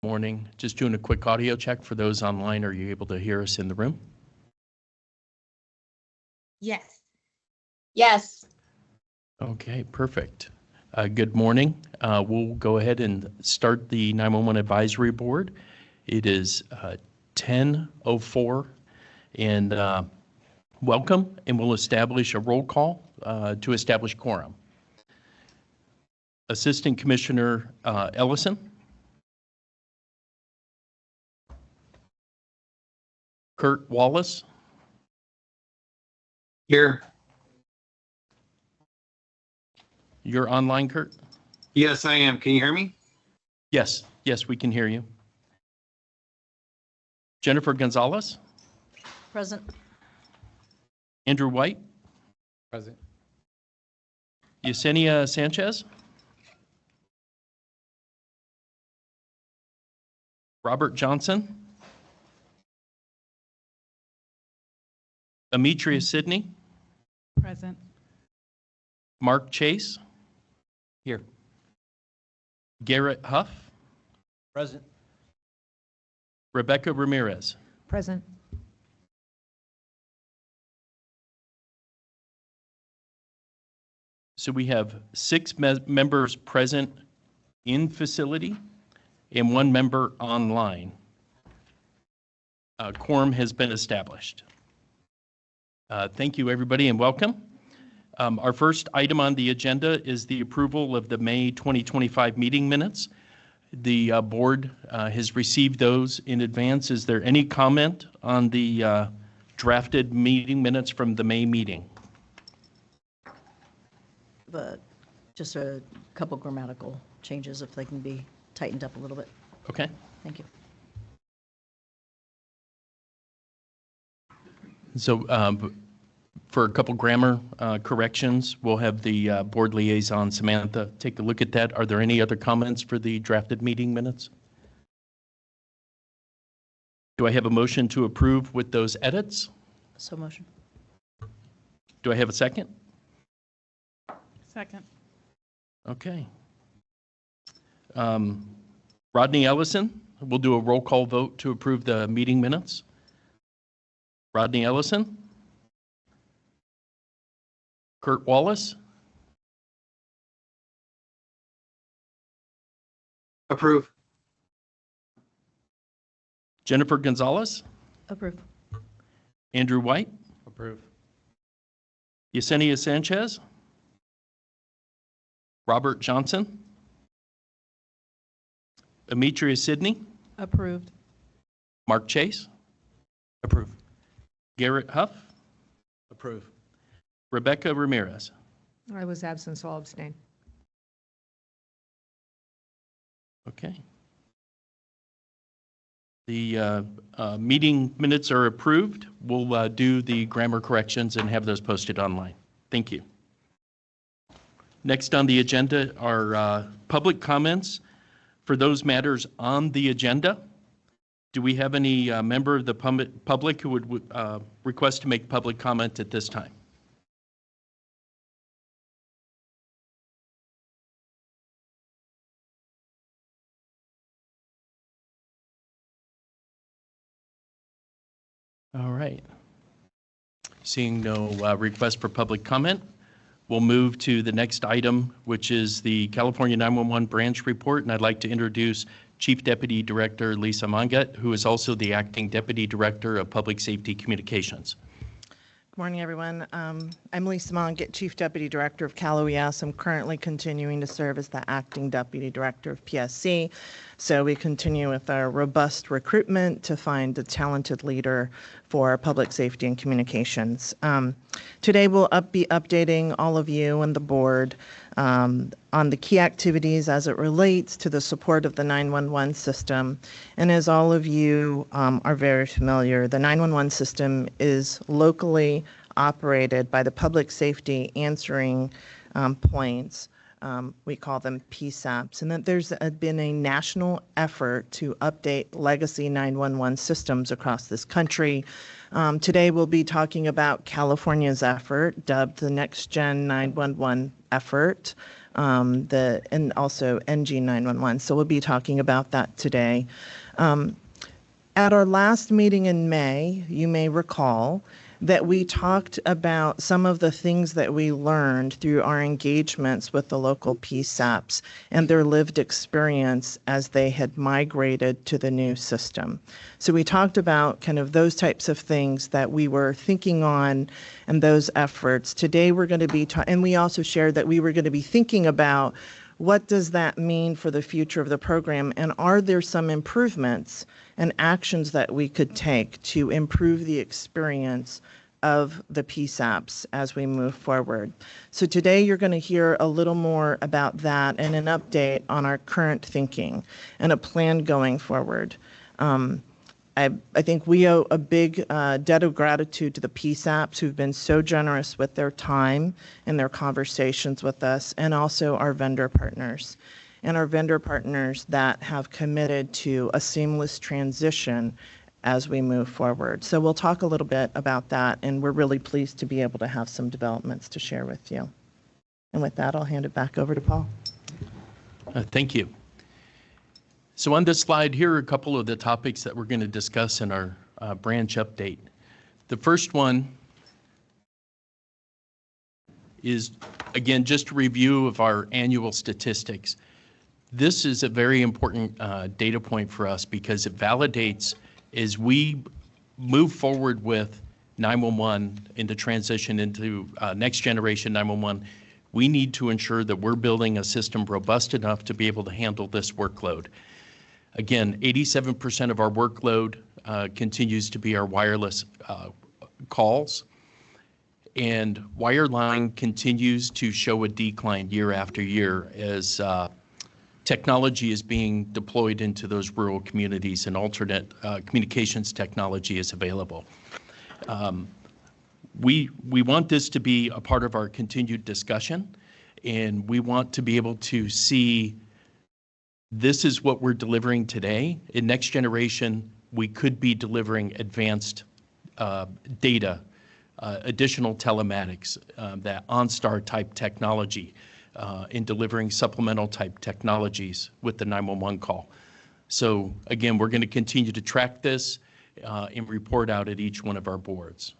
Morning. Just doing a quick audio check for those online. Are you able to hear us in the room? Yes. Yes. Okay, perfect. Good morning. We'll go ahead and start the 911 Advisory Board. It is 10:04, and welcome, and we'll establish a roll call to establish quorum. Assistant Commissioner Ellison. Kurt Wallace. Here. You're online, Kurt? Yes, I am. Can you hear me? Yes, we can hear you. Jennifer Gonzalez. Present. Andrew White. Present. Yesenia Sanchez. Robert Johnson. Ametria Sidney. Present. Mark Chase. Here. Garrett Huff. Present. Rebecca Ramirez. Present. So we have 6 members present in facility and 1 member online. Quorum has been established. Thank you, everybody, and welcome. Our first item on the agenda is the approval of the May 2025 meeting minutes. The board has received those in advance. Is there any comment on the drafted meeting minutes from the May meeting? But just a couple grammatical changes if they can be tightened up a little bit. Okay. Thank you. So for a couple grammar corrections, we'll have the board liaison, Samantha, take a look at that. Are there any other comments for the drafted meeting minutes? Do I have a motion to approve with those edits? So motion. Do I have a second? Second. Okay. Rodney Ellison, we'll do a roll call vote to approve the meeting minutes. Rodney Ellison. Kurt Wallace. Approve. Jennifer Gonzalez. Approve. Andrew White. Approve. Yesenia Sanchez. Robert Johnson. Ametria Sidney. Approved. Mark Chase. Approve. Garrett Huff. Approve. Rebecca Ramirez. I was absent, so I'll abstain. Okay. The meeting minutes are approved. We'll do the grammar corrections and have those posted online. Thank you. Next on the agenda are public comments for those matters on the agenda. Do we have any member of the public who would request to make public comment at this time? All right. Seeing no request for public comment, we'll move to the next item, which is the California 911 branch report, and I'd like to introduce Chief Deputy Director Lisa Monget, who is also the Acting Deputy Director of Public Safety Communications. Good morning, everyone. I'm Lisa Monget, Chief Deputy Director of Cal OES. I'm currently continuing to serve as the Acting Deputy Director of PSC. So we continue with our robust recruitment to find a talented leader for public safety and communications. Today we'll be updating all of you and the board on the key activities as it relates to the support of the 911 system. And as all of you are very familiar, the 911 system is locally operated by the public safety answering points. We call them PSAPs, and that there's been a national effort to update legacy 911 systems across this country. Today we'll be talking about California's effort, dubbed the Next Gen 911 effort, and also NG911. So we'll be talking about that today. At our last meeting in May, you may recall that we talked about some of the things that we learned through our engagements with the local PSAPs and their lived experience as they had migrated to the new system. So we talked about kind of those types of things that we were thinking on and those efforts. Today we're going to be, and we also shared that we were going to be thinking about what does that mean for the future of the program, and are there some improvements and actions that we could take to improve the experience of the PSAPs as we move forward. So today you're going to hear a little more about that and an update on our current thinking and a plan going forward. I think we owe a big debt of gratitude to the PSAPs who've been so generous with their time and their conversations with us, and also our vendor partners. And our vendor partners that have committed to a seamless transition as we move forward. So we'll talk a little bit about that, and we're really pleased to be able to have some developments to share with you. And with that, I'll hand it back over to Paul. Thank you. So on this slide, here are a couple of the topics that we're going to discuss in our branch update. The first one is, again, just a review of our annual statistics. This is a very important data point for us because it validates as we move forward with 911 into transition into next generation 911, we need to ensure that we're building a system robust enough to be able to handle this workload. Again, 87% of our workload continues to be our wireless calls, and wireline continues to show a decline year after year as technology is being deployed into those rural communities and alternate communications technology is available. We want this to be a part of our continued discussion, and we want to be able to see this is what we're delivering today. In next generation, we could be delivering advanced data, additional telematics, that OnStar type technology, in delivering supplemental type technologies with the 911 call. So again, we're going to continue to track this and report out at each one of our boards.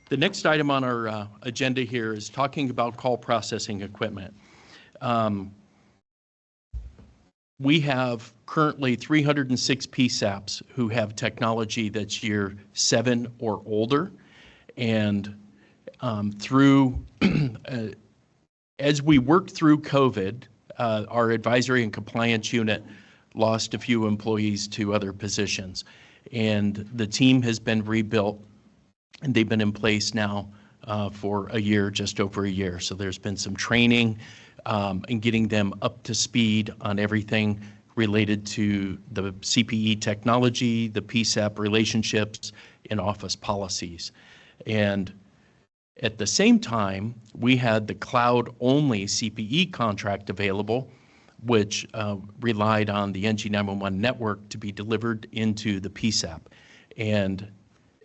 The next item on our agenda here is talking about call processing equipment. We have currently 306 PSAPs who have technology that's year 7 or older, and through as we worked through COVID, our advisory and compliance unit lost a few employees to other positions, and the team has been rebuilt, and they've been in place now for a year, just over a year. So there's been some training and getting them up to speed on everything related to the CPE technology, the PSAP relationships, and office policies. And at the same time, we had the cloud-only CPE contract available, which relied on the NG911 network to be delivered into the PSAP. And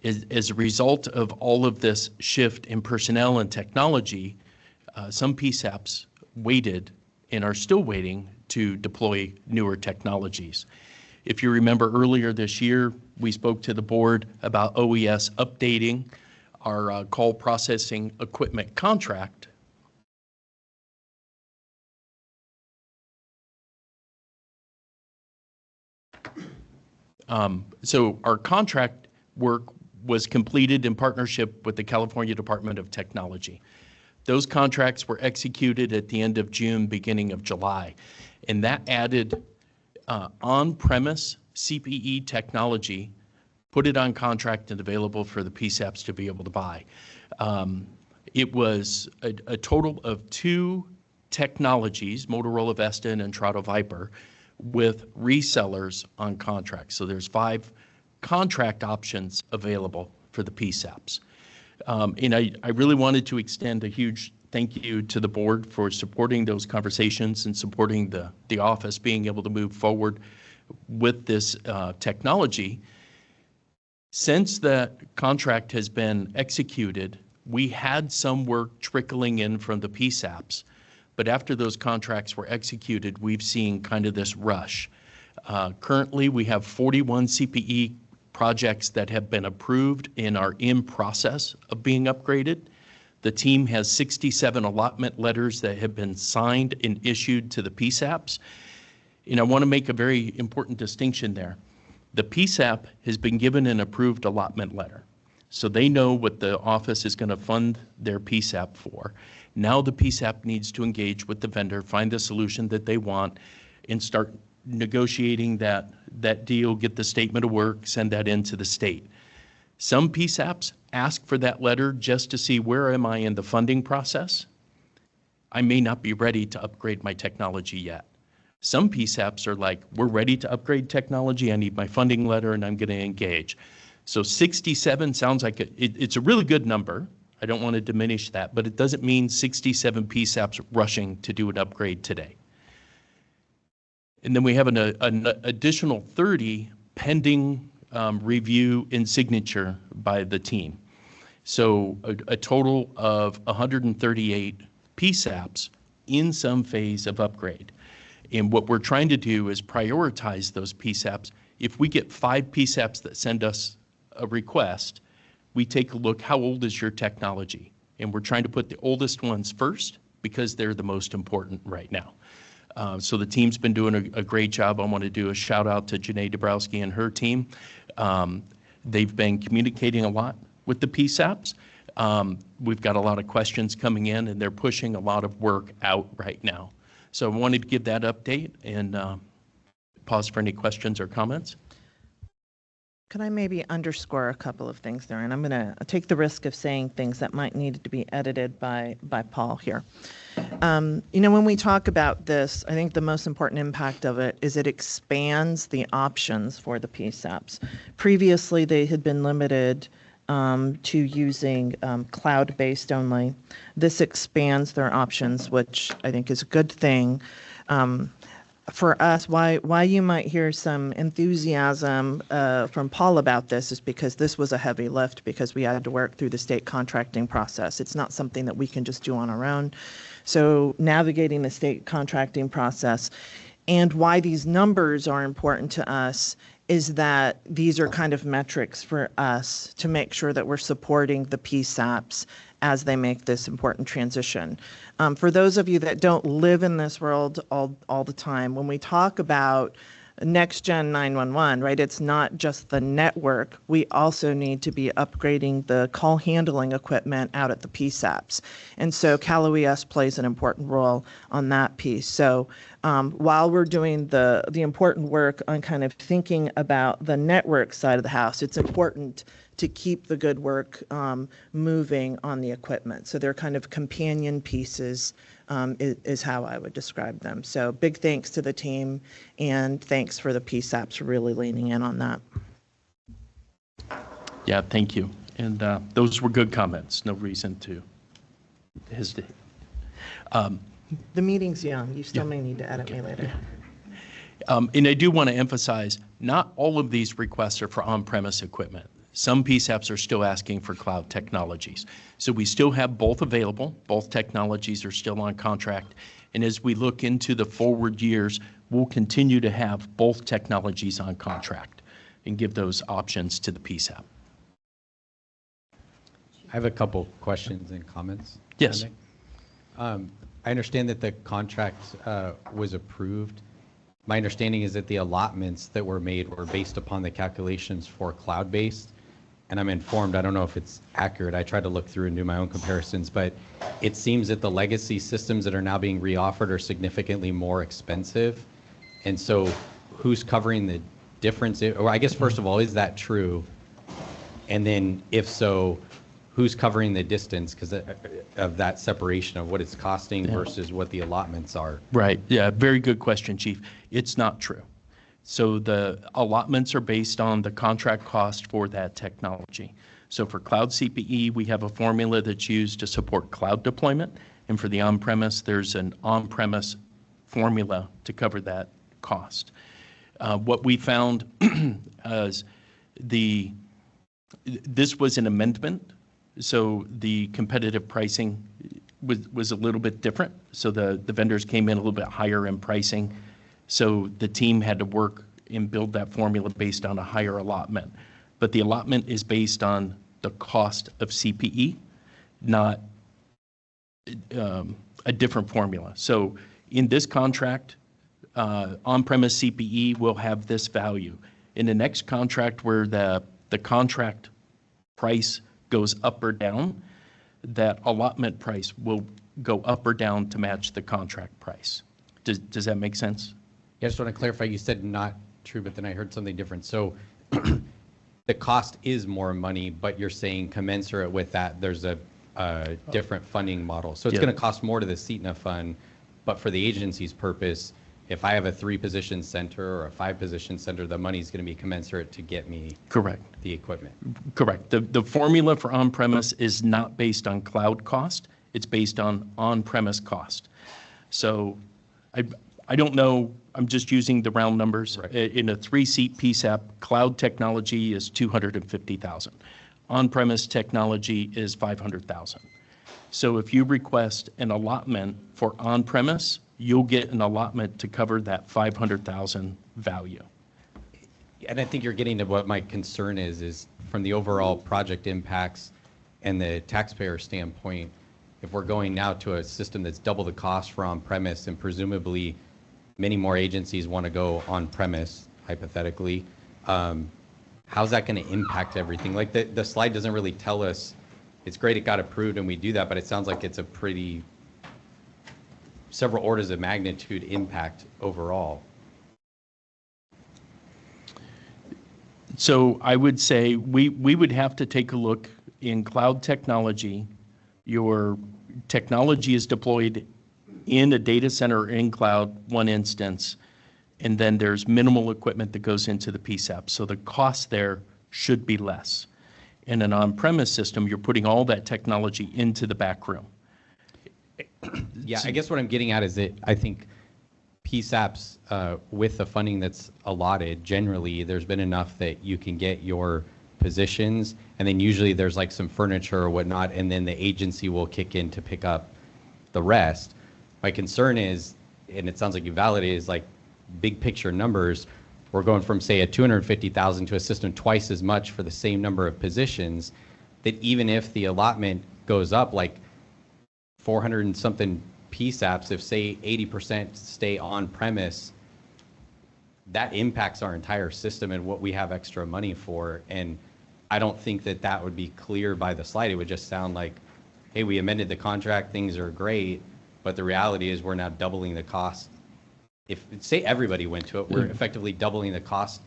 as a result of all of this shift in personnel and technology, some PSAPs waited and are still waiting to deploy newer technologies. If you remember earlier this year, we spoke to the board about OES updating our call processing equipment contract. So our contract work was completed in partnership with the California Department of Technology. Those contracts were executed at the end of June, beginning of July, and that added on-premise CPE technology, put it on contract and available for the PSAPs to be able to buy. It was a total of 2 technologies, Motorola Vesta and Entrado Viper, with resellers on contract. So there's 5 contract options available for the PSAPs. And I really wanted to extend a huge thank you to the board for supporting those conversations and supporting the office being able to move forward with this technology. Since that contract has been executed, we had some work trickling in from the PSAPs, but after those contracts were executed, we've seen kind of this rush. Currently, we have 41 CPE projects that have been approved and are in process of being upgraded. The team has 67 allotment letters that have been signed and issued to the PSAPs. And I want to make a very important distinction there. The PSAP has been given an approved allotment letter, so they know what the office is going to fund their PSAP for. Now the PSAP needs to engage with the vendor, find the solution that they want, and start negotiating that deal, get the statement of work, send that into the state. Some PSAPs ask for that letter just to see where am I in the funding process. I may not be ready to upgrade my technology yet. Some PSAPs are like, we're ready to upgrade technology, I need my funding letter, and I'm going to engage. So 67 sounds like it's a really good number. I don't want to diminish that, but it doesn't mean 67 PSAPs rushing to do an upgrade today. And then we have an additional 30 pending review and signature by the team. So a total of 138 PSAPs in some phase of upgrade. And what we're trying to do is prioritize those PSAPs. If we get 5 PSAPs that send us a request, we take a look, how old is your technology? And we're trying to put the oldest ones first because they're the most important right now. So the team's been doing a great job. I want to do a shout out to Janae Dabrowski and her team. They've been communicating a lot with the PSAPs. We've got a lot of questions coming in, and they're pushing a lot of work out right now. So I wanted to give that update and pause for any questions or comments. Could I maybe underscore a couple of things there? And I'm going to take the risk of saying things that might need to be edited by Paul here. When we talk about this, I think the most important impact of it is it expands the options for the PSAPs. Previously, they had been limited to using cloud-based only. This expands their options, which I think is a good thing. For us, why you might hear some enthusiasm from Paul about this is because this was a heavy lift because we had to work through the state contracting process. It's not something that we can just do on our own. So navigating the state contracting process and why these numbers are important to us is that these are kind of metrics for us to make sure that we're supporting the PSAPs as they make this important transition. For those of you that don't live in this world all the time, when we talk about Next Gen 911, right, it's not just the network. We also need to be upgrading the call handling equipment out at the PSAPs. And so Cal OES plays an important role on that piece. So while we're doing the important work on kind of thinking about the network side of the house, it's important to keep the good work moving on the equipment. So they're kind of companion pieces is how I would describe them. So big thanks to the team and thanks for the PSAPs for really leaning in on that. Yeah, thank you. And those were good comments. No reason to hesitate. The meeting's young. You still may need to edit me later. And I do want to emphasize, not all of these requests are for on-premise equipment. Some PSAPs are still asking for cloud technologies. So we still have both available. Both technologies are still on contract. And as we look into the forward years, we'll continue to have both technologies on contract and give those options to the PSAP. I have a couple questions and comments. Yes. I understand that the contract was approved. My understanding is that the allotments that were made were based upon the calculations for cloud-based. And I'm informed, I don't know if it's accurate, I tried to look through and do my own comparisons, but it seems that the legacy systems that are now being reoffered are significantly more expensive. And so who's covering the difference? Or I guess, first of all, is that true? And then if so, who's covering the distance because of that separation of what it's costing versus what the allotments are? Right. Yeah, very good question, Chief. It's not true. So the allotments are based on the contract cost for that technology. So for cloud CPE, we have a formula that's used to support cloud deployment. And for the on-premise, there's an on-premise formula to cover that cost. What we found is the This was an amendment, so the competitive pricing was a little bit different. So the vendors came in a little bit higher in pricing. So the team had to work and build that formula based on a higher allotment. But the allotment is based on the cost of CPE, not a different formula. So in this contract, on-premise CPE will have this value. In the next contract where the contract price goes up or down, that allotment price will go up or down to match the contract price. Does that make sense? Yeah, I just want to clarify, you said not true, but then I heard something different. So the cost is more money, but you're saying commensurate with that, there's a different funding model. So it's Yeah. going to cost more to the CETNA fund, but for the agency's purpose, if I have a 3-position center or a 5-position center, the money's going to be commensurate to get me Correct. the equipment. Correct. The formula for on-premise is not based on cloud cost. It's based on on-premise cost. So I don't know, I'm just using the round numbers. Right. In a 3-seat PSAP, cloud technology is $250,000. On-premise technology is $500,000. So if you request an allotment for on-premise, you'll get an allotment to cover that $500,000 value. And I think you're getting to what my concern is from the overall project impacts and the taxpayer standpoint, if we're going now to a system that's double the cost for on-premise and presumably many more agencies want to go on-premise, hypothetically, how's that going to impact everything? Like the slide doesn't really tell us, it's great it got approved and we do that, but it sounds like it's a pretty several orders of magnitude impact overall. So I would say we would have to take a look in cloud technology. Your technology is deployed in a data center or in cloud, one instance, and then there's minimal equipment that goes into the PSAP. So the cost there should be less. In an on-premise system, you're putting all that technology into the back room. Yeah, I guess what I'm getting at is that I think PSAPs, with the funding that's allotted, generally, there's been enough that you can get your positions, and then usually there's like some furniture or whatnot, and then the agency will kick in to pick up the rest. My concern is, and it sounds like you validate, is like big picture numbers. We're going from, say, a 250,000 to a system twice as much for the same number of positions, that even if the allotment goes up like 400 and something PSAPs, if say 80% stay on premise, that impacts our entire system and what we have extra money for. And I don't think that that would be clear by the slide. It would just sound like, hey, we amended the contract, things are great, but the reality is we're now doubling the cost. If say everybody went to it, we're effectively doubling the cost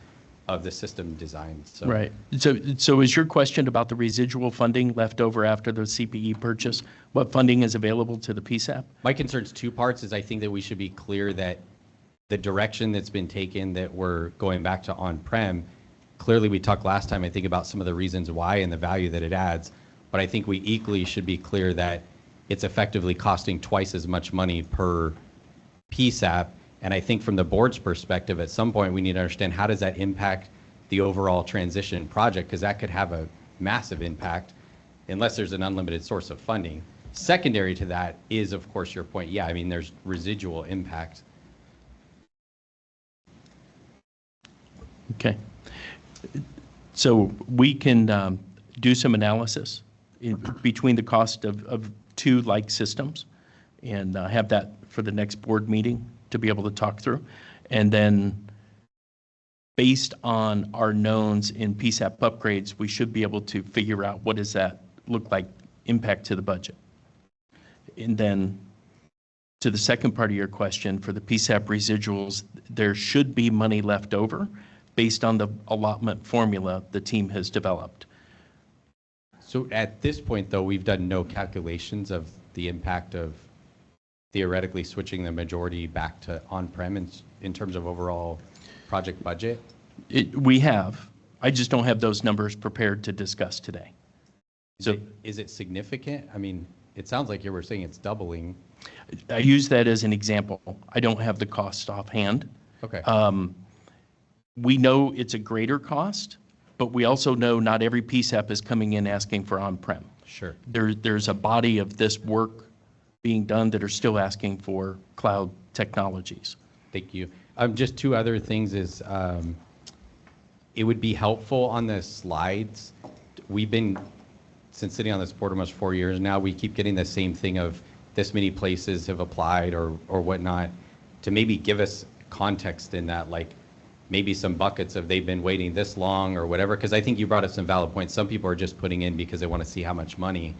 of the system design. So. Right. So is your question about the residual funding left over after the CPE purchase? What funding is available to the PSAP? My concern's two parts. Is I think that we should be clear that the direction that's been taken, that we're going back to on-prem, clearly we talked last time, I think, about some of the reasons why and the value that it adds. But I think we equally should be clear that it's effectively costing twice as much money per PSAP. And I think from the board's perspective, at some point, we need to understand how does that impact the overall transition project, because that could have a massive impact unless there's an unlimited source of funding. Secondary to that is, of course, your point. Yeah, I mean, there's residual impact. Okay. So we can do some analysis between the cost of two like systems and have that for the next board meeting to be able to talk through. And then based on our knowns in PSAP upgrades, we should be able to figure out what does that look like impact to the budget. And then to the second part of your question, for the PSAP residuals, there should be money left over based on the allotment formula the team has developed. So at this point, though, we've done no calculations of the impact of theoretically switching the majority back to on-prem in terms of overall project budget? We have. I just don't have those numbers prepared to discuss today. So Is it significant? I mean, it sounds like you were saying it's doubling. I use that as an example. I don't have the cost offhand. Okay. We know it's a greater cost, But we also know not every PSAP is coming in asking for on-prem. Sure. There's a body of this work being done that are still asking for cloud technologies. Thank you. Just two other things is, it would be helpful on the slides. We've been, since sitting on this board almost 4 years now, we keep getting the same thing of this many places have applied or whatnot, to maybe give us context in that, like maybe some buckets of they've been waiting this long or whatever, because I think you brought up some valid points. Some people are just putting in because they want to see how much money.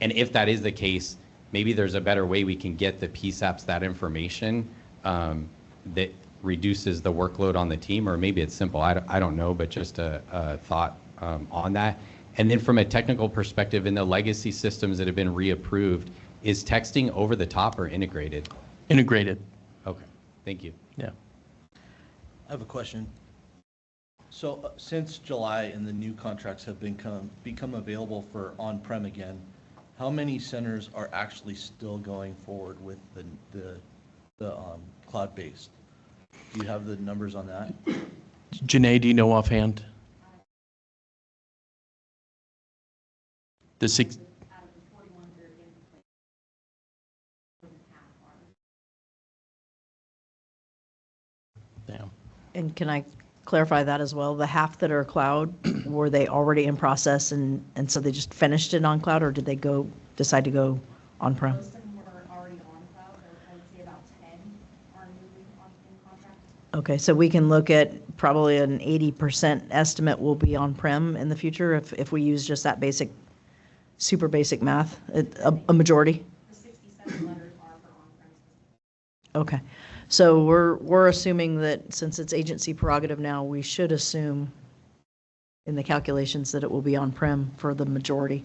And if that is the case, maybe there's a better way we can get the PSAPs that information that reduces the workload on the team, or maybe it's simple. I don't know, but just a thought on that. And then from a technical perspective, in the legacy systems that have been reapproved, is texting over the top or integrated? Integrated, Okay, thank you. yeah. I have a question. So since July and the new contracts have become available for on-prem again, how many centers are actually still going forward with the cloud-based? Do you have the numbers on that? Janae, do you know offhand? The six. Yeah. And can I clarify that as well? The half that are cloud, were they already in process and so they just finished it on cloud, or did they decide to go on-prem? Most of them were already on cloud. I would say about 10 are moving on in contract. Okay, so we can look at probably an 80% estimate will be on-prem in the future if we use just that basic, super basic math, a majority? The 67 letters are for on-premise. Okay, so we're assuming that since it's agency prerogative now, we should assume in the calculations that it will be on-prem for the majority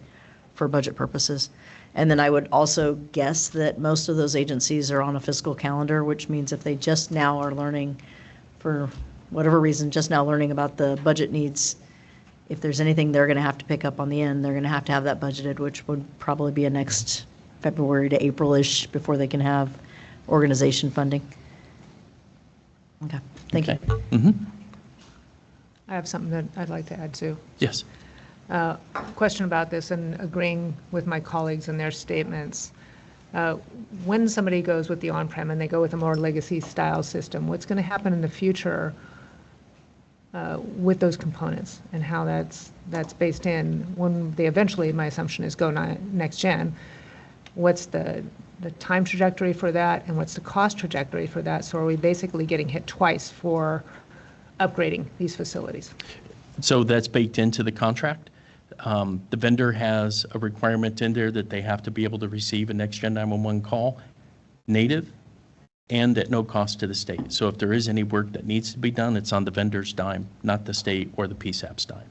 for budget purposes. And then I would also guess that most of those agencies are on a fiscal calendar, which means if they just now are learning, for whatever reason, just now learning about the budget needs, if there's anything they're going to have to pick up on the end, they're going to have that budgeted, which would probably be a next February to April-ish before they can have organization funding. Okay, thank you. Mm-hmm. I have something that I'd like to add too. Yes. Question about this and agreeing with my colleagues and their statements. When somebody goes with the on-prem and they go with a more legacy style system, what's going to happen in the future with those components and how that's based in when they eventually, my assumption is, go next gen? What's the time trajectory for that, and what's the cost trajectory for that? So are we basically getting hit twice for upgrading these facilities? So that's baked into the contract. The vendor has a requirement in there that they have to be able to receive a next-gen 911 call native and at no cost to the state. So if there is any work that needs to be done, it's on the vendor's dime, not the state or the PSAP's dime.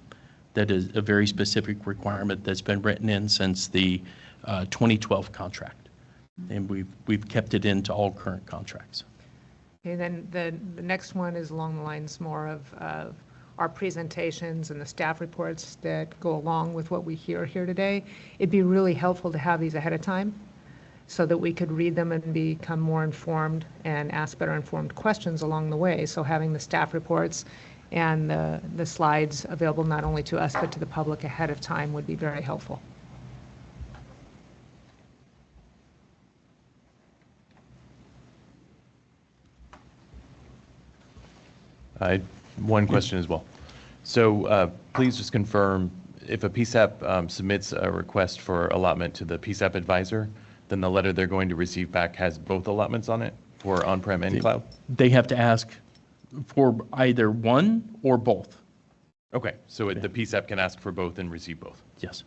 That is a very specific requirement that's been written in since the 2012 contract. And we've kept it into all current contracts. Okay, then the next one is along the lines more of our presentations and the staff reports that go along with what we hear here today. It'd be really helpful to have these ahead of time so that we could read them and become more informed and ask better informed questions along the way. So having the staff reports and the slides available not only to us but to the public ahead of time would be very helpful. I had one question as well. So please just confirm, if a PSAP submits a request for allotment to the PSAP advisor, then the letter they're going to receive back has both allotments on it for on-prem and cloud? They have to ask for either one or both. Okay, so the PSAP can ask for both and receive both? Yes.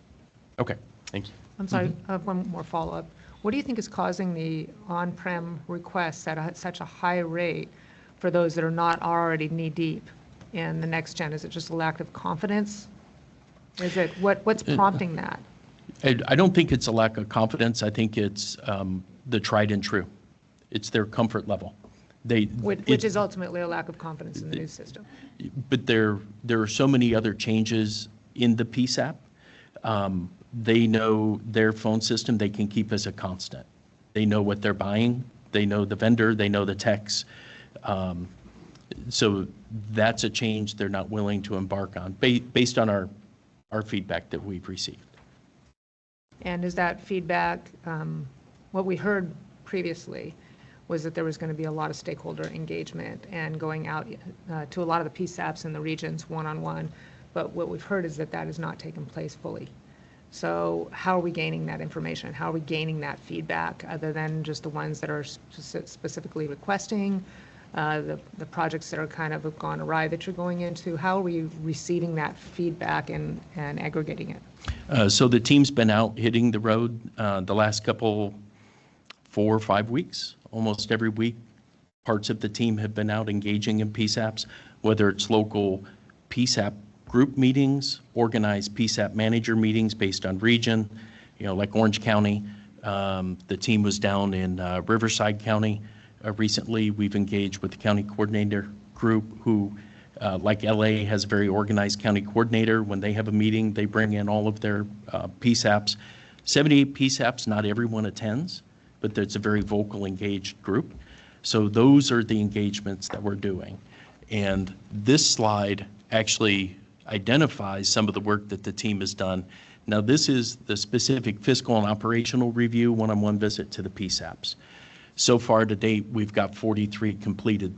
Okay, thank you. I'm sorry, I have one more follow-up. What do you think is causing the on-prem requests at such a high rate for those that are not already knee-deep in the next gen? Is it just a lack of confidence? Is it, what's prompting that? I don't think it's a lack of confidence. I think it's the tried and true. It's their comfort level. Which is ultimately a lack of confidence in the new system. But there are so many other changes in the PSAP. They know their phone system they can keep as a constant. They know what they're buying. They know the vendor. They know the techs. So that's a change they're not willing to embark on, based on our feedback that we've received. And is that feedback, what we heard previously was that there was going to be a lot of stakeholder engagement and going out to a lot of the PSAPs in the regions one-on-one, but what we've heard is that that has not taken place fully. So how are we gaining that information? How are we gaining that feedback other than just the ones that are specifically requesting, the projects that are kind of have gone awry that you're going into? How are we receiving that feedback and aggregating it? So the team's been out hitting the road the last couple 4 or 5 weeks, almost every week. Parts of the team have been out engaging in PSAPs, whether it's local PSAP group meetings, organized PSAP manager meetings based on region, like Orange County. The team was down in Riverside County recently. We've engaged with the county coordinator group who, like LA, has a very organized county coordinator. When they have a meeting, they bring in all of their PSAPs. 78 PSAPs, not everyone attends, but it's a very vocal, engaged group. So those are the engagements that we're doing. And this slide actually identifies some of the work that the team has done. Now, this is the specific fiscal and operational review one-on-one visit to the PSAPs. So far to date, we've got 43 completed.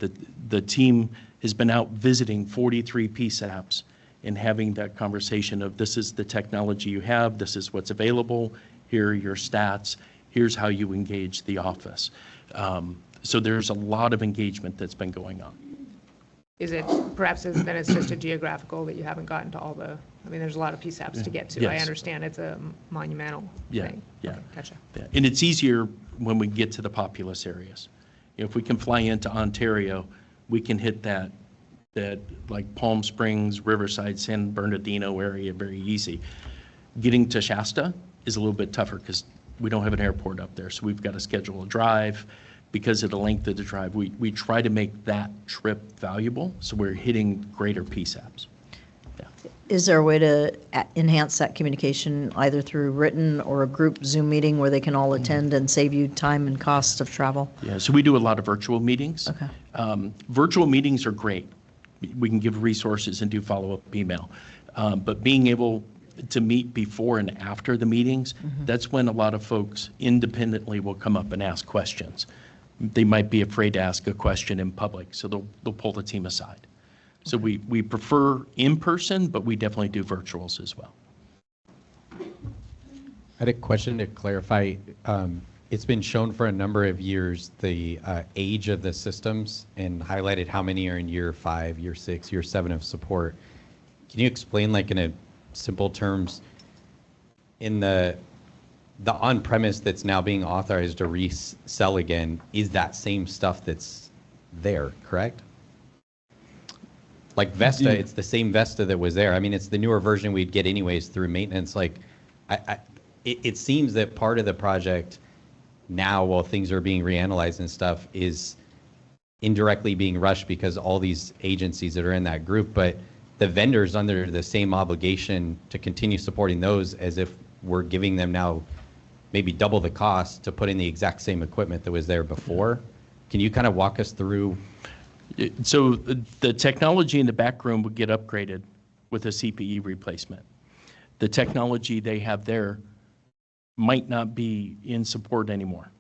The team has been out visiting 43 PSAPs and having that conversation of, this is the technology you have, this is what's available, here are your stats, here's how you engage the office. So there's a lot of engagement that's been going on. Is it, perhaps then it's just a geographical that you haven't gotten to all the, there's a lot of PSAPs to get to. I Yes. understand it's a monumental Yeah, thing. yeah. Okay, gotcha. Yeah, and it's easier when we get to the populous areas. If we can fly into Ontario, we can hit that like Palm Springs, Riverside, San Bernardino area very easy. Getting to Shasta is a little bit tougher because we don't have an airport up there, so we've got to schedule a drive. Because of the length of the drive, we try to make that trip valuable, so we're hitting greater PSAPs. Yeah. Is there a way to enhance that communication either through written or a group Zoom meeting where they can all attend and save you time and cost of travel? Yeah, so we do a lot of virtual meetings. Okay. Virtual meetings are great. We can give resources and do follow-up email. But being able to meet before and after the meetings, that's when a lot of folks independently will come up and ask questions. They might be afraid to ask a question in public, so they'll pull the team aside. So we prefer in-person, but we definitely do virtuals as well. I had a question to clarify. It's been shown for a number of years the age of the systems and highlighted how many are in year 5, year 6, year 7 of support. Can you explain, like in a simple terms, in the on-premise that's now being authorized to resell again, is that same stuff that's there, correct? Like Vesta, it's the same Vesta that was there. It's the newer version we'd get anyways through maintenance. Like, it seems that part of the project now, while things are being reanalyzed and stuff, is indirectly being rushed because all these agencies that are in that group, but the vendors under the same obligation to continue supporting those as if we're giving them now maybe double the cost to put in the exact same equipment that was there before. Can you kind of walk us through? So the technology in the back room would get upgraded with a CPE replacement. The technology they have there might not be in support anymore.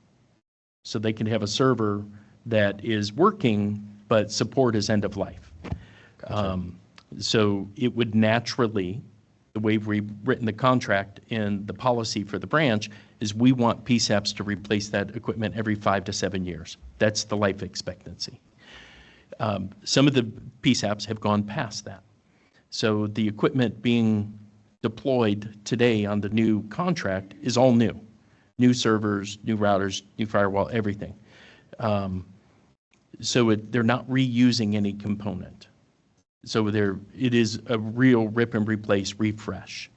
So they can have a server that is working, but support is end of life. Gotcha. So it would naturally, the way we've written the contract and the policy for the branch is we want PSAPs to replace that equipment every 5 to 7 years. That's the life expectancy. Some of the PSAPs have gone past that. So the equipment being deployed today on the new contract is all new. New servers, new routers, new firewall, everything. So they're not reusing any component. So it is a real rip and replace refresh.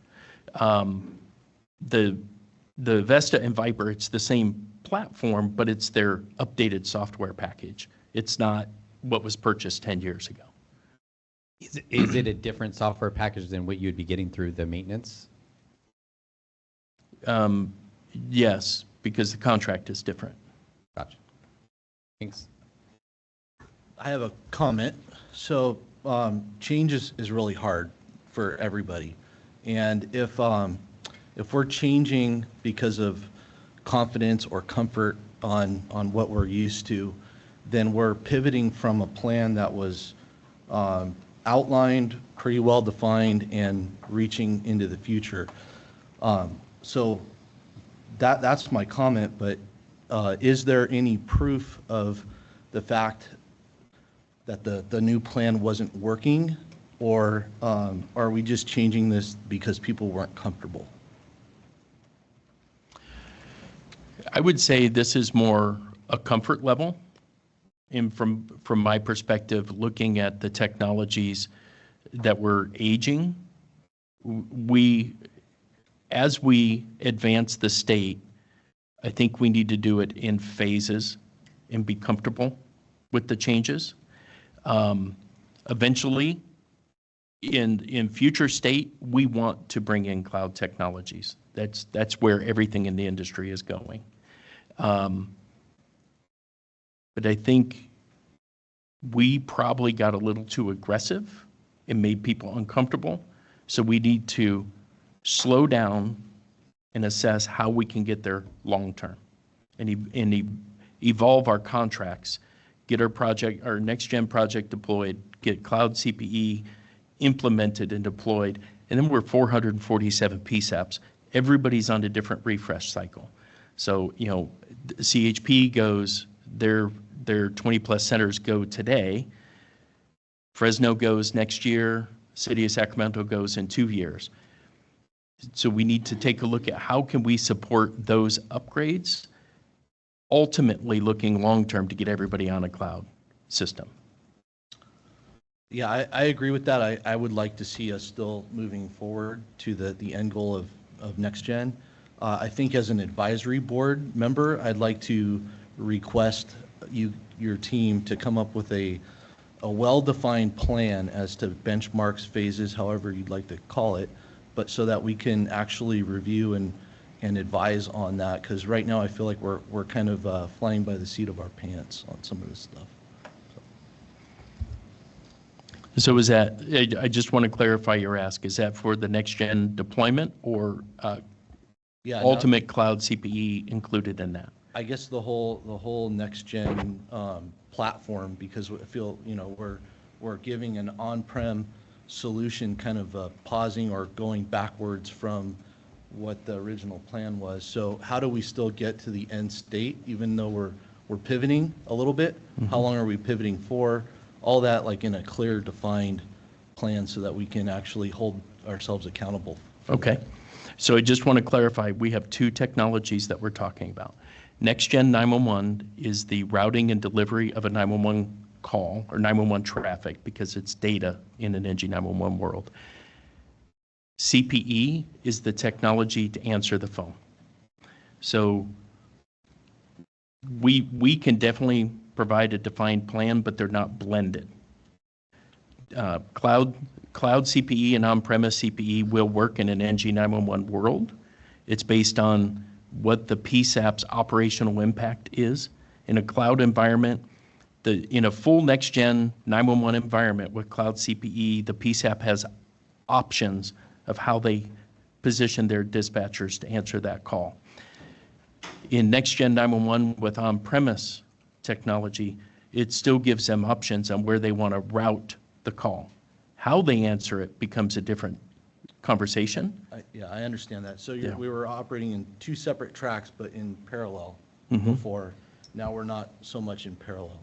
The Vesta and Viper, it's the same platform, but it's their updated software package. It's not what was purchased 10 years ago. Is it a different software package than what you'd be getting through the maintenance? Yes, because the contract is different. Gotcha. Thanks. I have a comment. So change is really hard for everybody. And if we're changing because of confidence or comfort on what we're used to, then we're pivoting from a plan that was outlined, pretty well defined, and reaching into the future. So that's my comment, but is there any proof of the fact that the new plan wasn't working, or are we just changing this because people weren't comfortable? I would say this is more a comfort level. And from my perspective, looking at the technologies that were aging, as we advance the state, I think we need to do it in phases and be comfortable with the changes. Eventually, in future state, we want to bring in cloud technologies. That's where everything in the industry is going. But I think we probably got a little too aggressive and made people uncomfortable. So we need to slow down and assess how we can get there long-term and evolve our contracts, get our next-gen project deployed, get cloud CPE implemented and deployed, and then we're 447 PSAPs. Everybody's on a different refresh cycle. So, CHP goes, their 20-plus centers go today. Fresno goes next year. City of Sacramento goes in 2 years. So we need to take a look at how can we support those upgrades, ultimately looking long-term to get everybody on a cloud system. Yeah, I agree with that. I would like to see us still moving forward to the end goal of next gen. I think as an advisory board member, I'd like to request your team to come up with a well-defined plan as to benchmarks, phases, however you'd like to call it, but so that we can actually review and advise on that, because right now I feel like we're kind of flying by the seat of our pants on some of this stuff. So is that, I just want to clarify your ask, is that for the next gen deployment or Yeah, ultimate cloud CPE included in that? I guess the whole next gen platform, because I feel we're giving an on-prem solution, kind of pausing or going backwards from what the original plan was. So how do we still get to the end state, even though we're pivoting a little bit? Mm-hmm. How long are we pivoting for? All that like in a clear, defined plan so that we can actually hold ourselves accountable. Okay. So I just want to clarify, we have two technologies that we're talking about. Next-gen 911 is the routing and delivery of a 911 call or 911 traffic because it's data in an NG 911 world. CPE is the technology to answer the phone. So we can definitely provide a defined plan, but they're not blended. Cloud CPE and on-premise CPE will work in an NG 911 world. It's based on what the PSAP's operational impact is. In a cloud environment, in a full next-gen 911 environment with cloud CPE, the PSAP has options of how they position their dispatchers to answer that call. In next-gen 911 with on-premise technology, it still gives them options on where they want to route the call. How they answer it becomes a different conversation. I understand that. So Yeah. we were operating in two separate tracks, but in parallel Mm-hmm. before. Now we're not so much in parallel.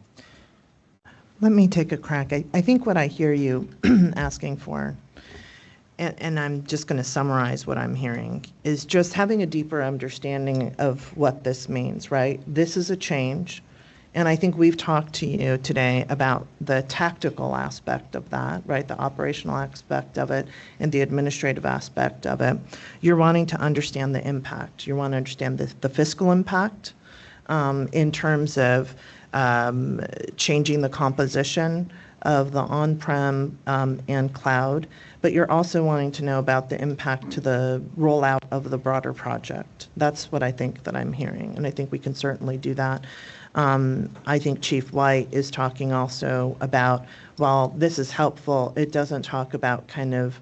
Let me take a crack. I think what I hear you asking for, and I'm just going to summarize what I'm hearing, is just having a deeper understanding of what this means, right? This is a change. And I think we've talked to you today about the tactical aspect of that, right? The operational aspect of it and the administrative aspect of it. You're wanting to understand the impact. You want to understand the fiscal impact in terms of changing the composition of the on-prem and cloud, but you're also wanting to know about the impact to the rollout of the broader project. That's what I think that I'm hearing, and I think we can certainly do that. I think Chief White is talking also about, while this is helpful, it doesn't talk about kind of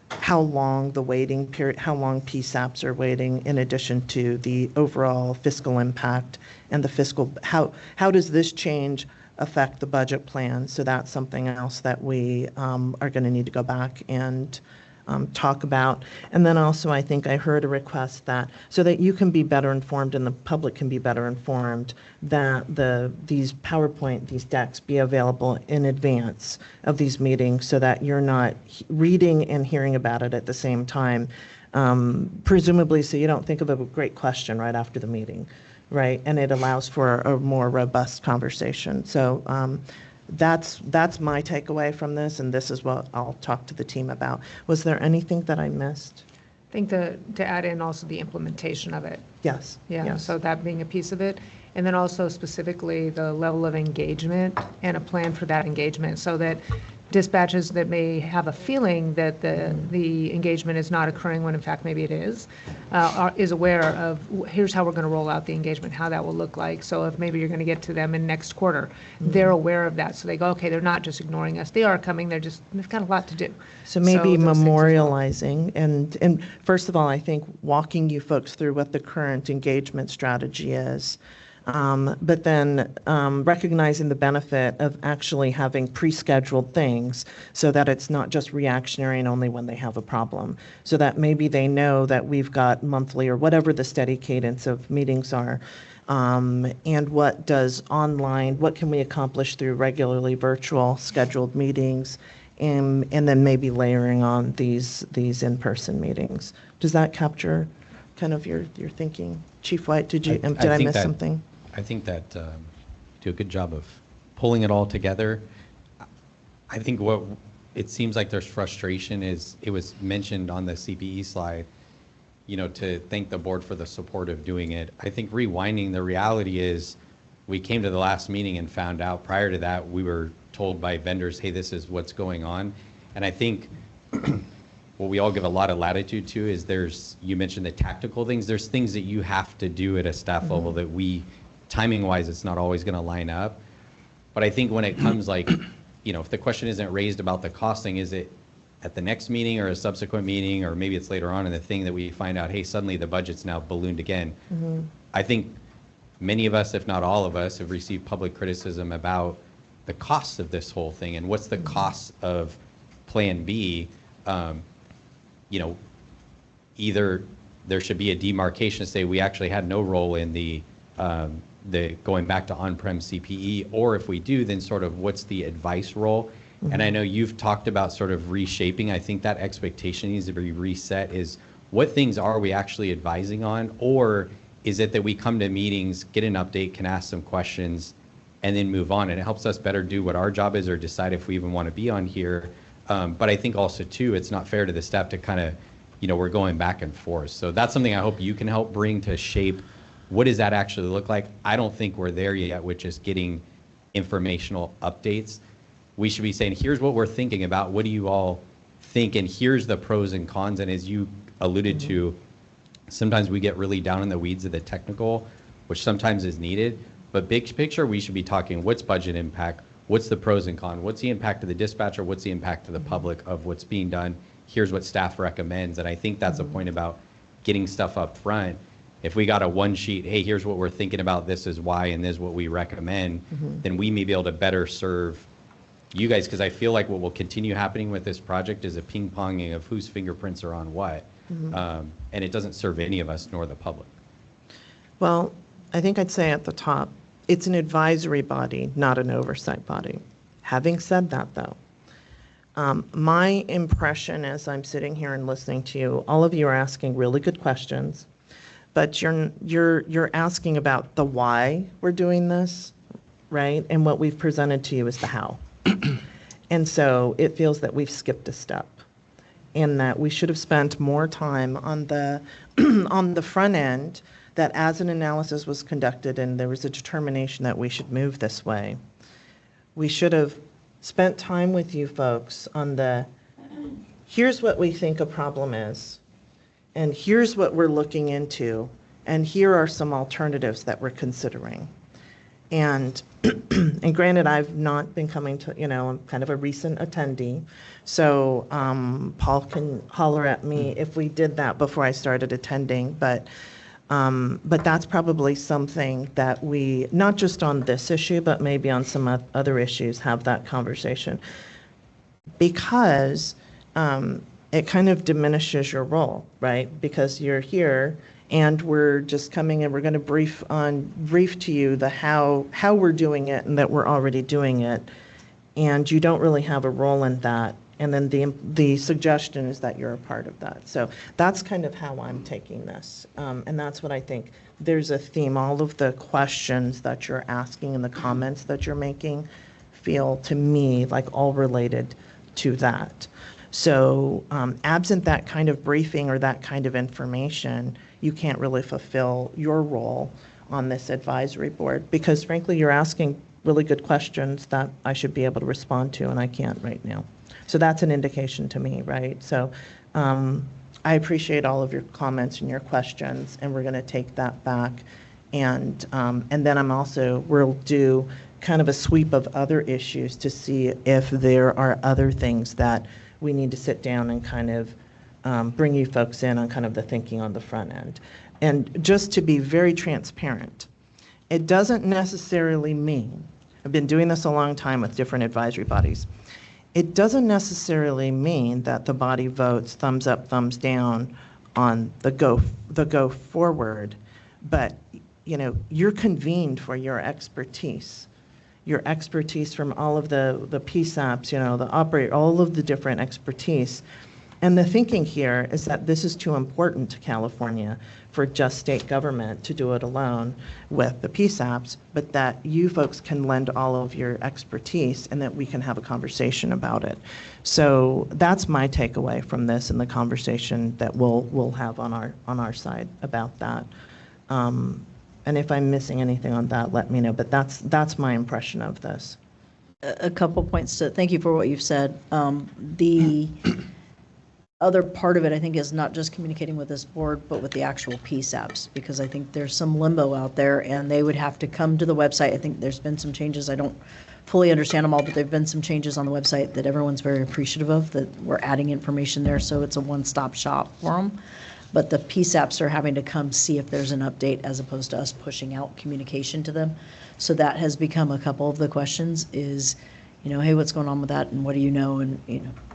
how long the waiting period, how long PSAPs are waiting, in addition to the overall fiscal impact and the fiscal, how does this change affect the budget plan? So that's something else that we are going to need to go back and talk about. And then also, I think I heard a request that, so that you can be better informed and the public can be better informed, that these PowerPoint, these decks be available in advance of these meetings so that you're not reading and hearing about it at the same time, presumably so you don't think of a great question right after the meeting, right? And it allows for a more robust conversation. So that's my takeaway from this, and this is what I'll talk to the team about. Was there anything that I missed? I think to add in also the implementation of it. Yes. Yeah, yes. so that being a piece of it. And then also specifically the level of engagement and a plan for that engagement, so that dispatches that may have a feeling that the engagement is not occurring when in fact maybe it is aware of, here's how we're going to roll out the engagement, how that will look like. So if maybe you're going to get to them in next quarter, they're aware of that. So they go, okay, they're not just ignoring us. They are coming. They've got a lot to do. So maybe those things as well. memorializing and first of all, I think walking you folks through what the current engagement strategy is. But then recognizing the benefit of actually having pre-scheduled things so that it's not just reactionary and only when they have a problem. So that maybe they know that we've got monthly or whatever the steady cadence of meetings are. And what can we accomplish through regularly virtual scheduled meetings, and then maybe layering on these in-person meetings. Does that capture kind of your thinking? Chief White, did I think miss that- something? I think that do a good job of pulling it all together. I think what it seems like there's frustration is, it was mentioned on the CPE slide, to thank the board for the support of doing it. I think rewinding, the reality is we came to the last meeting and found out prior to that, we were told by vendors, hey, this is what's going on. And I think what we all give a lot of latitude to is you mentioned the tactical things, there's things that you have to do at a staff level that timing-wise, it's not always going to line up. But I think when it comes if the question isn't raised about the costing, is it at the next meeting or a subsequent meeting, or maybe it's later on in the thing that we find out, hey, suddenly the budget's now ballooned again. I think many of us, if not all of us, have received public criticism about the cost of this whole thing and what's the cost of Plan B. Either there should be a demarcation to say we actually had no role in the going back to on-prem CPE, or if we do, then sort of what's the advice role? And I know you've talked about sort of reshaping. I think that expectation needs to be reset, is what things are we actually advising on? Or is it that we come to meetings, get an update, can ask some questions, and then move on? And it helps us better do what our job is, or decide if we even want to be on here. But I think also too, it's not fair to the staff to kind of, we're going back and forth. So that's something I hope you can help bring to shape. What does that actually look like? I don't think we're there yet with just getting informational updates. We should be saying, here's what we're thinking about. What do you all think? And here's the pros and cons. And as you alluded to, sometimes we get really down in the weeds of the technical, which sometimes is needed. But big picture, we should be talking, what's budget impact? What's the pros and cons? What's the impact to the dispatcher? What's the impact to the public of what's being done? Here's what staff recommends. And I think that's a point about getting stuff up front. If we got a one sheet, hey, here's what we're thinking about, this is why, and this is what we recommend, then we may be able to better serve you guys, because I feel like what will continue happening with this project is a ping ponging of whose fingerprints are on what, and it doesn't serve any of us nor the public. Well, I think I'd say at the top, it's an advisory body, not an oversight body. Having said that, though, my impression as I'm sitting here and listening to you, all of you are asking really good questions, but you're asking about the why we're doing this, right? And what we've presented to you is the how. And so it feels that we've skipped a step, and that we should have spent more time on the on the front end, that as an analysis was conducted and there was a determination that we should move this way, we should have spent time with you folks on here's what we think a problem is, and here's what we're looking into, and here are some alternatives that we're considering. And and granted, I've not been coming to, I'm kind of a recent attendee, so Paul can holler at me if we did that before I started attending, but that's probably something that we, not just on this issue, but maybe on some other issues, have that conversation. Because it kind of diminishes your role, right? Because you're here and we're just coming and we're going to brief to you the how we're doing it and that we're already doing it. And you don't really have a role in that. And then the suggestion is that you're a part of that. So that's kind of how I'm taking this. And that's what I think. There's a theme. All of the questions that you're asking and the comments that you're making feel to me like all related to that. So absent that kind of briefing or that kind of information, you can't really fulfill your role on this advisory board because frankly, you're asking really good questions that I should be able to respond to and I can't right now. So that's an indication to me, right? So I appreciate all of your comments and your questions, and we're going to take that back. And then we'll do kind of a sweep of other issues to see if there are other things that we need to sit down and kind of bring you folks in on kind of the thinking on the front end. And just to be very transparent, it doesn't necessarily mean, I've been doing this a long time with different advisory bodies, it doesn't necessarily mean that the body votes thumbs up, thumbs down on the go forward, but you're convened for your expertise from all of the PSAPs, the operator, all of the different expertise. And the thinking here is that this is too important to California for just state government to do it alone with the PSAPs, but that you folks can lend all of your expertise and that we can have a conversation about it. So that's my takeaway from this and the conversation that we'll have on our side about that. And if I'm missing anything on that, let me know. But that's my impression of this. A couple points thank you for what you've said. The other part of it, I think, is not just communicating with this board, but with the actual PSAPs, because I think there's some limbo out there and they would have to come to the website. I think there's been some changes. I don't fully understand them all, but there've been some changes on the website that everyone's very appreciative of, that we're adding information there. So it's a one-stop shop for them. But the PSAPs are having to come see if there's an update as opposed to us pushing out communication to them. So that has become a couple of the questions is, hey, what's going on with that? And what do you know? And,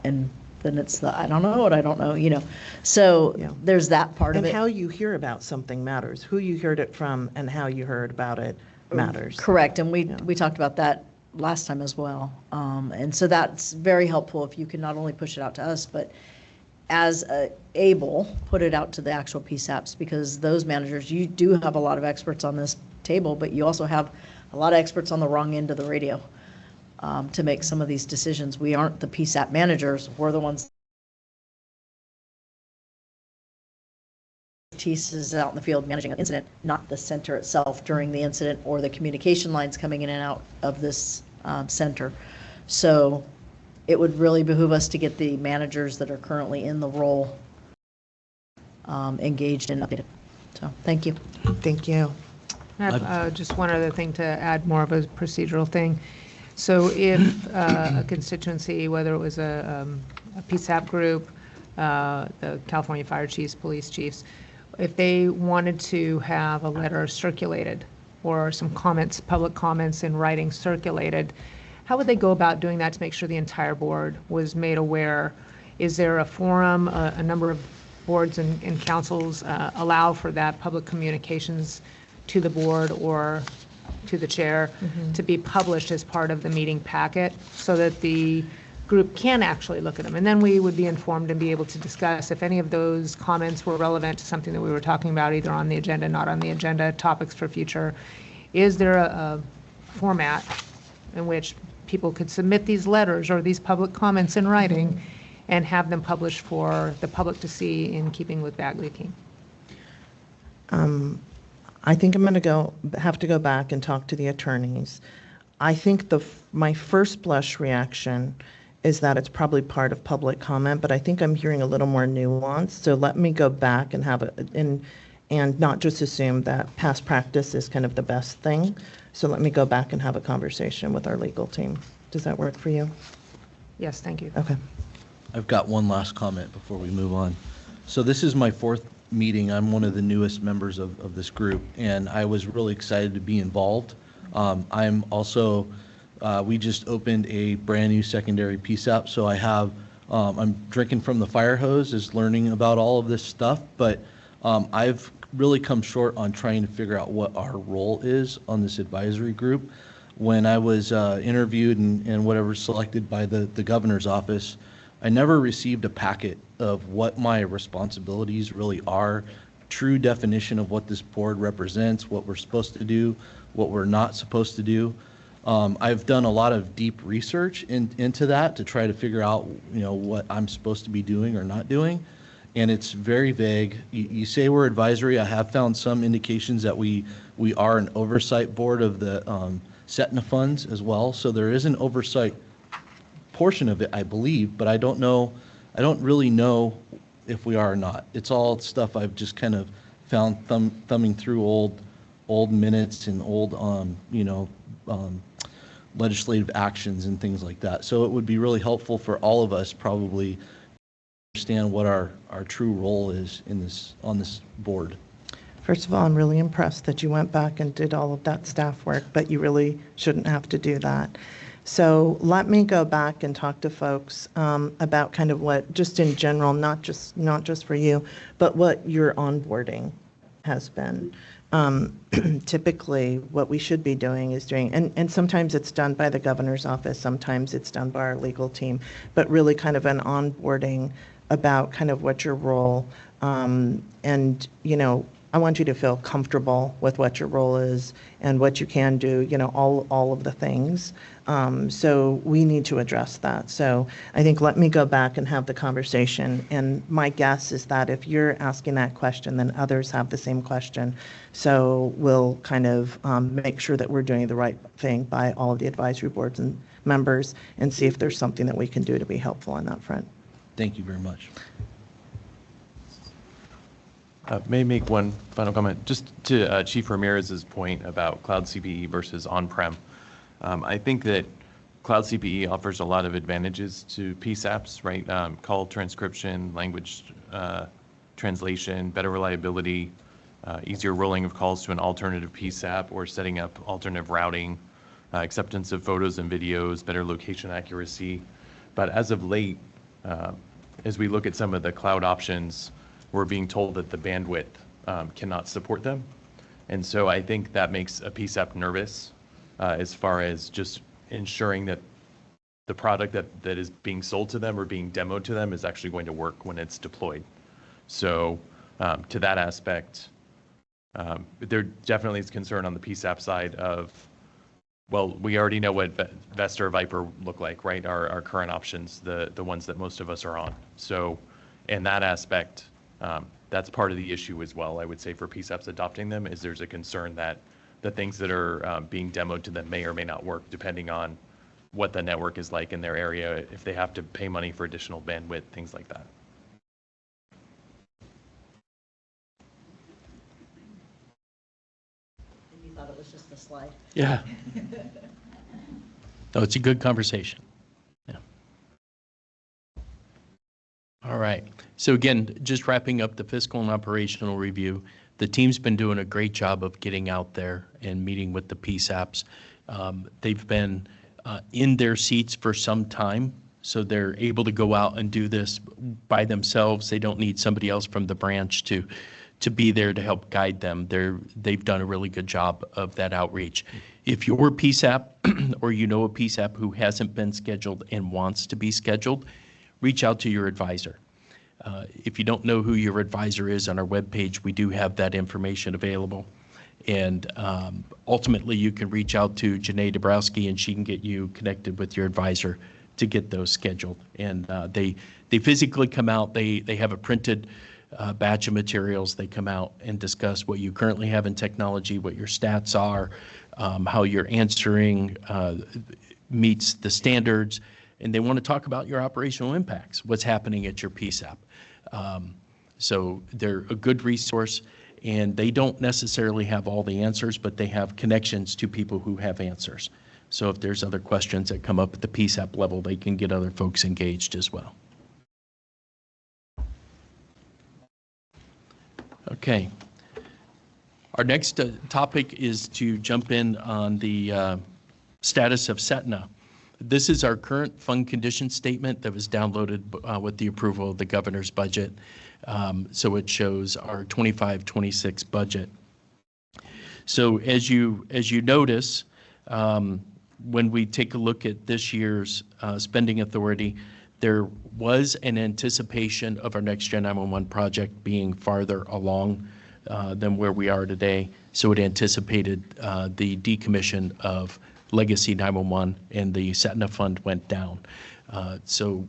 and then it's I don't know what I don't know, So yeah. There's that part of it. And how you hear about something matters. Who you heard it from and how you heard about it matters. Correct. And we talked about that last time as well. And so that's very helpful if you can not only push it out to us, but as able, put it out to the actual PSAPs, because those managers, you do have a lot of experts on this table, but you also have a lot of experts on the wrong end of the radio to make some of these decisions. We aren't the PSAP managers. We're the ones is out in the field managing an incident, not the center itself during the incident or the communication lines coming in and out of this center. So it would really behoove us to get the managers that are currently in the role engaged and updated. So thank you. Thank you. I have just one other thing to add, more of a procedural thing. So if a constituency, whether it was a PSAP group, the California Fire Chiefs, Police Chiefs, if they wanted to have a letter circulated or some comments, public comments in writing circulated, how would they go about doing that to make sure the entire board was made aware? Is there a forum, a number of boards and councils allow for that public communications to the board or to the chair to be published as part of the meeting packet so that the group can actually look at them? And then we would be informed and be able to discuss if any of those comments were relevant to something that we were talking about, either on the agenda, not on the agenda, topics for future. Is there a format in which people could submit these letters or these public comments in writing and have them published for the public to see in keeping with bag leaking? I think I'm going to have to go back and talk to the attorneys. I think my first blush reaction is that it's probably part of public comment, but I think I'm hearing a little more nuance. So let me go back and and not just assume that past practice is kind of the best thing. So let me go back and have a conversation with our legal team. Does that work for you? Yes, thank you. Okay. I've got one last comment before we move on. So this is my fourth meeting. I'm one of the newest members of this group, and I was really excited to be involved. I'm also, we just opened a brand new secondary PSAP, so I have, I'm drinking from the fire hose, is learning about all of this stuff, but I've really come short on trying to figure out what our role is on this advisory group. When I was interviewed and whatever selected by the governor's office, I never received a packet of what my responsibilities really are, true definition of what this board represents, what we're supposed to do, what we're not supposed to do. I've done a lot of deep research into that to try to figure out, what I'm supposed to be doing or not doing. And it's very vague. You say we're advisory. I have found some indications that we are an oversight board of the Setna funds as well. So there is an oversight portion of it, I believe, but I don't really know if we are or not. It's all stuff I've just kind of found thumbing through old minutes and old legislative actions and things like that. So it would be really helpful for all of us probably to understand what our true role is on this board. First of all, I'm really impressed that you went back and did all of that staff work, but you really shouldn't have to do that. So let me go back and talk to folks about kind of what, just in general, not just for you, but what your onboarding has been. Typically, what we should be doing is and sometimes it's done by the governor's office, sometimes it's done by our legal team, but really kind of an onboarding about kind of what your role, and, I want you to feel comfortable with what your role is and what you can do, all of the things. So we need to address that. So I think let me go back and have the conversation. And my guess is that if you're asking that question, then others have the same question. So we'll kind of make sure that we're doing the right thing by all of the advisory boards and members and see if there's something that we can do to be helpful on that front. Thank you very much. May I make one final comment? Just to Chief Ramirez's point about cloud CPE versus on-prem. I think that cloud CPE offers a lot of advantages to PSAPs, right? Call transcription, language translation, better reliability, easier rolling of calls to an alternative PSAP or setting up alternative routing, acceptance of photos and videos, better location accuracy. But as of late, as we look at some of the cloud options, we're being told that the bandwidth cannot support them. And so I think that makes a PSAP nervous as far as just ensuring that the product that is being sold to them or being demoed to them is actually going to work when it's deployed. So to that aspect, there definitely is concern on the PSAP side of, well, we already know what Vesta or Viper look like, right? Our current options, the ones that most of us are on. So in that aspect, that's part of the issue as well, I would say, for PSAPs adopting them, is there's a concern that the things that are being demoed to them may or may not work depending on what the network is like in their area, if they have to pay money for additional bandwidth, things like that. You thought it was just the slide. Yeah. No, it's a good conversation. Yeah. All right. So again, just wrapping up the fiscal and operational review, the team's been doing a great job of getting out there and meeting with the PSAPs. They've been in their seats for some time, so they're able to go out and do this by themselves. They don't need somebody else from the branch to be there to help guide them. They've done a really good job of that outreach. If you're a PSAP or you know a PSAP who hasn't been scheduled and wants to be scheduled, reach out to your advisor. If you don't know who your advisor is, on our webpage, we do have that information available. And ultimately, you can reach out to Janae Dabrowski, and she can get you connected with your advisor to get those scheduled. And they physically come out. They have a printed batch of materials. They come out and discuss what you currently have in technology, what your stats are, how you're answering meets the standards, and they want to talk about your operational impacts, what's happening at your PSAP. So they're a good resource, and they don't necessarily have all the answers, but they have connections to people who have answers. So if there's other questions that come up at the PSAP level, they can get other folks engaged as well. Okay. Our next topic is to jump in on the status of Setna. This is our current fund condition statement that was downloaded with the approval of the governor's budget. So it shows our 25-26 budget. So as you notice, when we take a look at this year's spending authority, there was an anticipation of our Next Gen 911 project being farther along than where we are today. So it anticipated the decommission of Legacy 911, and the Setna fund went down. So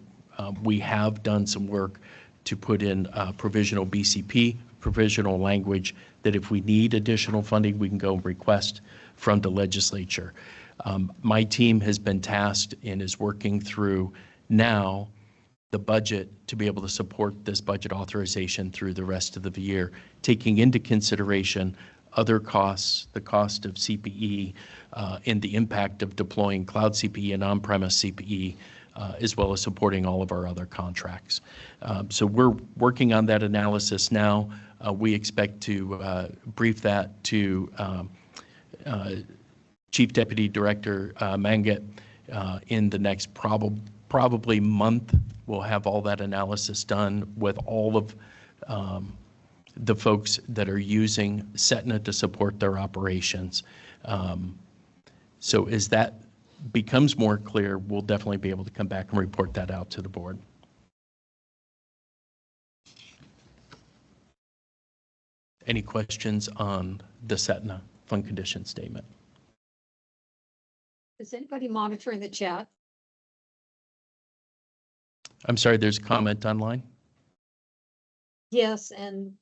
we have done some work to put in provisional BCP, provisional language, that if we need additional funding, we can go and request from the legislature. My team has been tasked and is working through now the budget to be able to support this budget authorization through the rest of the year, taking into consideration other costs, the cost of CPE, and the impact of deploying cloud CPE and on-premise CPE, as well as supporting all of our other contracts. So we're working on that analysis now. We expect to brief that to Chief Deputy Director Mangat in the next probably month. We'll have all that analysis done with all of the folks that are using Setna to support their operations. So as that becomes more clear, we'll definitely be able to come back and report that out to the board. Any questions on the Setna fund condition statement? Is anybody monitoring the chat? I'm sorry, there's a comment online. Yes, and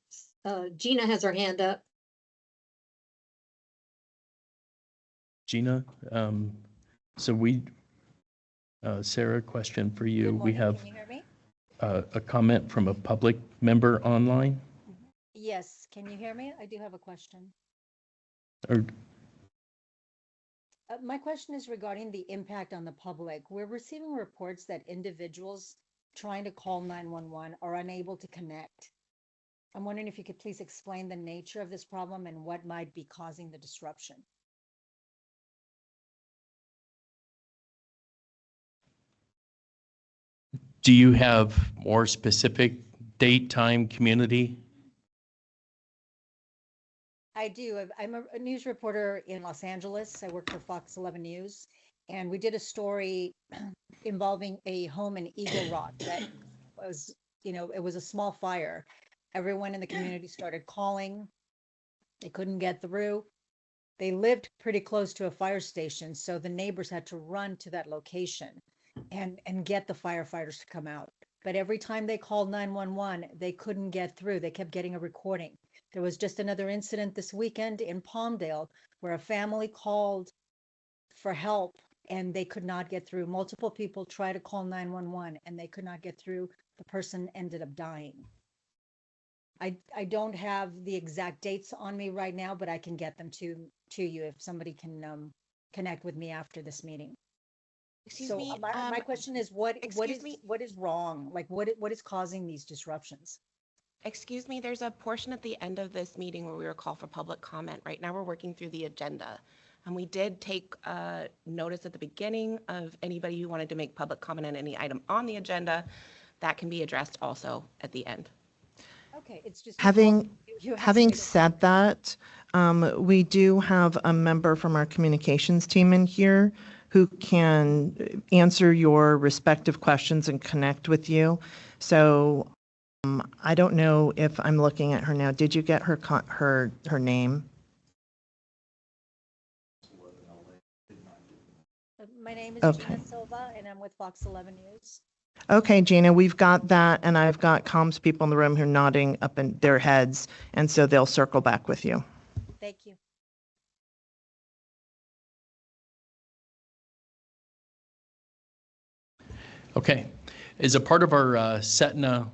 Gina has her hand up. Gina, so Sarah, question for you. We have Can you hear me? a comment from a public member online. Yes, can you hear me? I do have a question. Or My question is regarding the impact on the public. We're receiving reports that individuals trying to call 911 are unable to connect. I'm wondering if you could please explain the nature of this problem and what might be causing the disruption. do you have more specific date, time, community? I do. I'm a news reporter in Los Angeles. I work for Fox 11 News, and we did a story involving a home in Eagle Rock that was, it was a small fire. Everyone in the community started calling. They couldn't get through. They lived pretty close to a fire station, so the neighbors had to run to that location and get the firefighters to come out. But every time they called 911, they couldn't get through. They kept getting a recording. There was just another incident this weekend in Palmdale where a family called for help and they could not get through. Multiple people tried to call 911 and they could not get through. The person ended up dying. I don't have the exact dates on me right now, but I can get them to you if somebody can connect with me after this meeting. Excuse me. My question is, what excuse me? is wrong? Like what is causing these disruptions? Excuse me, there's a portion at the end of this meeting where we were called for public comment. Right now we're working through the agenda. And we did take notice at the beginning of anybody who wanted to make public comment on any item on the agenda. That can be addressed also at the end. Okay, it's just Having you have having to- said that, we do have a member from our communications team in here who can answer your respective questions and connect with you. So I don't know if I'm looking at her now. Did you get her name? My name is Okay. Gina Silva, and I'm with Fox 11 News. Okay, Gina, we've got that, and I've got comms people in the room who are nodding up in their heads, and so they'll circle back with you. Thank you. Okay. As a part of our Setna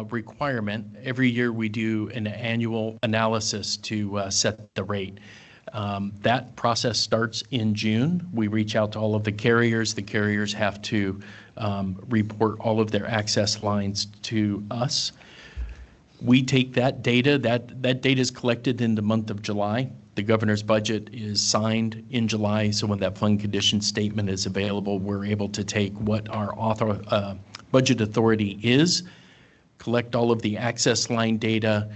requirement, every year we do an annual analysis to set the rate. That process starts in June. We reach out to all of the carriers. The carriers have to report all of their access lines to us. We take that data, that data is collected in the month of July. The governor's budget is signed in July, so when that fund condition statement is available, we're able to take what our budget authority is, collect all of the access line data,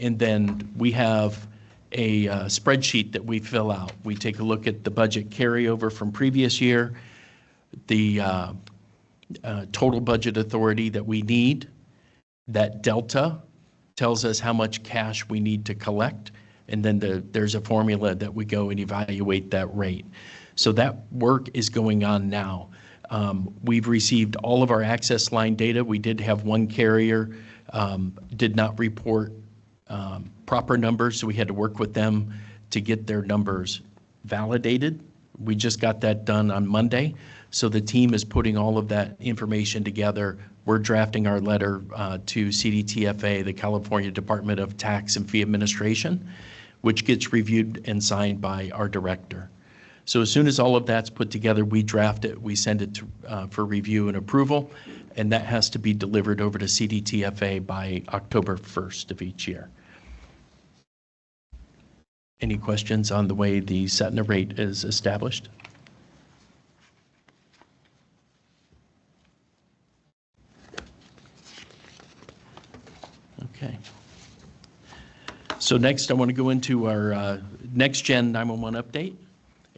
and then we have a spreadsheet that we fill out. We take a look at the budget carryover from previous year, the total budget authority that we need. That delta tells us how much cash we need to collect, and then there's a formula that we go and evaluate that rate. So that work is going on now. We've received all of our access line data. We did have one carrier did not report proper numbers, so we had to work with them to get their numbers validated. We just got that done on Monday. So the team is putting all of that information together. We're drafting our letter to CDTFA, the California Department of Tax and Fee Administration, which gets reviewed and signed by our director. So as soon as all of that's put together, we draft it, we send it to, for review and approval, and that has to be delivered over to CDTFA by October 1st of each year. Any questions on the way the Setna rate is established? Okay. So next, I want to go into our Next Gen 911 update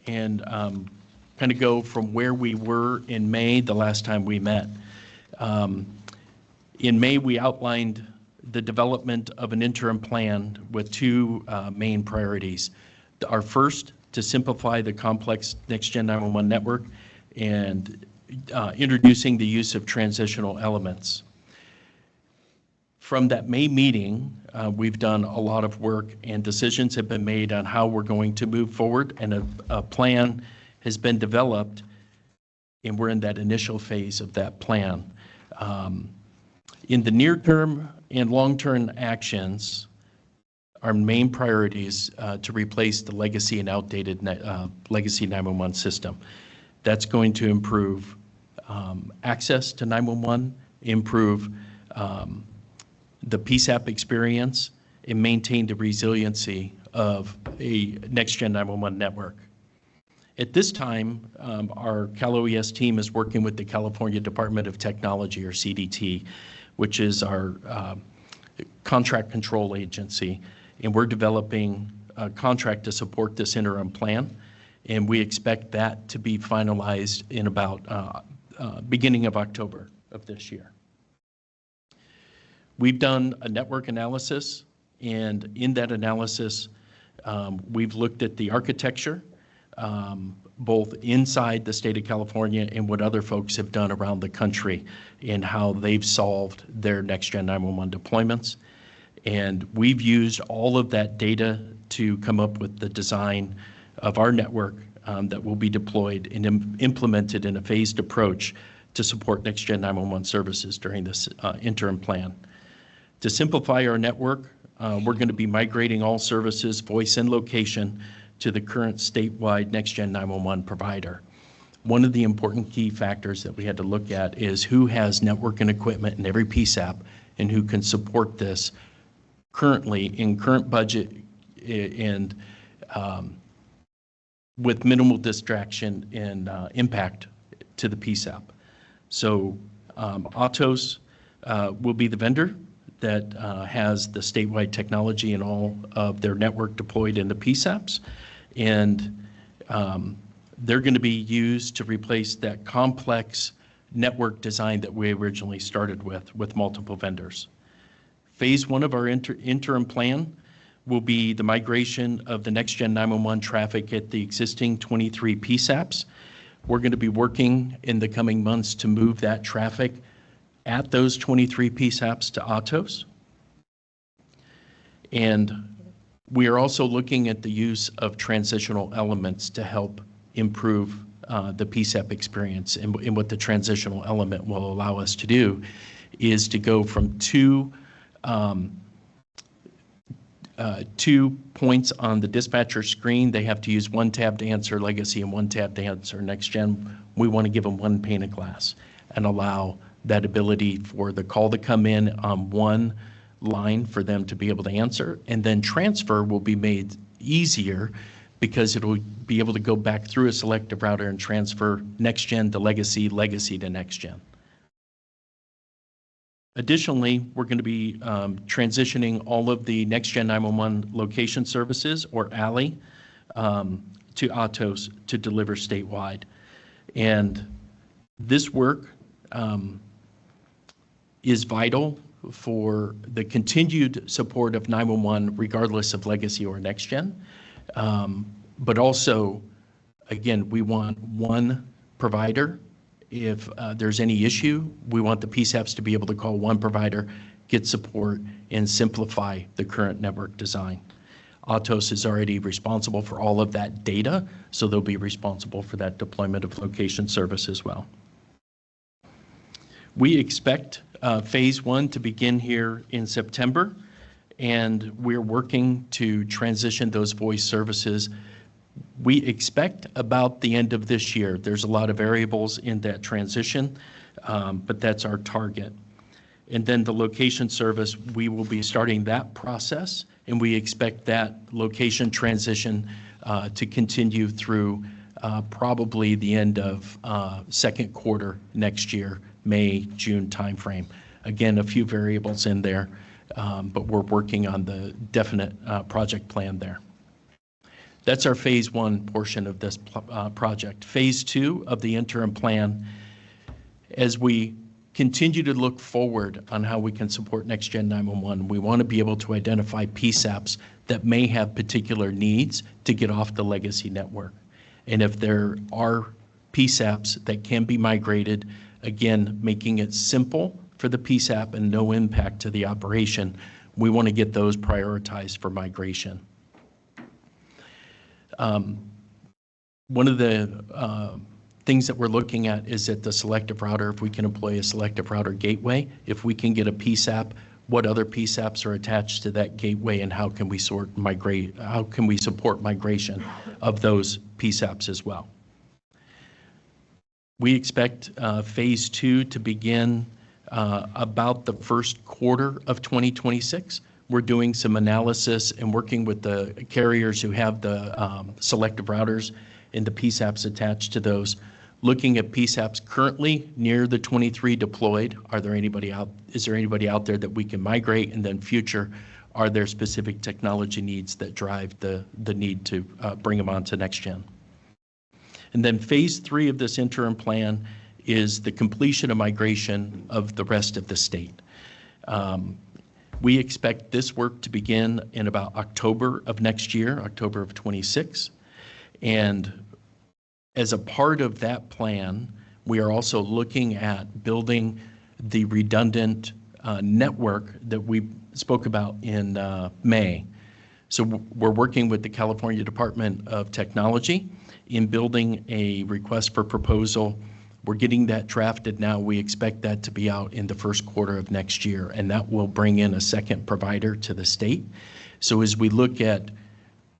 and kind of go from where we were in May, the last time we met. In May, we outlined the development of an interim plan with two main priorities. Our first, to simplify the complex Next Gen 911 network and introducing the use of transitional elements. From that May meeting, we've done a lot of work and decisions have been made on how we're going to move forward, and a plan has been developed, and we're in that initial phase of that plan. In the near term and long-term actions, our main priority is to replace the legacy and outdated legacy 911 system. That's going to improve access to 911, improve the PSAP experience, and maintain the resiliency of a Next Gen 911 network. At this time, our Cal OES team is working with the California Department of Technology, or CDT, which is our contract control agency, and we're developing a contract to support this interim plan, and we expect that to be finalized in about beginning of October of this year. We've done a network analysis, and in that analysis, we've looked at the architecture, both inside the state of California and what other folks have done around the country and how they've solved their Next Gen 911 deployments. And we've used all of that data to come up with the design of our network that will be deployed and implemented in a phased approach to support Next Gen 911 services during this interim plan. To simplify our network, we're going to be migrating all services, voice and location, to the current statewide Next Gen 911 provider. One of the important key factors that we had to look at is who has network and equipment in every PSAP and who can support this currently in current budget and with minimal distraction and impact to the PSAP. So Atos will be the vendor that has the statewide technology and all of their network deployed in the PSAPs. And they're going to be used to replace that complex network design that we originally started with multiple vendors. Phase one of our interim plan will be the migration of the Next Gen 911 traffic at the existing 23 PSAPs. We're going to be working in the coming months to move that traffic at those 23 PSAPs to Atos. And we are also looking at the use of transitional elements to help improve the PSAP experience. And what the transitional element will allow us to do is to go from two points on the dispatcher screen. They have to use one tab to answer legacy and one tab to answer next gen. We want to give them one pane of glass and allow that ability for the call to come in on one line for them to be able to answer, and then transfer will be made easier because it'll be able to go back through a selective router and transfer next gen to legacy, legacy to next gen. Additionally, we're going to be transitioning all of the Next Gen 911 location services, or ALI, to Atos to deliver statewide. And this work is vital for the continued support of 911 regardless of legacy or Next Gen. But also, again, we want one provider. If there's any issue, we want the PSAPs to be able to call one provider, get support, and simplify the current network design. Atos is already responsible for all of that data, so they'll be responsible for that deployment of location service as well. We expect phase one to begin here in September, and we're working to transition those voice services. We expect about the end of this year. There's a lot of variables in that transition, but that's our target. And then the location service, we will be starting that process, and we expect that location transition to continue through probably the end of second quarter next year, May, June timeframe. Again, a few variables in there, but we're working on the definite project plan there. That's our phase one portion of this project. Phase two of the interim plan, as we continue to look forward on how we can support Next Gen 911, we want to be able to identify PSAPs that may have particular needs to get off the legacy network. And if there are PSAPs that can be migrated, again, making it simple for the PSAP and no impact to the operation, we want to get those prioritized for migration. One of the things that we're looking at is at the selective router, if we can employ a selective router gateway, if we can get a PSAP, what other PSAPs are attached to that gateway, and how can we support migration of those PSAPs as well. We expect phase two to begin about the first quarter of 2026. We're doing some analysis and working with the carriers who have the selective routers and the PSAPs attached to those, looking at PSAPs currently near the 23 deployed. Is there anybody out there that we can migrate? And then future, are there specific technology needs that drive the need to bring them onto Next Gen? And then phase three of this interim plan is the completion of migration of the rest of the state. We expect this work to begin in about October of next year, October of 26. And as a part of that plan, we are also looking at building the redundant network that we spoke about in May. So we're working with the California Department of Technology in building a request for proposal. We're getting that drafted now. We expect that to be out in the first quarter of next year, and that will bring in a second provider to the state. So as we look at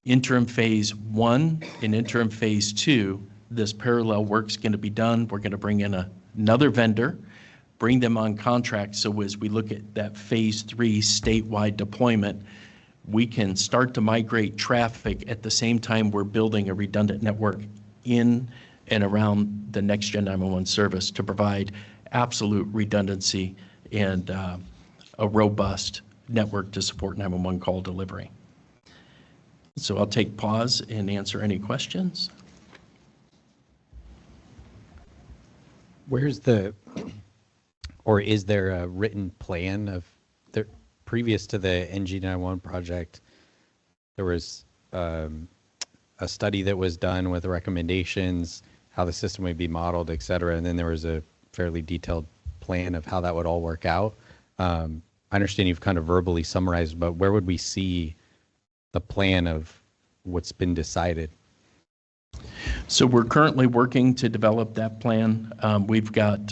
interim phase one and interim phase two, this parallel work's going to be done. We're going to bring in another vendor, bring them on contract. So as we look at that phase three statewide deployment, we can start to migrate traffic at the same time we're building a redundant network in and around the Next Gen 911 service to provide absolute redundancy and a robust network to support 911 call delivery. So I'll take pause and answer any questions. Where's or is there a written plan of previous to the NG911 project? There was a study that was done with recommendations, how the system would be modeled, et cetera. And then there was a fairly detailed plan of how that would all work out. I understand you've kind of verbally summarized, but where would we see the plan of what's been decided? So we're currently working to develop that plan. We've got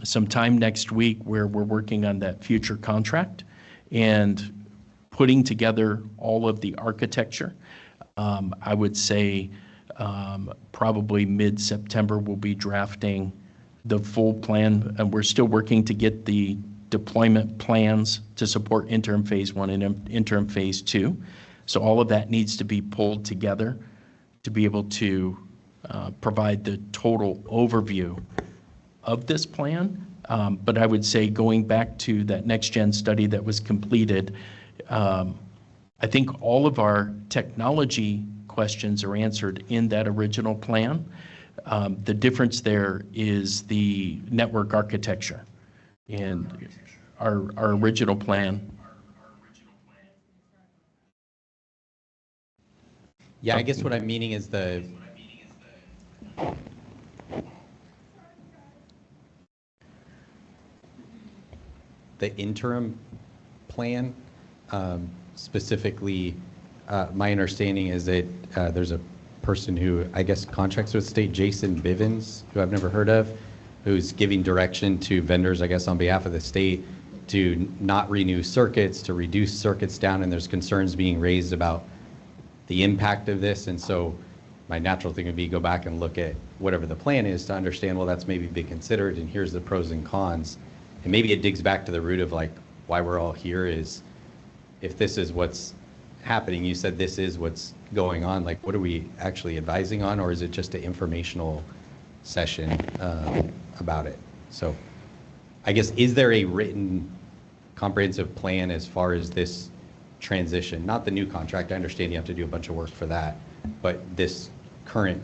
some time next week where we're working on that future contract and putting together all of the architecture. I would say probably mid-September we'll be drafting the full plan, and we're still working to get the deployment plans to support interim phase 1 and interim phase 2. So all of that needs to be pulled together to be able to provide the total overview of this plan. But I would say going back to that next gen study that was completed, I think all of our technology questions are answered in that original plan. The difference there is the network architecture. And our original plan. Yeah, I guess what I'm meaning is the interim plan. Specifically, my understanding is that there's a person who I guess contracts with the state, Jason Bivens, who I've never heard of, who's giving direction to vendors, I guess, on behalf of the state to not renew circuits, to reduce circuits down, and there's concerns being raised about the impact of this. And so my natural thing would be go back and look at whatever the plan is to understand, well, that's maybe been considered, and here's the pros and cons. And maybe it digs back to the root of like why we're all here is, if this is what's happening, you said this is what's going on, like what are we actually advising on, or is it just an informational session about it? So I guess, is there a written comprehensive plan as far as this transition, not the new contract, I understand you have to do a bunch of work for that, but this current,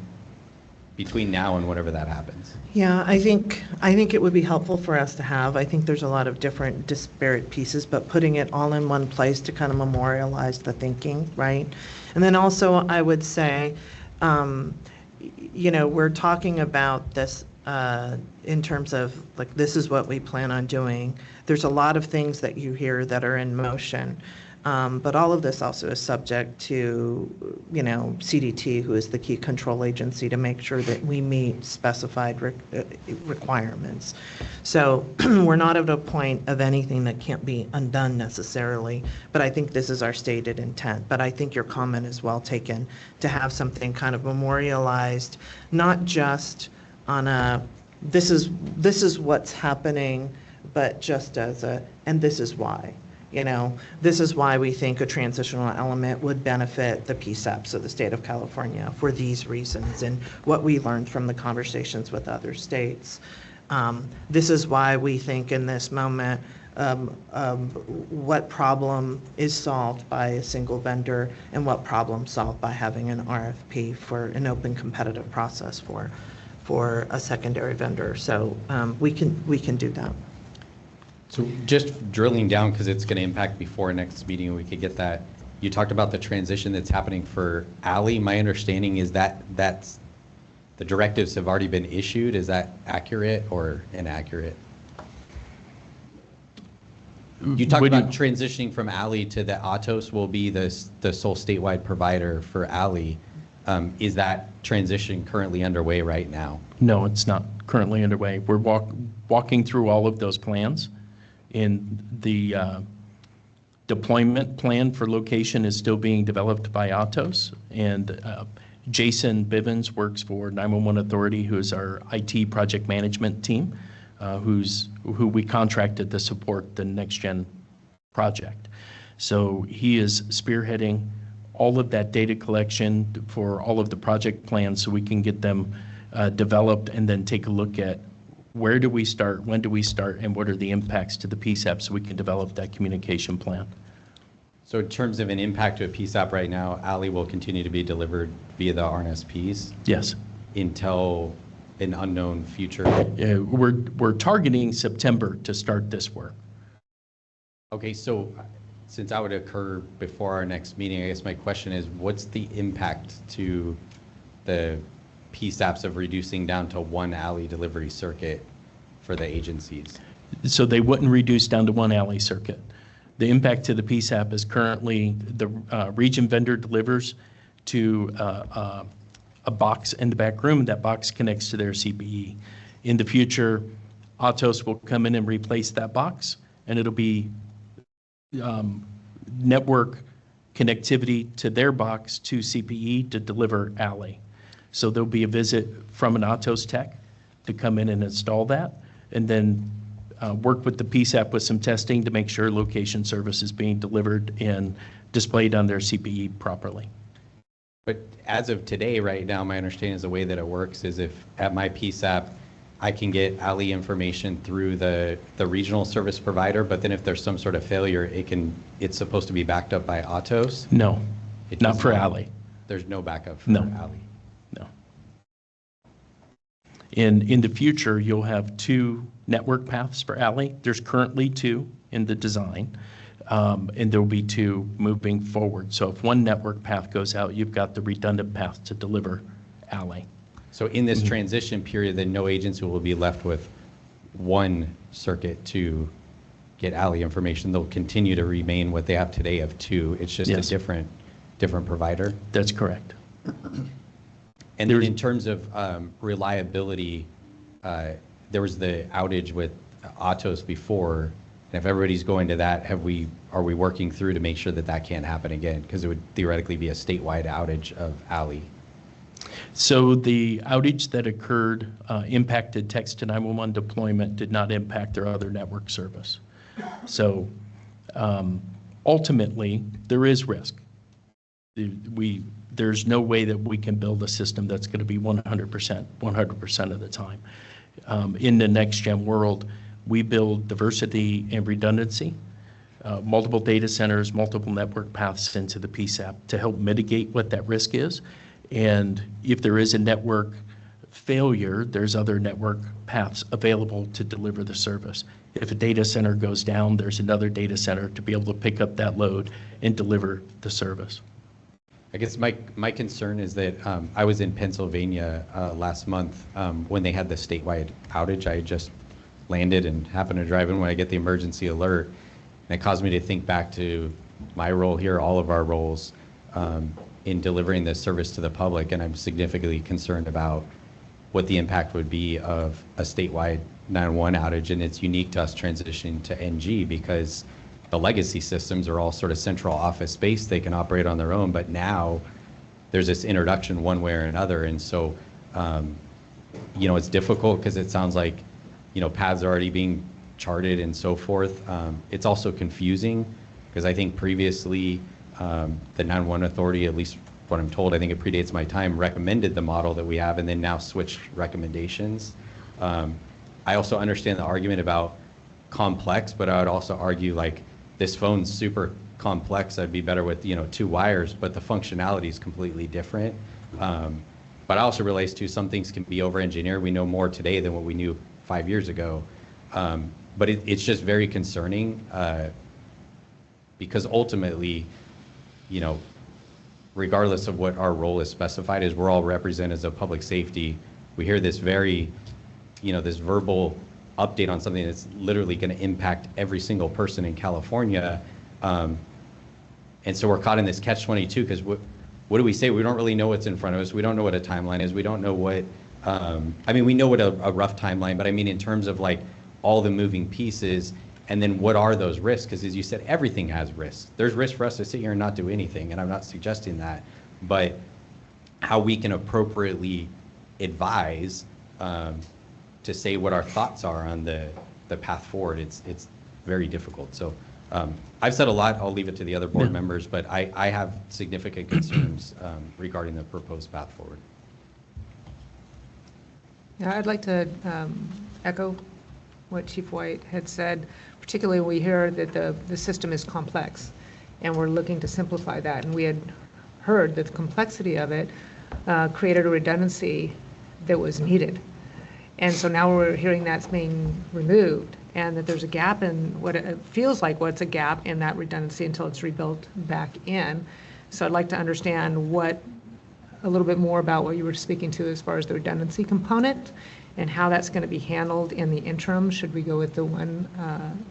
between now and whenever that happens? Yeah, I think it would be helpful for us to have. I think there's a lot of different disparate pieces, but putting it all in one place to kind of memorialize the thinking, right? And then also I would say, we're talking about this in terms of like, this is what we plan on doing. There's a lot of things that you hear that are in motion. But all of this also is subject to, CDT, who is the key control agency, to make sure that we meet specified requirements. So we're not at a point of anything that can't be undone necessarily, but I think this is our stated intent. But I think your comment is well taken, to have something kind of memorialized, not just on this is what's happening, but just as and this is why. This is why we think a transitional element would benefit the PSAPs of the state of California for these reasons, and what we learned from the conversations with other states. This is why we think in this moment, what problem is solved by a single vendor and what problem solved by having an RFP for an open competitive process for a secondary vendor. So we can do that. So just drilling down, because it's going to impact before next meeting, we could get that. You talked about the transition that's happening for Alley. My understanding is that the directives have already been issued. Is that accurate or inaccurate? You talked about transitioning from Alley to the Atos will be the sole statewide provider for Alley. Is that transition currently underway right now? No, it's not currently underway. We're walking through all of those plans. And the deployment plan for location is still being developed by Atos. And Jason Bivens works for 911 Authority, who is our IT project management team, who we contracted to support the next gen project. So he is spearheading all of that data collection for all of the project plans, so we can get them developed and then take a look at where do we start, when do we start, and what are the impacts to the PSAP, so we can develop that communication plan. So in terms of an impact to a PSAP right now, Alley will continue to be delivered via the RNSPs? Yes. Until an unknown future? We're targeting September to start this work. Okay, so since that would occur before our next meeting, I guess my question is, what's the impact to the PSAPs of reducing down to one Alley delivery circuit for the agencies? So they wouldn't reduce down to one Alley circuit. The impact to the PSAP is currently the region vendor delivers to a a box in the back room. That box connects to their CPE. In the future, Atos will come in and replace that box, and it'll be network connectivity to their box to CPE to deliver Alley. So there'll be a visit from an Atos tech to come in and install that, and then work with the PSAP with some testing to make sure location service is being delivered and displayed on their CPE properly. But as of today, right now, my understanding is the way that it works is if at my PSAP, I can get Alley information through the regional service provider, but then if there's some sort of failure, it's supposed to be backed up by Atos? No, It not does for Alley. There's no backup for No. Alley? No. In the future, you'll have 2 network paths for Alley. There's currently 2 in the design, and there'll be 2 moving forward. So if one network path goes out, you've got the redundant path to deliver Alley. So in this transition period, then no agency will be left with one circuit to get Alley information. They'll continue to remain what they have today of 2. It's just Yes. a different provider. That's correct. And then in terms of reliability, there was the outage with Atos before. And if everybody's going to that, are we working through to make sure that that can't happen again? Because it would theoretically be a statewide outage of Alley. So the outage that occurred impacted text to 911 deployment, did not impact their other network service. So ultimately, there is risk. There's no way that we can build a system that's going to be 100% of the time. In the next-gen world, we build diversity and redundancy, multiple data centers, multiple network paths into the PSAP to help mitigate what that risk is. And if there is a network failure, there's other network paths available to deliver the service. If a data center goes down, there's another data center to be able to pick up that load and deliver the service. I guess my concern is that I was in Pennsylvania last month when they had the statewide outage. I just landed and happened to drive in when I get the emergency alert. And it caused me to think back to my role here, all of our roles in delivering this service to the public. And I'm significantly concerned about what the impact would be of a statewide 911 outage. And it's unique to us transitioning to NG because the legacy systems are all sort of central office space. They can operate on their own, but now there's this introduction one way or another. And so, it's difficult because it sounds like, paths are already being charted and so forth. It's also confusing because I think previously the 911 authority, at least what I'm told, I think it predates my time, recommended the model that we have and then now switched recommendations. I also understand the argument about complex, but I would also argue like this phone's super complex. I'd be better with 2 wires, but the functionality is completely different. But I also realize too, some things can be over-engineered. We know more today than what we knew 5 years ago. But it's just very concerning because ultimately, regardless of what our role is specified as, we're all represented as a public safety. We hear this very, this verbal update on something that's literally going to impact every single person in California. And so we're caught in this catch-22 because what do we say? We don't really know what's in front of us. We don't know what a timeline is. We don't know what, we know what a rough timeline, but in terms of like all the moving pieces, and then what are those risks? Because as you said, everything has risks. There's risk for us to sit here and not do anything, and I'm not suggesting that, but how we can appropriately advise to say what our thoughts are on the path forward, it's very difficult. So I've said a lot. I'll leave it to the other board members, but I have significant concerns regarding the proposed path forward. Yeah, I'd like to echo what Chief White had said, particularly when we hear that the system is complex and we're looking to simplify that. And we had heard that the complexity of it created a redundancy that was needed. And so now we're hearing that's being removed and that there's a gap in what it feels like what's a gap in that redundancy until it's rebuilt back in. So I'd like to understand a little bit more about what you were speaking to as far as the redundancy component and how that's going to be handled in the interim, should we go with the one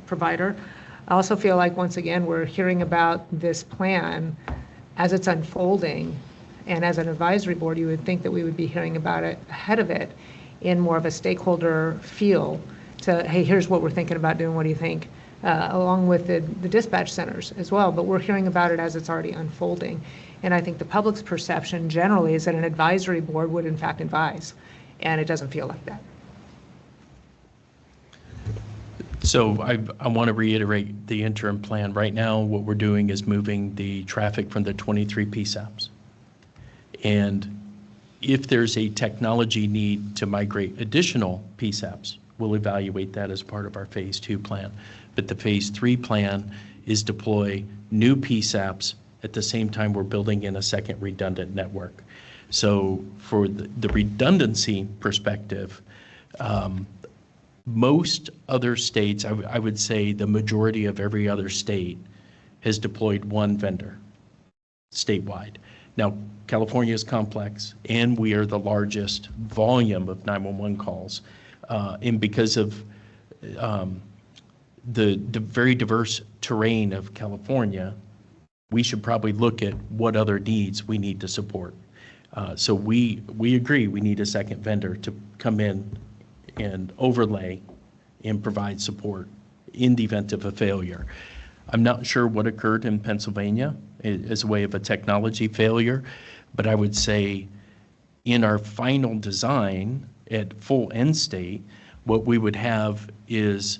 provider. I also feel like, once again, we're hearing about this plan as it's unfolding, And as an advisory board, you would think that we would be hearing about it ahead of it in more of a stakeholder feel to, hey, here's what we're thinking about doing, what do you think? Along with the dispatch centers as well, but we're hearing about it as it's already unfolding. And I think the public's perception generally is that an advisory board would in fact advise, and it doesn't feel like that. So I want to reiterate the interim plan. Right now, what we're doing is moving the traffic from the 23 PSAPs. And if there's a technology need to migrate additional PSAPs, we'll evaluate that as part of our phase 2 plan. But the phase 3 plan is deploy new PSAPs at the same time we're building in a second redundant network. So for the redundancy perspective, most other states, I would say the majority of every other state has deployed one vendor statewide. Now, California is complex, and we are the largest volume of 911 calls. And because of the very diverse terrain of California, we should probably look at what other needs we need to support. So we agree we need a second vendor to come in and overlay and provide support in the event of a failure. I'm not sure what occurred in Pennsylvania as a way of a technology failure, but I would say in our final design at full end state, what we would have is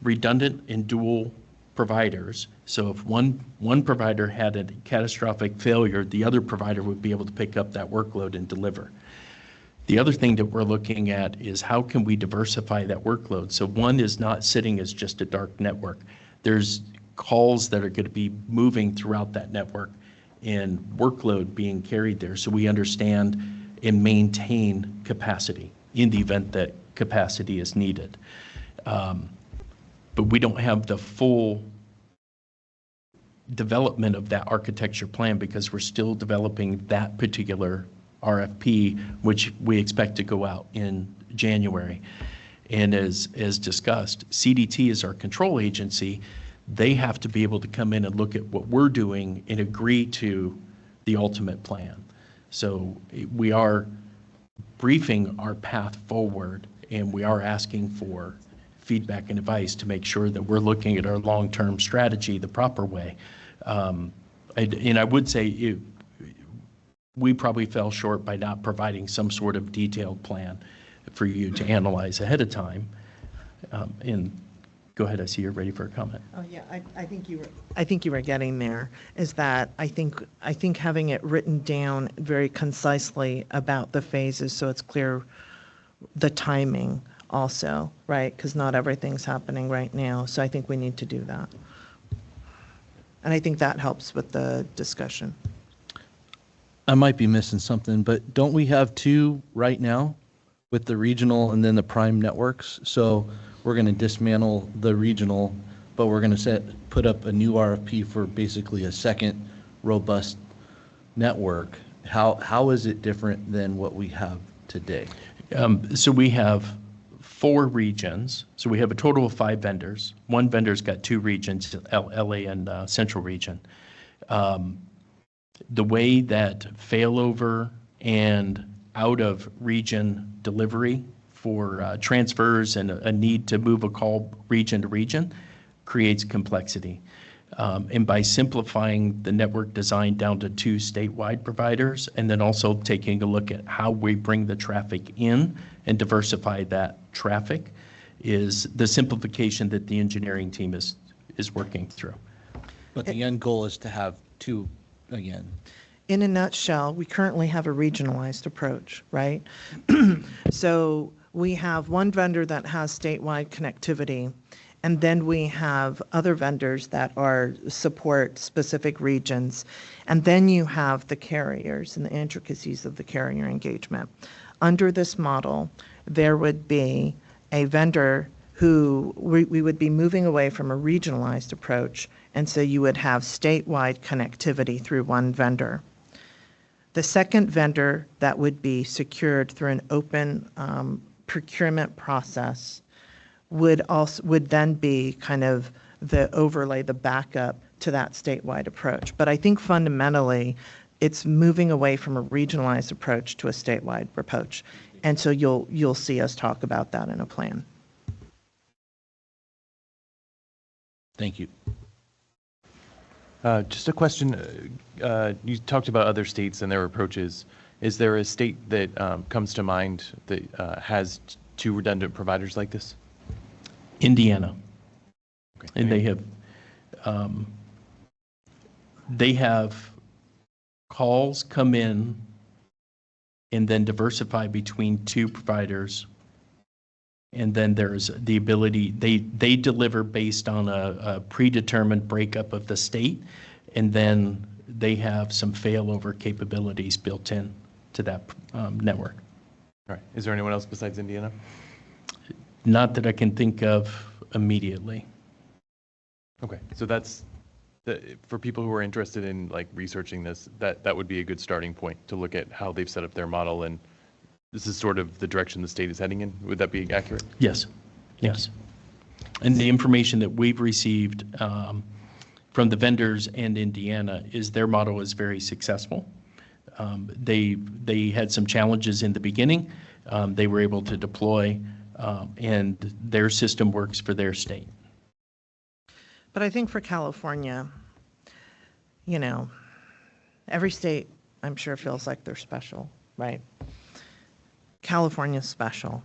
redundant and dual providers. So if one provider had a catastrophic failure, the other provider would be able to pick up that workload and deliver. The other thing that we're looking at is how can we diversify that workload? So one is not sitting as just a dark network. There's calls that are going to be moving throughout that network and workload being carried there. So we understand and maintain capacity in the event that capacity is needed. But we don't have the full development of that architecture plan because we're still developing that particular RFP, which we expect to go out in January. And as discussed, CDT is our control agency. They have to be able to come in and look at what we're doing and agree to the ultimate plan. So we are briefing our path forward, and we are asking for feedback and advice to make sure that we're looking at our long-term strategy the proper way. And I would say we probably fell short by not providing some sort of detailed plan for you to analyze ahead of time. And go ahead, I see you're ready for a comment. Oh yeah, I think you were getting there. Is that I think having it written down very concisely about the phases so it's clear the timing also, right? Because not everything's happening right now. So I think we need to do that. And I think that helps with the discussion. I might be missing something, but don't we have two right now with the regional and then the prime networks? So we're going to dismantle the regional, but we're going to put up a new RFP for basically a second robust network. How is it different than what we have today? So we have 4 regions. So we have a total of 5 vendors. One vendor's got 2 regions, LA and Central Region. The way that failover and out of region delivery for transfers and a need to move a call region to region creates complexity. And by simplifying the network design down to 2 statewide providers, and then also taking a look at how we bring the traffic in and diversify that traffic, is the simplification that the engineering team is working through. But the end goal is to have 2 again. In a nutshell, we currently have a regionalized approach, right? So we have one vendor that has statewide connectivity, and then we have other vendors that support specific regions. And then you have the carriers and the intricacies of the carrier engagement. Under this model, there would be a vendor who we would be moving away from a regionalized approach, and so you would have statewide connectivity through one vendor. The second vendor that would be secured through an open procurement process would then be kind of the overlay, the backup to that statewide approach. But I think fundamentally, it's moving away from a regionalized approach to a statewide approach. And so you'll see us talk about that in a plan. Thank you. Just a question. You talked about other states and their approaches. Is there a state that comes to mind that has two redundant providers like this? Indiana. Okay. And they have calls come in and then diversify between two providers. And then there's the ability, they deliver based on a predetermined breakup of the state. And then they have some failover capabilities built in to that network. All right. Is there anyone else besides Indiana? Not that I can think of immediately. Okay. So that's for people who are interested in like researching this, that would be a good starting point to look at how they've set up their model, and this is sort of the direction the state is heading in. Would that be accurate? Yes, yes. And the information that we've received from the vendors and Indiana is their model is very successful. They had some challenges in the beginning. They were able to deploy, and their system works for their state. But I think for California, you know, every state, I'm sure, feels like they're special, right? California's special.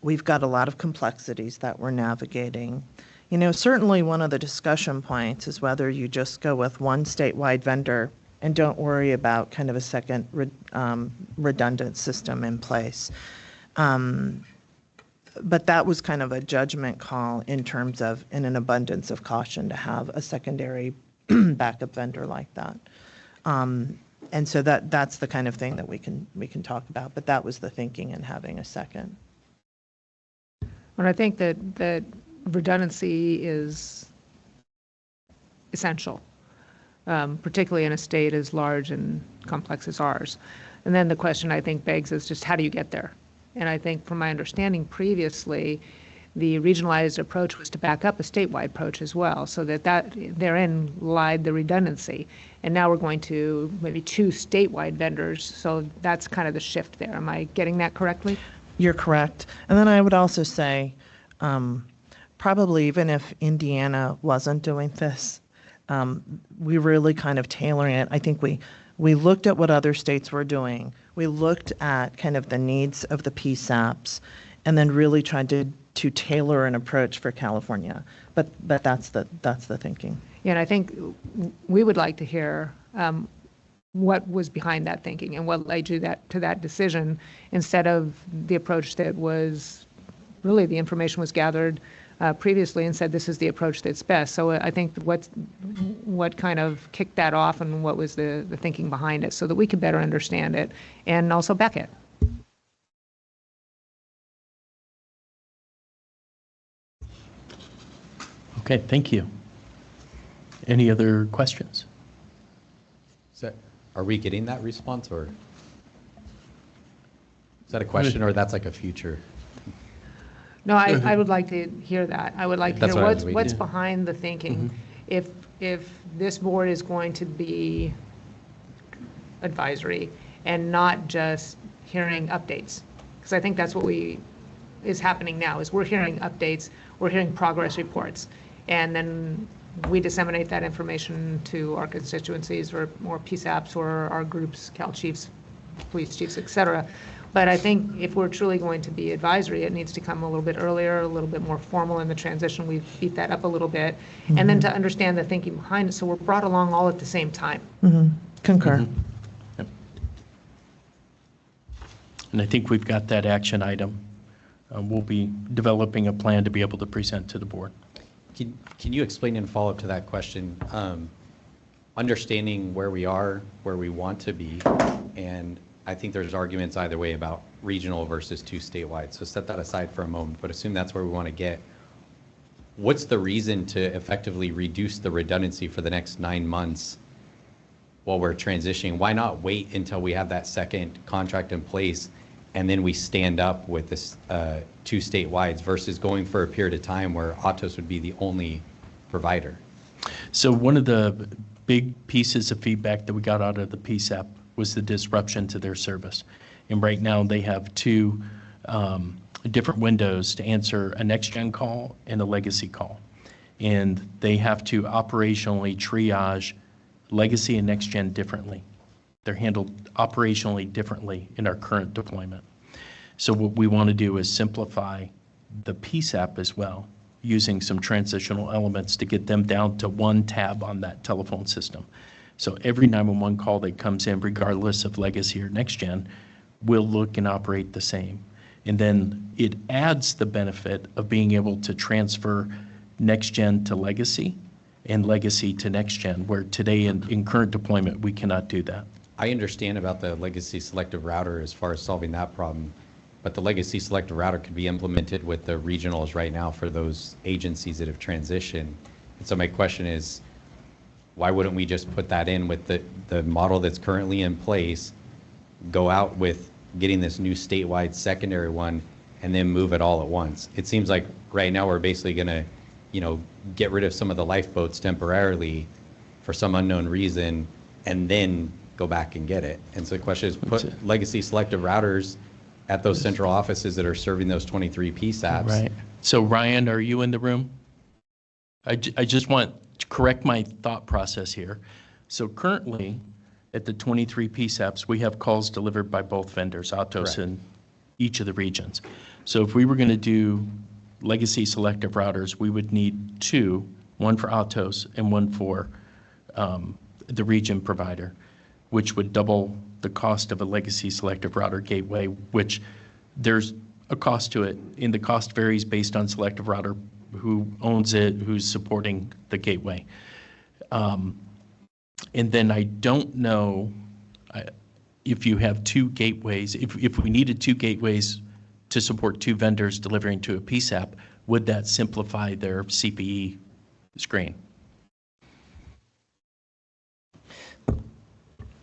We've got a lot of complexities that we're navigating. You know, certainly one of the discussion points is whether you just go with one statewide vendor and don't worry about kind of a second redundant system in place. But that was kind of a judgment call in terms of, in an abundance of caution, to have a secondary backup vendor like that. And so that's the kind of thing that we can talk about. But that was the thinking in having a second. And I think that redundancy is essential, particularly in a state as large and complex as ours. And then the question I think begs is just how do you get there? And I think from my understanding previously, the regionalized approach was to back up a statewide approach as well, so that therein lied the redundancy. And now we're going to maybe two statewide vendors, so that's kind of the shift there. Am I getting that correctly? You're correct. And then I would also say, probably even if Indiana wasn't doing this, we really kind of tailoring it. I think we looked at what other states were doing. We looked at kind of the needs of the PSAPs, and then really tried to tailor an approach for California. But that's the thinking. Yeah, and I think we would like to hear what was behind that thinking and what led you to that decision, instead of the approach that was really the information was gathered previously and said this is the approach that's best. So I think what kind of kicked that off and what was the thinking behind it, so that we could better understand it and also back it. Okay, thank you. Any other questions? Are we getting that response, or is that a question, or that's like a future? No, I would like to hear that. I would like to That's hear what I was what's waiting. behind the thinking. If this board is going to be advisory and not just hearing updates, because I think that's what is happening now, is we're hearing updates, we're hearing progress reports, and then we disseminate that information to our constituencies or PSAPs or our groups, Cal chiefs, police chiefs, et cetera. But I think if we're truly going to be advisory, it needs to come a little bit earlier, a little bit more formal in the transition. We've beat that up a little bit. And then to understand the thinking behind it, so we're brought along all at the same time. Concur. Yep. And I think we've got that action item. We'll be developing a plan to be able to present to the board. Can you explain in follow-up to that question, understanding where we are, where we want to be, and I think there's arguments either way about regional versus two statewide. So set that aside for a moment, but assume that's where we want to get. What's the reason to effectively reduce the redundancy for the next 9 months while we're transitioning? Why not wait until we have that second contract in place and then we stand up with this two statewide versus going for a period of time where Atos would be the only provider? So one of the big pieces of feedback that we got out of the PSAP was the disruption to their service. And right now they have two different windows to answer a next-gen call and a legacy call. And they have to operationally triage legacy and next-gen differently. They're handled operationally differently in our current deployment. So what we want to do is simplify the PSAP as well, using some transitional elements to get them down to one tab on that telephone system. So every 911 call that comes in, regardless of legacy or next-gen, will look and operate the same. And then it adds the benefit of being able to transfer next-gen to legacy and legacy to next-gen, where today in current deployment, we cannot do that. I understand about the legacy selective router as far as solving that problem, but the legacy selective router could be implemented with the regionals right now for those agencies that have transitioned. And so my question is, why wouldn't we just put that in with the model that's currently in place, go out with getting this new statewide secondary one, and then move it all at once? It seems like right now we're basically going to, get rid of some of the lifeboats temporarily for some unknown reason, and then go back and get it. And so the question is, put legacy selective routers at those central offices that are serving those 23 PSAPs. Right. So Ryan, are you in the room? I just want to correct my thought process here. So currently, at the 23 PSAPs, we have calls delivered by both vendors, Atos and each of the regions. So if we were going to do legacy selective routers, we would need two, one for Atos and one for the region provider, which would double the cost of a legacy selective router gateway, which there's a cost to it, and the cost varies based on selective router, who owns it, who's supporting the gateway. And then I don't know if you have two gateways, if we needed two gateways to support two vendors delivering to a PSAP, would that simplify their CPE screen?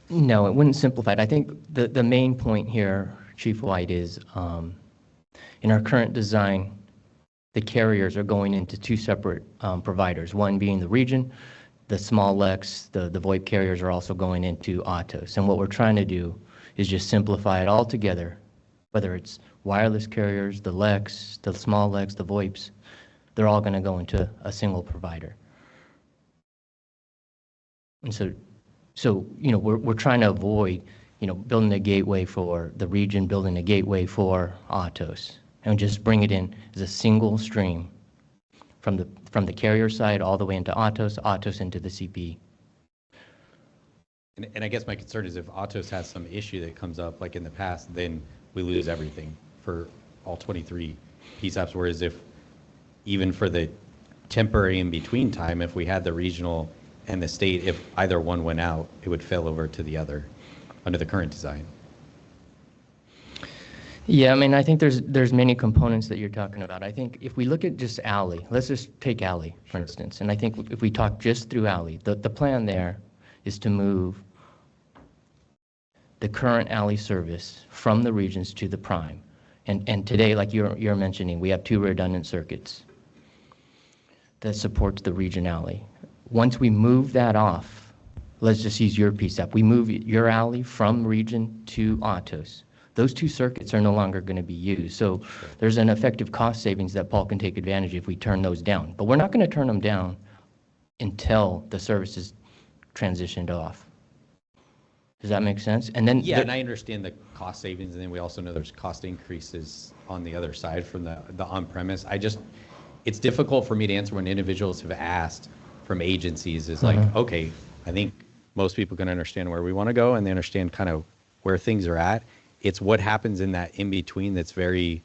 No, it wouldn't simplify it. I think the main point here, Chief White, is in our current design, the carriers are going into two separate providers, one being the region, the small LECs, the VoIP carriers are also going into Atos. And what we're trying to do is just simplify it all together, whether it's wireless carriers, the LECs, the small LECs, the VoIPs, they're all going to go into a single provider. And so we're trying to avoid, building a gateway for the region, building a gateway for Atos, and just bring it in as a single stream from the carrier side all the way into Atos into the CPE. And I guess my concern is if Atos has some issue that comes up like in the past, then we lose everything for all 23 PSAPs, whereas if even for the temporary in between time, if we had the regional and the state, if either one went out, it would fail over to the other under the current design. Yeah, I mean, I think there's many components that you're talking about. I think if we look at just Alley, let's just take Alley, for instance, and I think if we talk just through Alley, the plan there is to move the current Alley service from the regions to the prime. And today, like you're mentioning, we have two redundant circuits that supports the region Alley. Once we move that off, let's just use your PSAP. We move your Alley from region to Atos. Those two circuits are no longer going to be used. So there's an effective cost savings that Paul can take advantage of if we turn those down. But we're not going to turn them down until the service is transitioned off. Does that make sense? And then and I understand the cost savings, and then we also know there's cost increases on the other side from the on-premise. It's difficult for me to answer when individuals have asked from agencies is like, okay, I think most people can understand where we want to go and they understand kind of where things are at. It's what happens in that in-between that's very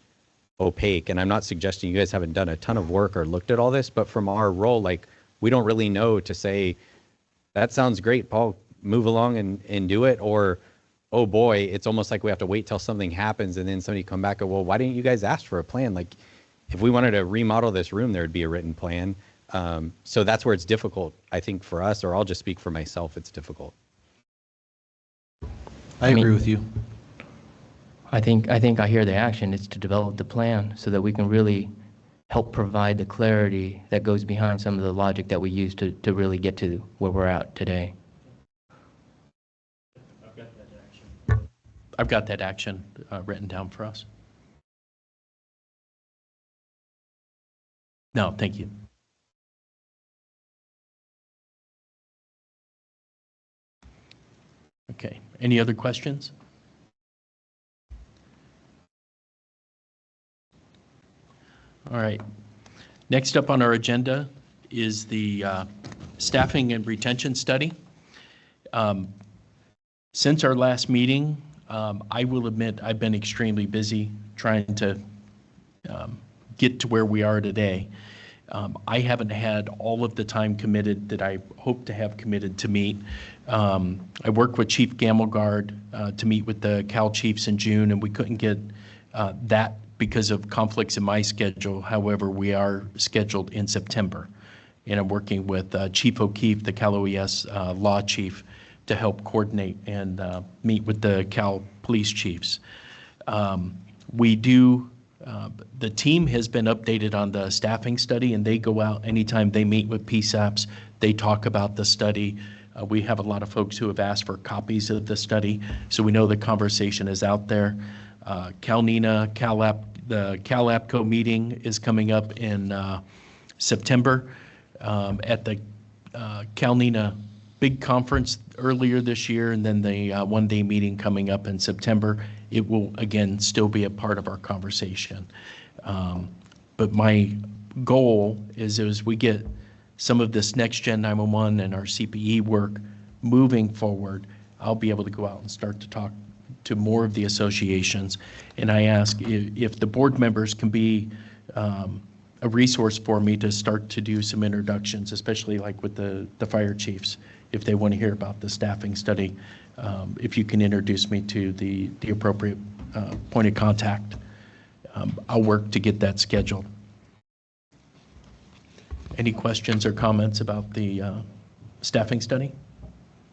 opaque. And I'm not suggesting you guys haven't done a ton of work or looked at all this, but from our role, like, we don't really know to say, that sounds great, Paul, move along and do it. Or, oh boy, it's almost like we have to wait till something happens and then somebody come back and, well, why didn't you guys ask for a plan? Like, if we wanted to remodel this room, there'd be a written plan. So that's where it's difficult, I think, for us, or I'll just speak for myself, it's difficult. I agree with you. I think I hear the action is to develop the plan so that we can really help provide the clarity that goes behind some of the logic that we use to really get to where we're at today. I've got that action written down for us. No, thank you. Okay, any other questions? All right. Next up on our agenda is the staffing and retention study. Since our last meeting, I will admit I've been extremely busy trying to get to where we are today. I haven't had all of the time committed that I hope to have committed to meet. I worked with Chief Gamelgard to meet with the Cal Chiefs in June, and we couldn't get that because of conflicts in my schedule. However, we are scheduled in September, and I'm working with Chief O'Keefe, the Cal OES law chief, to help coordinate and meet with the Cal police chiefs. The team has been updated on the staffing study, and they go out anytime they meet with PSAPs. They talk about the study. We have a lot of folks who have asked for copies of the study, so we know the conversation is out there. CalNENA, the CalAPCO meeting is coming up in September. At the CalNENA big conference earlier this year, and then the one-day meeting coming up in September, it will again still be a part of our conversation. But my goal is as we get some of this next-gen 911 and our CPE work moving forward, I'll be able to go out and start to talk to more of the associations. And I ask if the board members can be a resource for me to start to do some introductions, especially like with the fire chiefs, if they want to hear about the staffing study. If you can introduce me to the appropriate point of contact, I'll work to get that scheduled. Any questions or comments about the staffing study?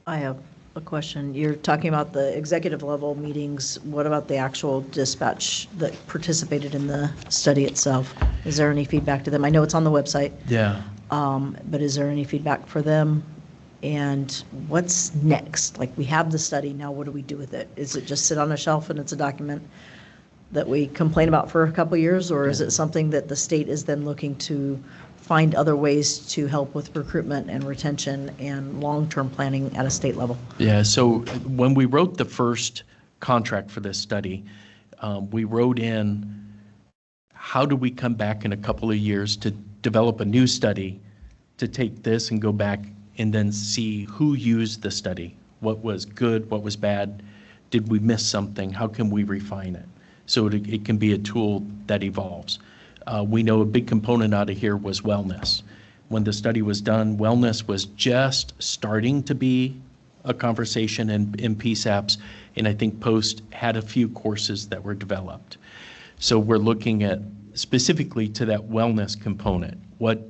I have a question. You're talking about the executive level meetings. What about the actual dispatch that participated in the study itself? Is there any feedback to them? I know it's on the website. Yeah. But is there any feedback for them? And what's next? Like, we have the study, now what do we do with it? Is it just sit on a shelf and it's a document that we complain about for a couple of years? Or is it something that the state is then looking to find other ways to help with recruitment and retention and long-term planning at a state level? Yeah, so when we wrote the first contract for this study, we wrote in, how do we come back in a couple of years to develop a new study to take this and go back and then see who used the study, what was good, what was bad, did we miss something, how can we refine it? So it can be a tool that evolves. We know a big component out of here was wellness. When the study was done, wellness was just starting to be a conversation in PSAPs, and I think Post had a few courses that were developed. So we're looking at specifically to that wellness component, what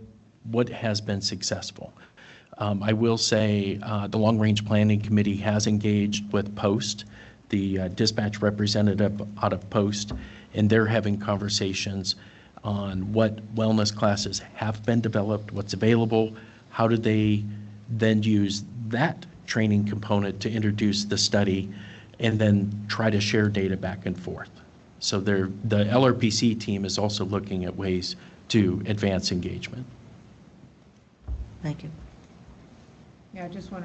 has been successful. I will say the Long Range Planning Committee has engaged with Post, the dispatch representative out of Post, and they're having conversations on what wellness classes have been developed, what's available, how do they then use that training component to introduce the study, and then try to share data back and forth. So the LRPC team is also looking at ways to advance engagement. Thank you. Yeah, I just want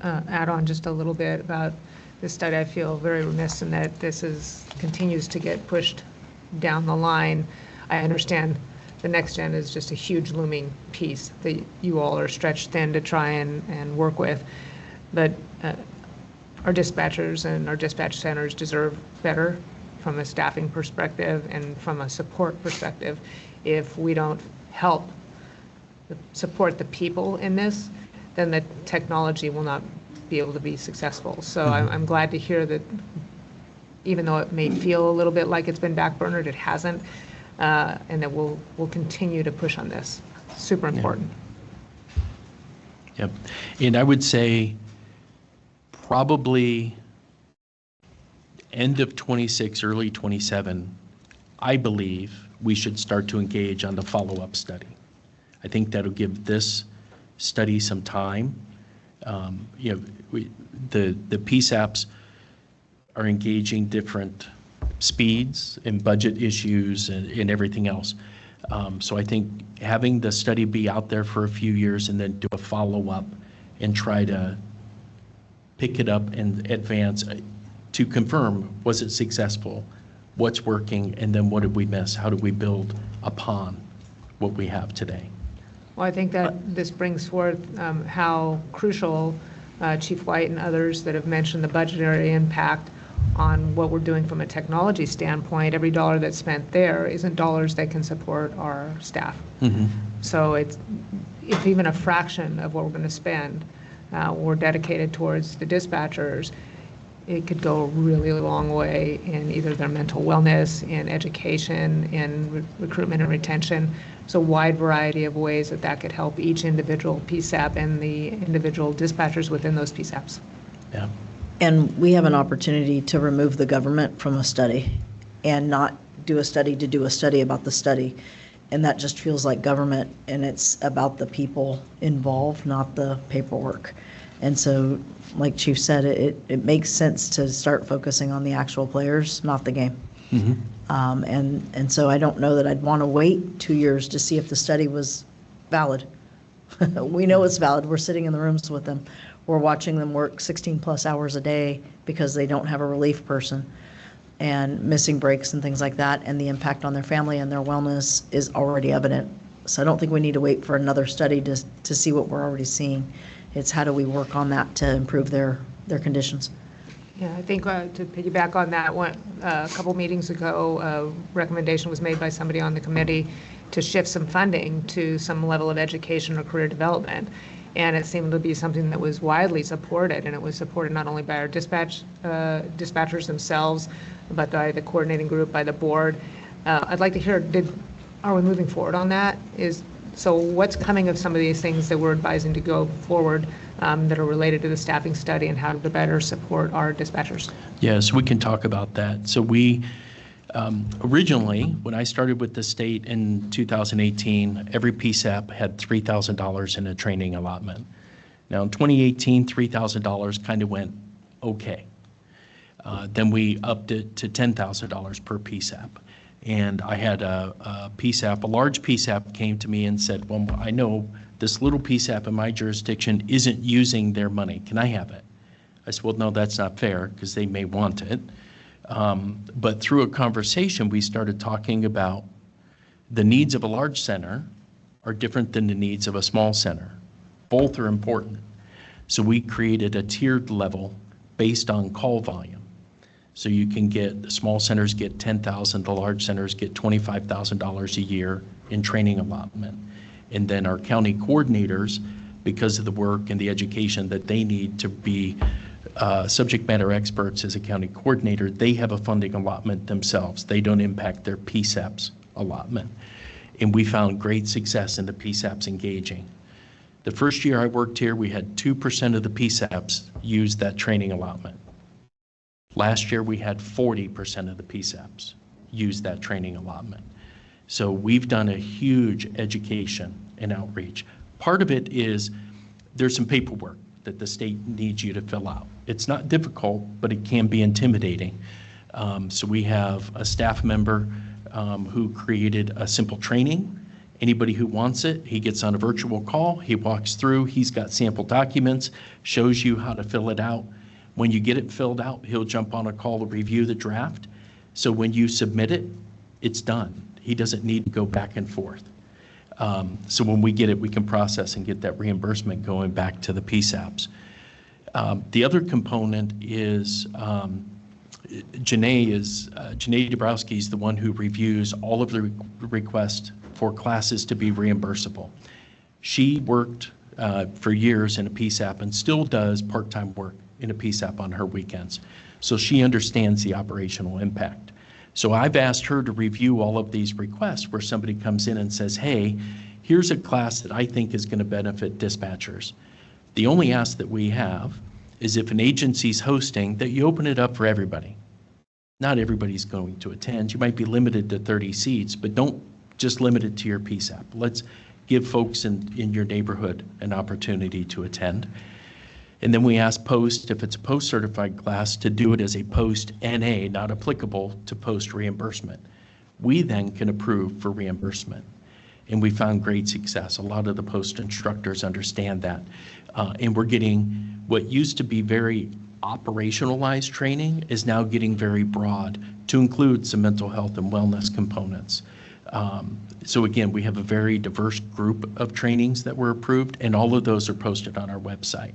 to add on just a little bit about this study. I feel very remiss in that this continues to get pushed down the line. I understand the next gen is just a huge looming piece that you all are stretched thin to try and work with. But our dispatchers and our dispatch centers deserve better from a staffing perspective and from a support perspective. If we don't help support the people in this, then the technology will not be able to be successful. So I'm glad to hear that even though it may feel a little bit like it's been backburnered, it hasn't, and that we'll continue to push on this. Super important. Yep. And I would say probably end of 26, early 27, I believe, we should start to engage on the follow-up study. I think that'll give this study some time. The PSAPs are engaging different speeds and budget issues and everything else. So I think having the study be out there for a few years and then do a follow-up and try to pick it up and advance to confirm, was it successful? What's working? And then what did we miss? How do we build upon what we have today? Well, I think that this brings forth how crucial Chief White and others that have mentioned the budgetary impact on what we're doing from a technology standpoint. Every dollar that's spent there isn't dollars that can support our staff. So if even a fraction of what we're going to spend were dedicated towards the dispatchers, it could go a really long way in either their mental wellness, in education, in recruitment and retention. So a wide variety of ways that could help each individual PSAP and the individual dispatchers within those PSAPs. Yeah. And we have an opportunity to remove the government from a study and not do a study to do a study about the study. And that just feels like government, and it's about the people involved, not the paperwork. And so, like Chief said, it makes sense to start focusing on the actual players, not the game. And so I don't know that I'd want to wait 2 years to see if the study was valid. We know it's valid. We're sitting in the rooms with them. We're watching them work 16 plus hours a day because they don't have a relief person, and missing breaks and things like that, and the impact on their family and their wellness is already evident. So I don't think we need to wait for another study to see what we're already seeing. It's how do we work on that to improve their conditions. Yeah, I think to piggyback on that one, a couple meetings ago, a recommendation was made by somebody on the committee to shift some funding to some level of education or career development. And it seemed to be something that was widely supported, and it was supported not only by our dispatchers themselves, but by the coordinating group, by the board. I'd like to hear, are we moving forward on that? So what's coming of some of these things that we're advising to go forward that are related to the staffing study, and how to better support our dispatchers? Yes, we can talk about that. So we, originally, when I started with the state in 2018, every PSAP had $3,000 in a training allotment. Now in 2018, $3,000 kind of went okay. Then we upped it to $10,000 per PSAP. And I had a PSAP, a large PSAP came to me and said, well, I know this little PSAP in my jurisdiction isn't using their money. Can I have it? I said, well, no, that's not fair, because they may want it. But through a conversation, we started talking about the needs of a large center are different than the needs of a small center. Both are important. So we created a tiered level based on call volume. So you can get, the small centers get $10,000, the large centers get $25,000 a year in training allotment. And then our county coordinators, because of the work and the education that they need to be subject matter experts as a county coordinator, they have a funding allotment themselves. They don't impact their PSAP's allotment. And we found great success in the PSAPs engaging. The first year I worked here, we had 2% of the PSAPs use that training allotment. Last year, we had 40% of the PSAPs use that training allotment. So we've done a huge education and outreach. Part of it is there's some paperwork that the state needs you to fill out. It's not difficult, but it can be intimidating. So we have a staff member who created a simple training. Anybody who wants it, he gets on a virtual call, he walks through, he's got sample documents, shows you how to fill it out. When you get it filled out, he'll jump on a call to review the draft. So when you submit it, it's done. He doesn't need to go back and forth. So when we get it, we can process and get that reimbursement going back to the PSAPs. The other component is Janae Dabrowski is the one who reviews all of the requests for classes to be reimbursable. She worked for years in a PSAP and still does part-time work in a PSAP on her weekends. So she understands the operational impact. So I've asked her to review all of these requests where somebody comes in and says, hey, here's a class that I think is going to benefit dispatchers. The only ask that we have is if an agency's hosting, that you open it up for everybody. not everybody's going to attend. You might be limited to 30 seats, but don't just limit it to your PSAP. Let's give folks in your neighborhood an opportunity to attend. And then we ask post, if it's a post-certified class, to do it as a post-NA, not applicable to post-reimbursement. We then can approve for reimbursement. And we found great success. A lot of the post instructors understand that. And we're getting what used to be very operationalized training is now getting very broad to include some mental health and wellness components. So again, we have a very diverse group of trainings that were approved, and all of those are posted on our website.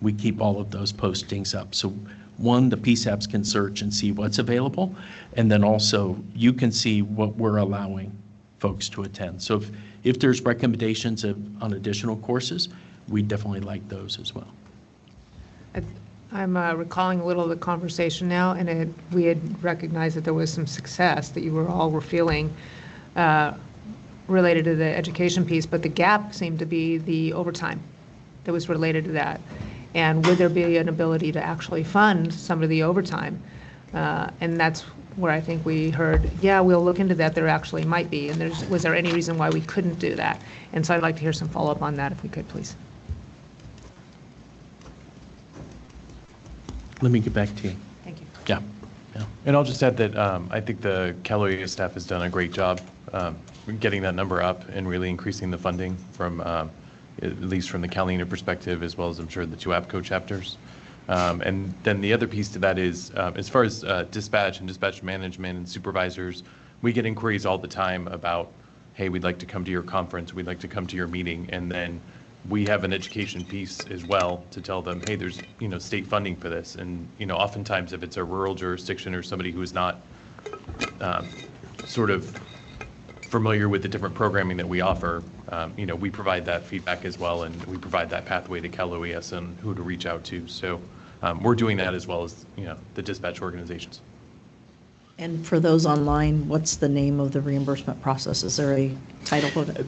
We keep all of those postings up. So one, the PSAPs can search and see what's available, and then also you can see what we're allowing folks to attend. So if there's recommendations on additional courses, we definitely like those as well. I'm recalling a little of the conversation now, and we had recognized that there was some success that you all were feeling related to the education piece, but the gap seemed to be the overtime that was related to that. And would there be an ability to actually fund some of the overtime? And that's where I think we heard, yeah, we'll look into that. There actually might be. And was there any reason why we couldn't do that? And so I'd like to hear some follow-up on that if we could, please. Let me get back to you. Thank you. Yeah. And I'll just add that I think the Cal OES staff has done a great job getting that number up and really increasing the funding from, at least from the Calina perspective, as well as I'm sure the two APCO chapters. And then the other piece to that is, as far as dispatch and dispatch management and supervisors, we get inquiries all the time about, hey, we'd like to come to your conference, we'd like to come to your meeting, and then we have an education piece as well to tell them, hey, there's state funding for this, and oftentimes if it's a rural jurisdiction or somebody who is not sort of familiar with the different programming that we offer, we provide that feedback as well, and we provide that pathway to Cal OES and who to reach out to. So we're doing that as well as the dispatch organizations. And for those online, what's the name of the reimbursement process? Is there a title for it?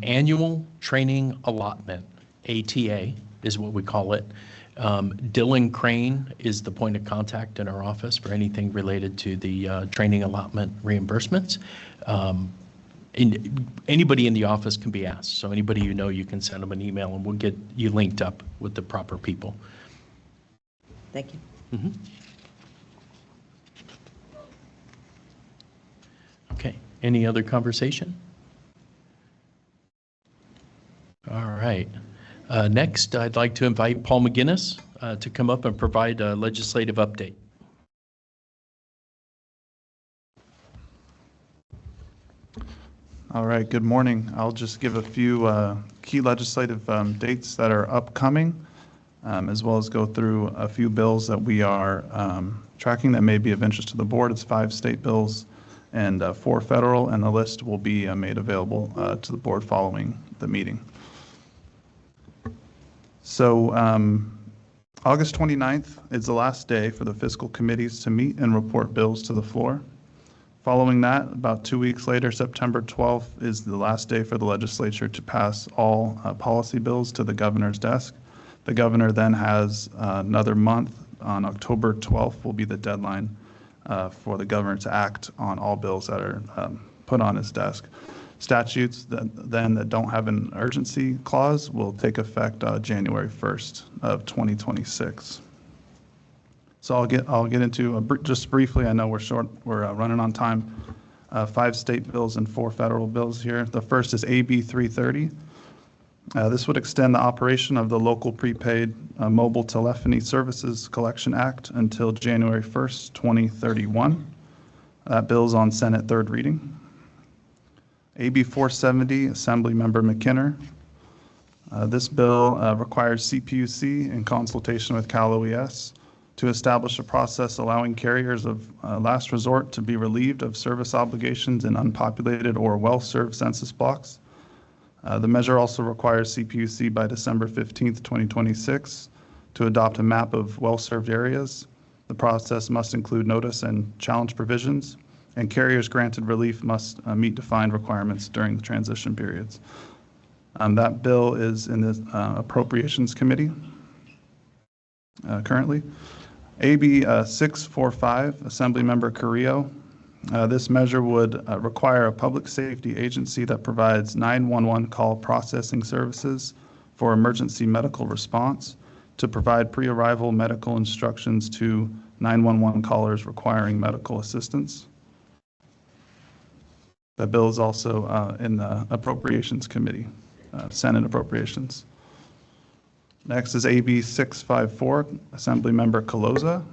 Annual Training Allotment, ATA is what we call it. Dylan Crane is the point of contact in our office for anything related to the training allotment reimbursements. Anybody in the office can be asked. So anybody you can send them an email and we'll get you linked up with the proper people. Thank you. Mm-hmm. Okay, any other conversation? All right. Next, I'd like to invite Paul McGinnis to come up and provide a legislative update. All right, good morning. I'll just give a few key legislative dates that are upcoming, as well as go through a few bills that we are tracking that may be of interest to the board. It's 5 state bills and 4 federal, and the list will be made available to the board following the meeting. So August 29th is the last day for the fiscal committees to meet and report bills to the floor. Following that, about 2 weeks later, September 12th is the last day for the legislature to pass all policy bills to the governor's desk. The governor then has another month. On October 12th will be the deadline for the governor to act on all bills that are put on his desk. Statutes that don't have an urgency clause will take effect January 1st of 2026. So I'll get into just briefly. I know we're running on time. 5 state bills and 4 federal bills here. The first is AB 330. This would extend the operation of the Local Prepaid Mobile Telephony Services Collection Act until January 1st, 2031. That bill's on Senate third reading. AB 470, Assemblymember McKinner. This bill requires CPUC in consultation with Cal OES to establish a process allowing carriers of last resort to be relieved of service obligations in unpopulated or well-served census blocks. The measure also requires CPUC by December 15th, 2026 to adopt a map of well-served areas. The process must include notice and challenge provisions, and carriers granted relief must meet defined requirements during the transition periods. That bill is in the Appropriations Committee currently. AB 645, Assemblymember Carrillo. This measure would require a public safety agency that provides 911 call processing services for emergency medical response to provide pre-arrival medical instructions to 911 callers requiring medical assistance. That bill is also in the Appropriations Committee, Senate Appropriations. Next is AB 654, Assemblymember Coloza.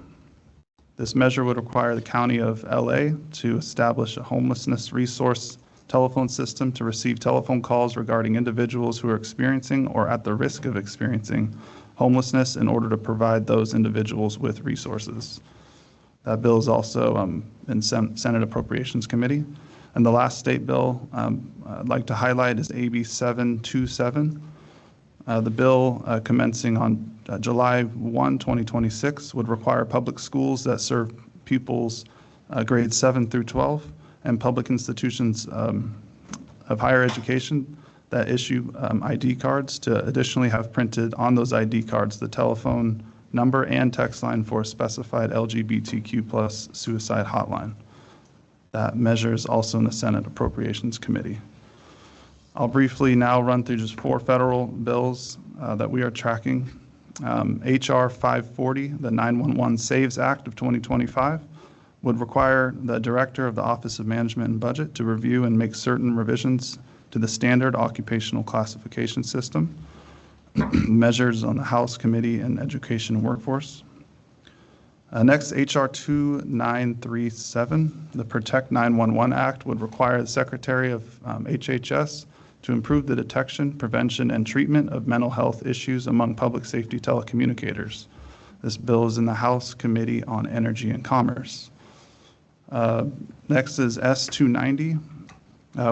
This measure would require the County of LA to establish a homelessness resource telephone system to receive telephone calls regarding individuals who are experiencing or at the risk of experiencing homelessness in order to provide those individuals with resources. That bill is also in Senate Appropriations Committee. And the last state bill I'd like to highlight is AB 727. The bill commencing on July 1, 2026 would require public schools that serve pupils grades 7 through 12 and public institutions of higher education that issue ID cards to additionally have printed on those ID cards the telephone number and text line for a specified LGBTQ+ suicide hotline. That measure is also in the Senate Appropriations Committee. I'll briefly now run through just 4 federal bills that we are tracking. HR 540, the 911 Saves Act of 2025, would require the Director of the Office of Management and Budget to review and make certain revisions to the standard occupational classification system. Measures on the House Committee on Education and Workforce. Next, HR 2937, the Protect 911 Act, would require the Secretary of HHS to improve the detection, prevention, and treatment of mental health issues among public safety telecommunicators. This bill is in the House Committee on Energy and Commerce. Next is S290,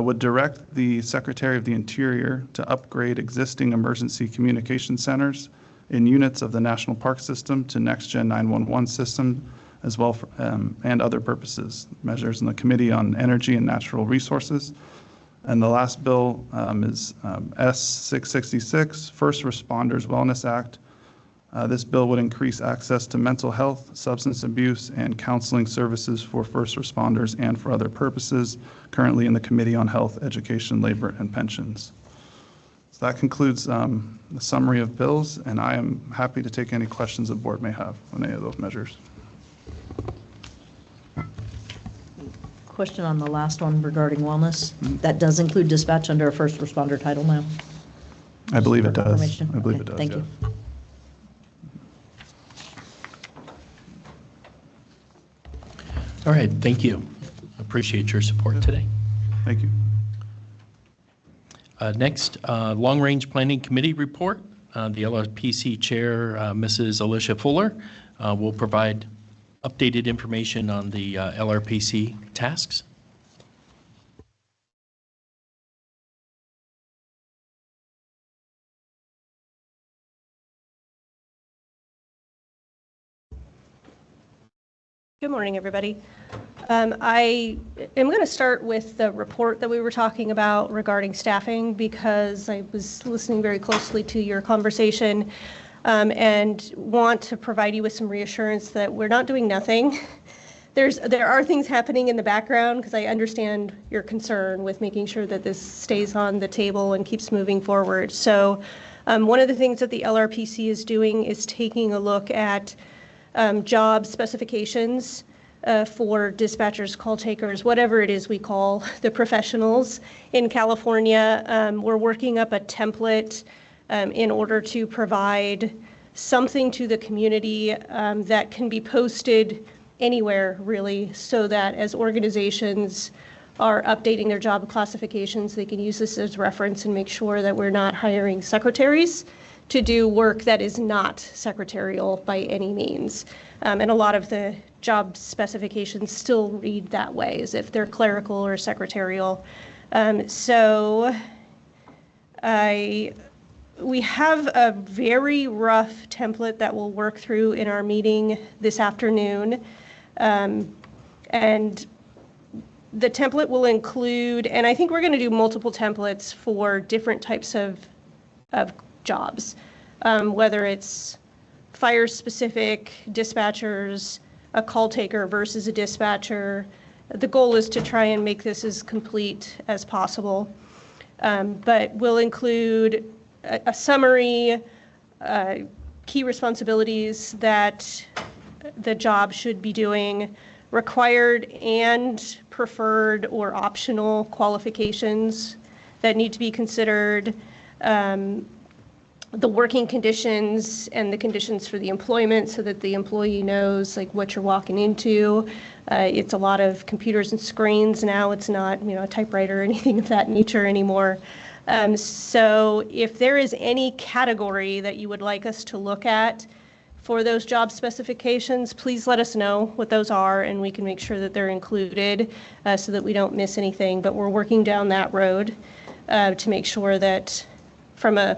would direct the Secretary of the Interior to upgrade existing emergency communication centers in units of the National Park System to Next-Gen 911 system, as well for, and other purposes. Measures in the Committee on Energy and Natural Resources. And the last bill is S666, First Responders Wellness Act. This bill would increase access to mental health, substance abuse, and counseling services for first responders and for other purposes, currently in the Committee on Health, Education, Labor, and Pensions. So that concludes the summary of bills, and I am happy to take any questions the board may have on any of those measures. Question on the last one regarding wellness. That does include dispatch under a first responder title now? I believe it does. Confirmation? I believe Okay, it does, thank yeah. you. All right, thank you. Appreciate your support today. Thank you. Next, Long Range Planning Committee report. The LRPC Chair, Mrs. Alicia Fuller, will provide updated information on the LRPC tasks. Good morning, everybody. I am going to start with the report that we were talking about regarding staffing because I was listening very closely to your conversation and want to provide you with some reassurance that we're not doing nothing. There are things happening in the background because I understand your concern with making sure that this stays on the table and keeps moving forward. So one of the things that the LRPC is doing is taking a look at job specifications for dispatchers, call takers, whatever it is we call the professionals in California. We're working up a template in order to provide something to the community that can be posted anywhere, really, so that as organizations are updating their job classifications, they can use this as reference and make sure that we're not hiring secretaries to do work that is not secretarial by any means. And a lot of the job specifications still read that way, as if they're clerical or secretarial. So we have a very rough template that we'll work through in our meeting this afternoon. And the template will include, and I think we're going to do multiple templates for different types of jobs, whether it's fire-specific dispatchers, a call taker versus a dispatcher. The goal is to try and make this as complete as possible. But we'll include a summary, key responsibilities that the job should be doing, required and preferred or optional qualifications that need to be considered, the working conditions and the conditions for the employment so that the employee knows like what you're walking into. It's a lot of computers and screens now. It's not, a typewriter or anything of that nature anymore. So if there is any category that you would like us to look at for those job specifications, please let us know what those are and we can make sure that they're included so that we don't miss anything. But we're working down that road to make sure that from a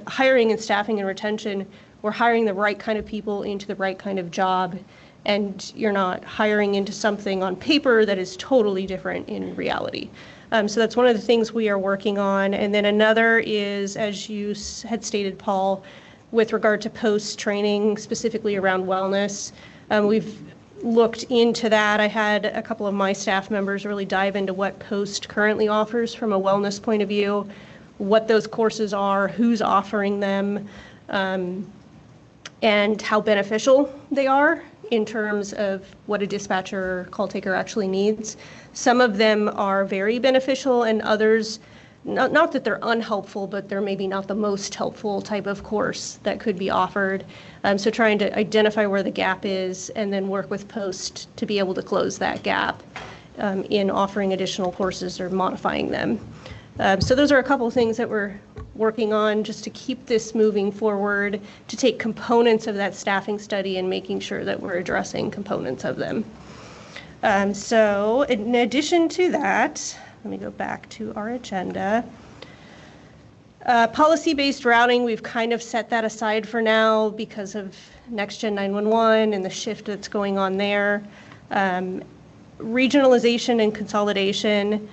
hiring and staffing and retention, we're hiring the right kind of people into the right kind of job, and you're not hiring into something on paper that is totally different in reality. So that's one of the things we are working on. And then another is, as you had stated, Paul, with regard to post-training, specifically around wellness. We've looked into that. I had a couple of my staff members really dive into what Post currently offers from a wellness point of view, what those courses are, who's offering them, and how beneficial they are in terms of what a dispatcher or call taker actually needs. Some of them are very beneficial and others, not that they're unhelpful, but they're maybe not the most helpful type of course that could be offered. So trying to identify where the gap is and then work with Post to be able to close that gap in offering additional courses or modifying them. So those are a couple of things that we're working on just to keep this moving forward, to take components of that staffing study and making sure that we're addressing components of them. So in addition to that, let me go back to our agenda. Policy-based routing, we've kind of set that aside for now because of NextGen 911 and the shift that's going on there. Regionalization and consolidation.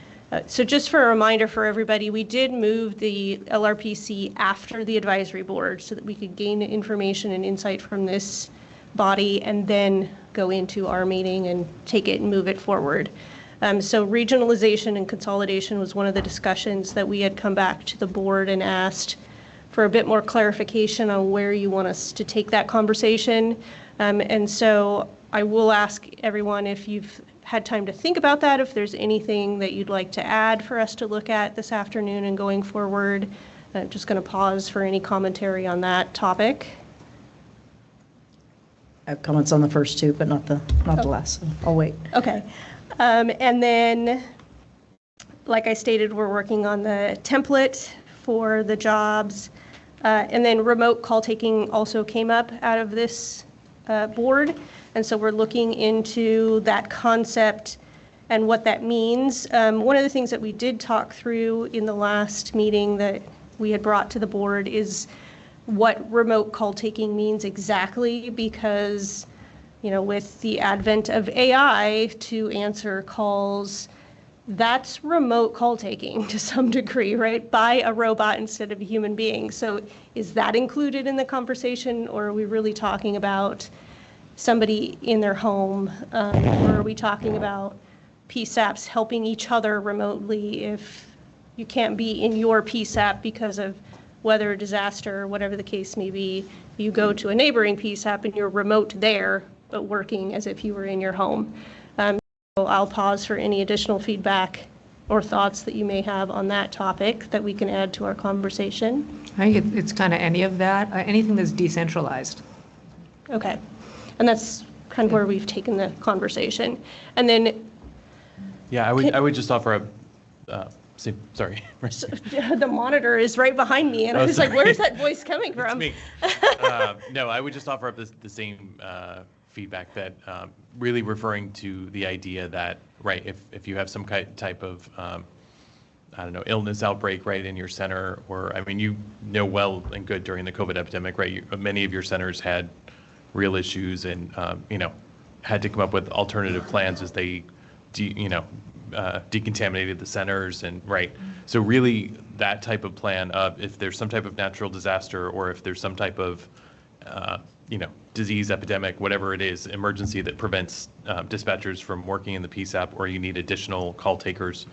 So just for a reminder for everybody, we did move the LRPC after the advisory board so that we could gain information and insight from this body and then go into our meeting and take it and move it forward. So regionalization and consolidation was one of the discussions that we had come back to the board and asked for a bit more clarification on where you want us to take that conversation. And so I will ask everyone if you've had time to think about that, if there's anything that you'd like to add for us to look at this afternoon and going forward. I'm just going to pause for any commentary on that topic. I have comments on the first two, but not the last, so I'll wait. Okay. And then, like I stated, we're working on the template for the jobs. And then remote call taking also came up out of this board. And so we're looking into that concept and what that means. One of the things that we did talk through in the last meeting that we had brought to the board is what remote call taking means exactly, because with the advent of AI to answer calls, that's remote call taking to some degree, right? By a robot instead of a human being. So is that included in the conversation, or are we really talking about somebody in their home? Or are we talking about PSAPs helping each other remotely if you can't be in your PSAP because of weather, disaster, or whatever the case may be? You go to a neighboring PSAP and you're remote there, but working as if you were in your home. So I'll pause for any additional feedback or thoughts that you may have on that topic that we can add to our conversation. I think it's kind of any of that, anything that's decentralized. Okay. And that's kind of where we've taken the conversation. And then. Yeah, I would just offer a, sorry. The monitor is right behind me, and I was like, where's that voice coming from? It's me. No, I would just offer up the same feedback that really referring to the idea that, right, if you have some type of, illness outbreak, right, in your center, or, well and good during the COVID epidemic, right, many of your centers had real issues and, had to come up with alternative plans as they, decontaminated the centers and, right. So really that type of plan of if there's some type of natural disaster or if there's some type of disease epidemic, whatever it is, emergency that prevents dispatchers from working in the PSAP, or you need additional call takers,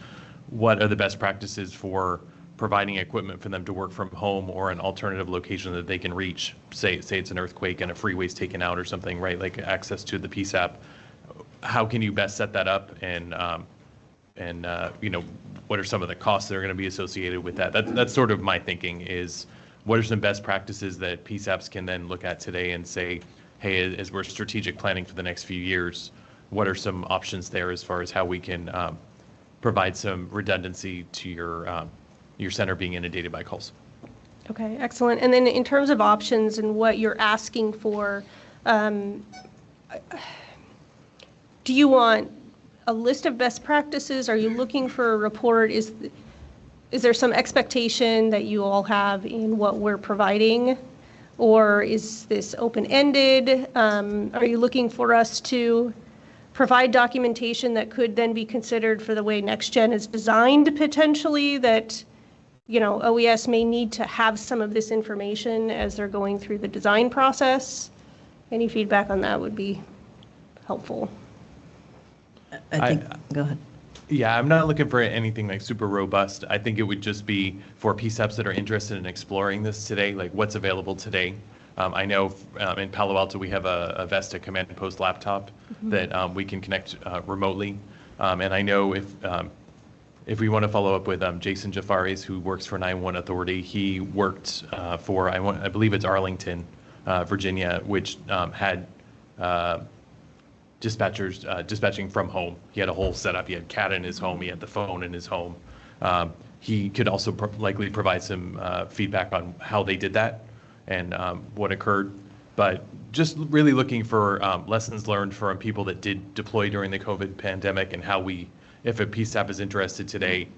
what are the best practices for providing equipment for them to work from home or an alternative location that they can reach? Say it's an earthquake and a freeway's taken out or something, right? Like access to the PSAP. How can you best set that up, and what are some of the costs that are going to be associated with that? That's sort of my thinking, is what are some best practices that PSAPs can then look at today and say, hey, as we're strategic planning for the next few years, what are some options there as far as how we can provide some redundancy to your center being inundated by calls? Okay, excellent. And then in terms of options and what you're asking for, do you want a list of best practices? Are you looking for a report? Is there some expectation that you all have in what we're providing? Or is this open-ended? Are you looking for us to provide documentation that could then be considered for the way NextGen is designed potentially, that OES may need to have some of this information as they're going through the design process? Any feedback on that would be helpful. Go ahead. Yeah, I'm not looking for anything like super robust. I think it would just be for PSAPs that are interested in exploring this today, like what's available today. I know in Palo Alto we have a Vesta command and post laptop that we can connect remotely. And I know if we want to follow up with Jason Jafaris, who works for 911 Authority, he worked for, I believe it's Arlington, Virginia, which had dispatchers dispatching from home. He had a whole setup. He had CAD in his home. He had the phone in his home. He could also likely provide some feedback on how they did that and what occurred. But just really looking for lessons learned from people that did deploy during the COVID pandemic, and how if a PSAP is interested today,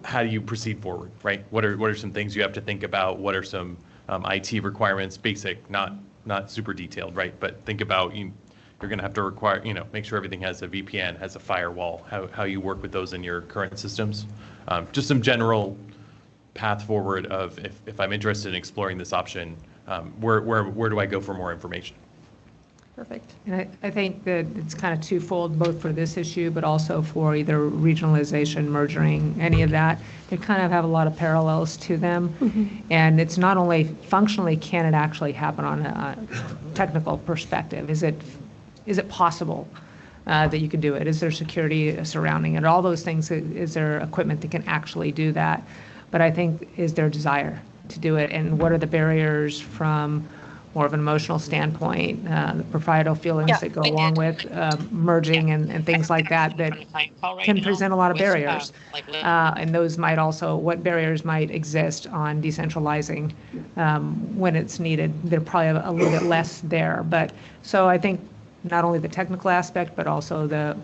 how do you proceed forward, right? What are some things you have to think about? What are some IT requirements, basic, not super detailed, right? But think about you're going to have to require, make sure everything has a VPN, has a firewall, how you work with those in your current systems. Just some general path forward of if I'm interested in exploring this option, where do I go for more information? Perfect. And I think that it's kind of twofold, both for this issue, but also for either regionalization, merging, any of that. They kind of have a lot of parallels to them. And it's not only functionally, can it actually happen on a technical perspective? Is it possible that you can do it? Is there security surrounding it? All those things, is there equipment that can actually do that? But I think, is there desire to do it? And what are the barriers from more of an emotional standpoint, the proprietal feelings that go along with merging and things like that can present a lot of barriers. And those might also, what barriers might exist on decentralizing when it's needed? They're probably a little bit less there. But so I think not only the technical aspect, but also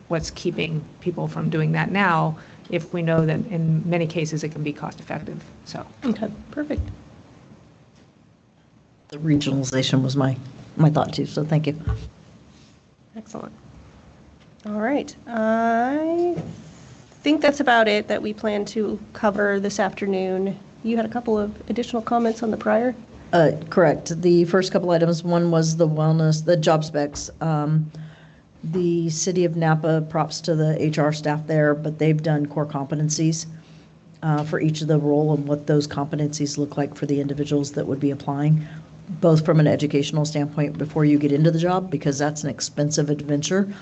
what's keeping people from doing that now, if we know that in many cases it can be cost effective. So Okay, perfect. The regionalization was my thought too, so thank you. Excellent. All right. I think that's about it that we plan to cover this afternoon. You had a couple of additional comments on the prior? Correct. The first couple items, one was the wellness, the job specs. The city of Napa, props to the HR staff there, but they've done core competencies for each of the role and what those competencies look like for the individuals that would be applying, both from an educational standpoint before you get into the job, because that's an expensive adventure,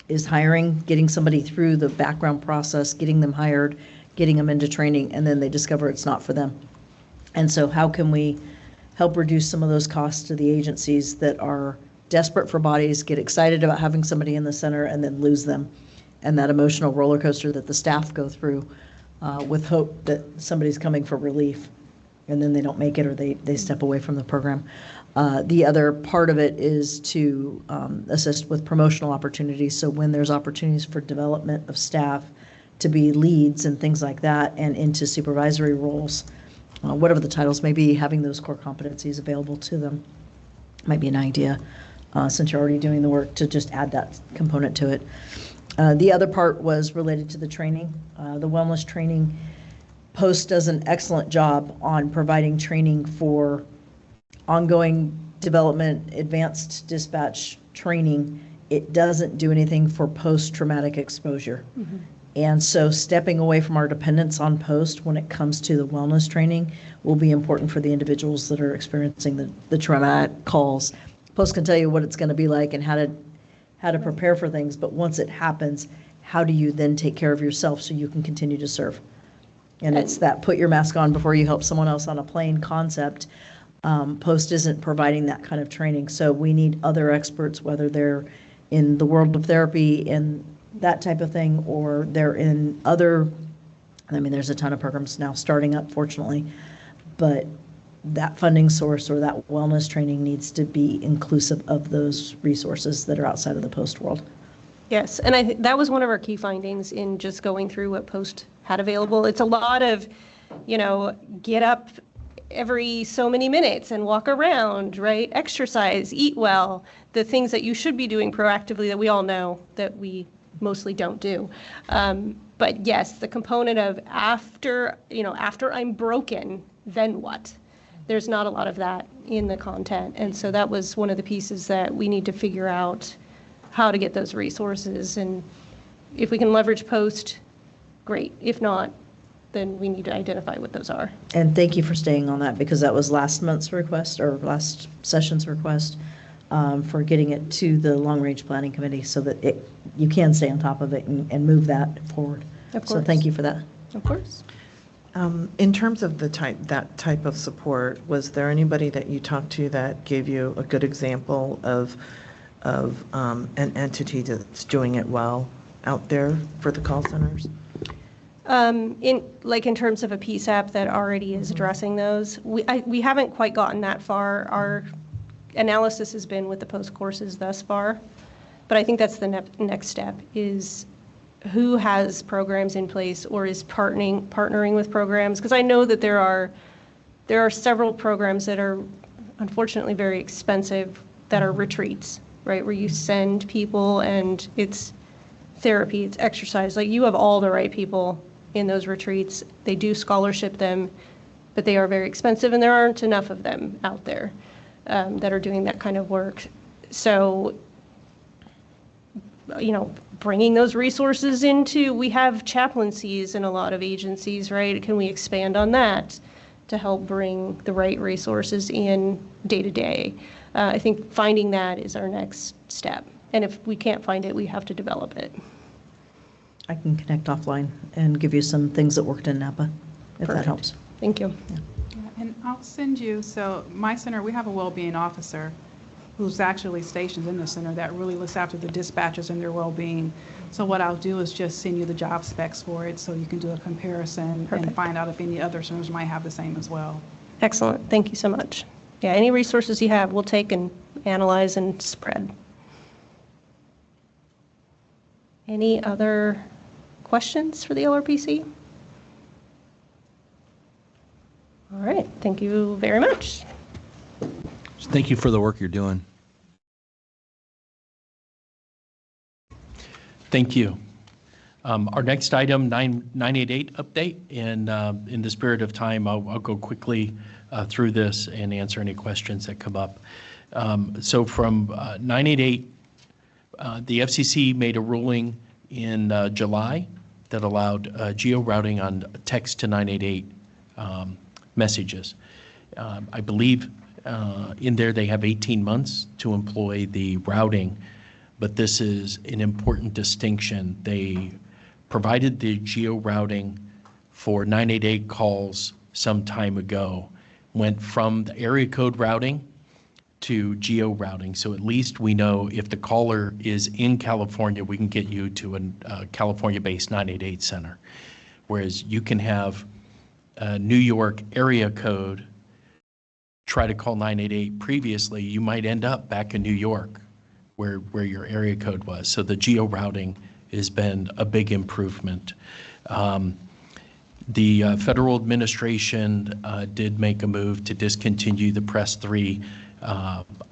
is hiring, getting somebody through the background process, getting them hired, getting them into training, and then they discover it's not for them. And so how can we help reduce some of those costs to the agencies that are desperate for bodies, get excited about having somebody in the center, and then lose them? And that emotional roller coaster that the staff go through with hope that somebody's coming for relief, and then they don't make it, or they step away from the program. The other part of it is to assist with promotional opportunities. So when there's opportunities for development of staff to be leads and things like that, and into supervisory roles, whatever the titles may be, having those core competencies available to them might be an idea, since you're already doing the work, to just add that component to it. The other part was related to the training. The wellness training post does an excellent job on providing training for ongoing development, advanced dispatch training, it doesn't do anything for post-traumatic exposure. And so stepping away from our dependence on post when it comes to the wellness training will be important for the individuals that are experiencing the traumatic calls. Post can tell you what it's going to be like and how to prepare for things, but once it happens, how do you then take care of yourself so you can continue to serve? And it's that put your mask on before you help someone else on a plane concept. Post isn't providing that kind of training, so we need other experts, whether they're in the world of therapy and that type of thing, or they're in other, I mean, there's a ton of programs now starting up, fortunately, but that funding source or that wellness training needs to be inclusive of those resources that are outside of the post world. Yes, and I think that was one of our key findings in just going through what Post had available. It's a lot of, get up every so many minutes and walk around, right? Exercise, eat well, the things that you should be doing proactively that we all know that we mostly don't do. But yes, the component of after I'm broken, then what? There's not a lot of that in the content. And so that was one of the pieces that we need to figure out how to get those resources. And if we can leverage Post, great. If not, then we need to identify what those are. And thank you for staying on that, because that was last month's request or last session's request for getting it to the long-range planning committee so that you can stay on top of it and move that forward. Of course. So thank you for that. Of course. In terms of that type of support, was there anybody that you talked to that gave you a good example of an entity that's doing it well out there for the call centers? In terms of a PSAP that already is addressing those, we haven't quite gotten that far. Our analysis has been with the post courses thus far, but I think that's the next step is who has programs in place or is partnering with programs, because I know that there are several programs that are unfortunately very expensive that are retreats, right, where you send people and it's therapy, it's exercise. Like, you have all the right people in those retreats. They do scholarship them, but they are very expensive, and there aren't enough of them out there that are doing that kind of work. So, bringing those resources into, we have chaplaincies in a lot of agencies, right? Can we expand on that to help bring the right resources in day to day? I think finding that is our next step. And if we can't find it, we have to develop it. I can connect offline and give you some things that worked in Napa, if that helps. Thank you. Yeah. And I'll send you, so my center, we have a well-being officer who's actually stationed in the center that really looks after the dispatchers and their well-being. So what I'll do is just send you the job specs for it so you can do a comparison and find out if any other centers might have the same as well. Excellent. Thank you so much. Yeah, any resources you have, we'll take and analyze and spread. Any other questions for the LRPC? All right, thank you very much. Thank you for the work you're doing. Thank you. Our next item, 988 update, and in the spirit of time, I'll go quickly through this and answer any questions that come up. So from 988, the FCC made a ruling in July that allowed geo-routing on text to 988 messages. I believe in there they have 18 months to employ the routing, but this is an important distinction. They provided the geo-routing for 988 calls some time ago, went from the area code routing to geo-routing. So at least we know if the caller is in California, we can get you to a California-based 988 center. Whereas you can have a New York area code, try to call 988 previously, you might end up back in New York where your area code was. So the geo-routing has been a big improvement. The federal administration did make a move to discontinue the Press 3